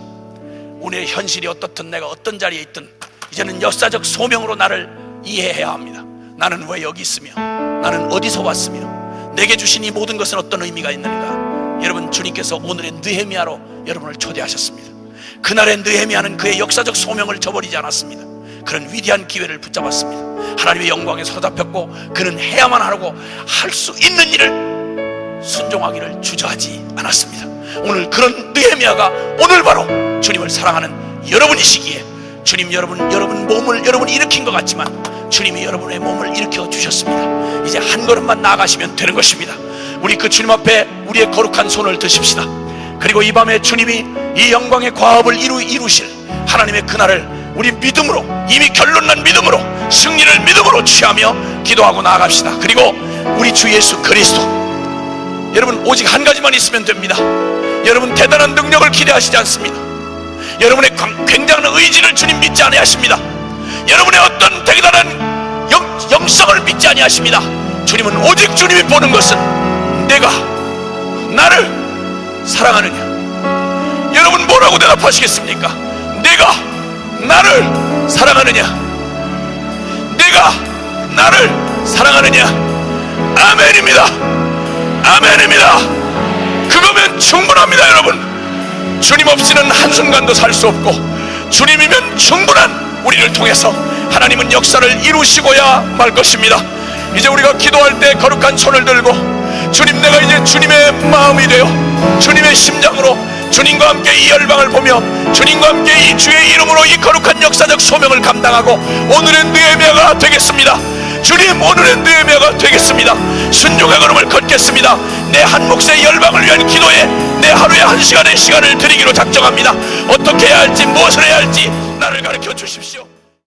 오늘의 현실이 어떻든 내가 어떤 자리에 있든 이제는 역사적 소명으로 나를 이해해야 합니다. 나는 왜 여기 있으며 나는 어디서 왔으며 내게 주신 이 모든 것은 어떤 의미가 있는가. 여러분 주님께서 오늘의 느헤미야로 여러분을 초대하셨습니다. 그날의 느헤미야는 그의 역사적 소명을 저버리지 않았습니다. 그런 위대한 기회를 붙잡았습니다. 하나님의 영광에 사로잡혔고 그는 해야만 하고 할 수 있는 일을 순종하기를 주저하지 않았습니다. 오늘 그런 느헤미야가 오늘 바로 주님을 사랑하는 여러분이시기에 주님 여러분 몸을 여러분이 일으킨 것 같지만 주님이 여러분의 몸을 일으켜 주셨습니다. 이제 한 걸음만 나아가시면 되는 것입니다. 우리 그 주님 앞에 우리의 거룩한 손을 드십시다. 그리고 이 밤에 주님이 이 영광의 과업을 이루실 하나님의 그날을 우리 믿음으로, 이미 결론난 믿음으로, 승리를 믿음으로 취하며 기도하고 나아갑시다. 그리고 우리 주 예수 그리스도, 여러분 오직 한 가지만 있으면 됩니다. 여러분 대단한 능력을 기대하시지 않습니다. 여러분의 굉장한 의지를 주님 믿지 아니하십니다. 여러분의 어떤 대단한 영성을 믿지 아니하십니다. 주님은 오직 주님이 보는 것은 내가 나를 사랑하느냐. 여러분 뭐라고 대답하시겠습니까? 내가 나를 사랑하느냐. 내가 나를 사랑하느냐. 아멘입니다. 아멘입니다. 그거면 충분합니다. 여러분 주님 없이는 한순간도 살 수 없고 주님이면 충분한 우리를 통해서 하나님은 역사를 이루시고야 말 것입니다. 이제 우리가 기도할 때 거룩한 손을 들고 주님 내가 이제 주님의 마음이 되어 주님의 심장으로 주님과 함께 이 열방을 보며 주님과 함께 이 주의 이름으로 이 거룩한 역사적 소명을 감당하고 오늘의 느헤미야가 되겠습니다. 주님 오늘의 느헤미야가 되겠습니다. 순종의 걸음을 걷겠습니다. 내 한 몫의 열방을 위한 기도에 내 하루에 1시간의 시간을 드리기로 작정합니다. 어떻게 해야 할지 무엇을 해야 할지 나를 가르쳐 주십시오.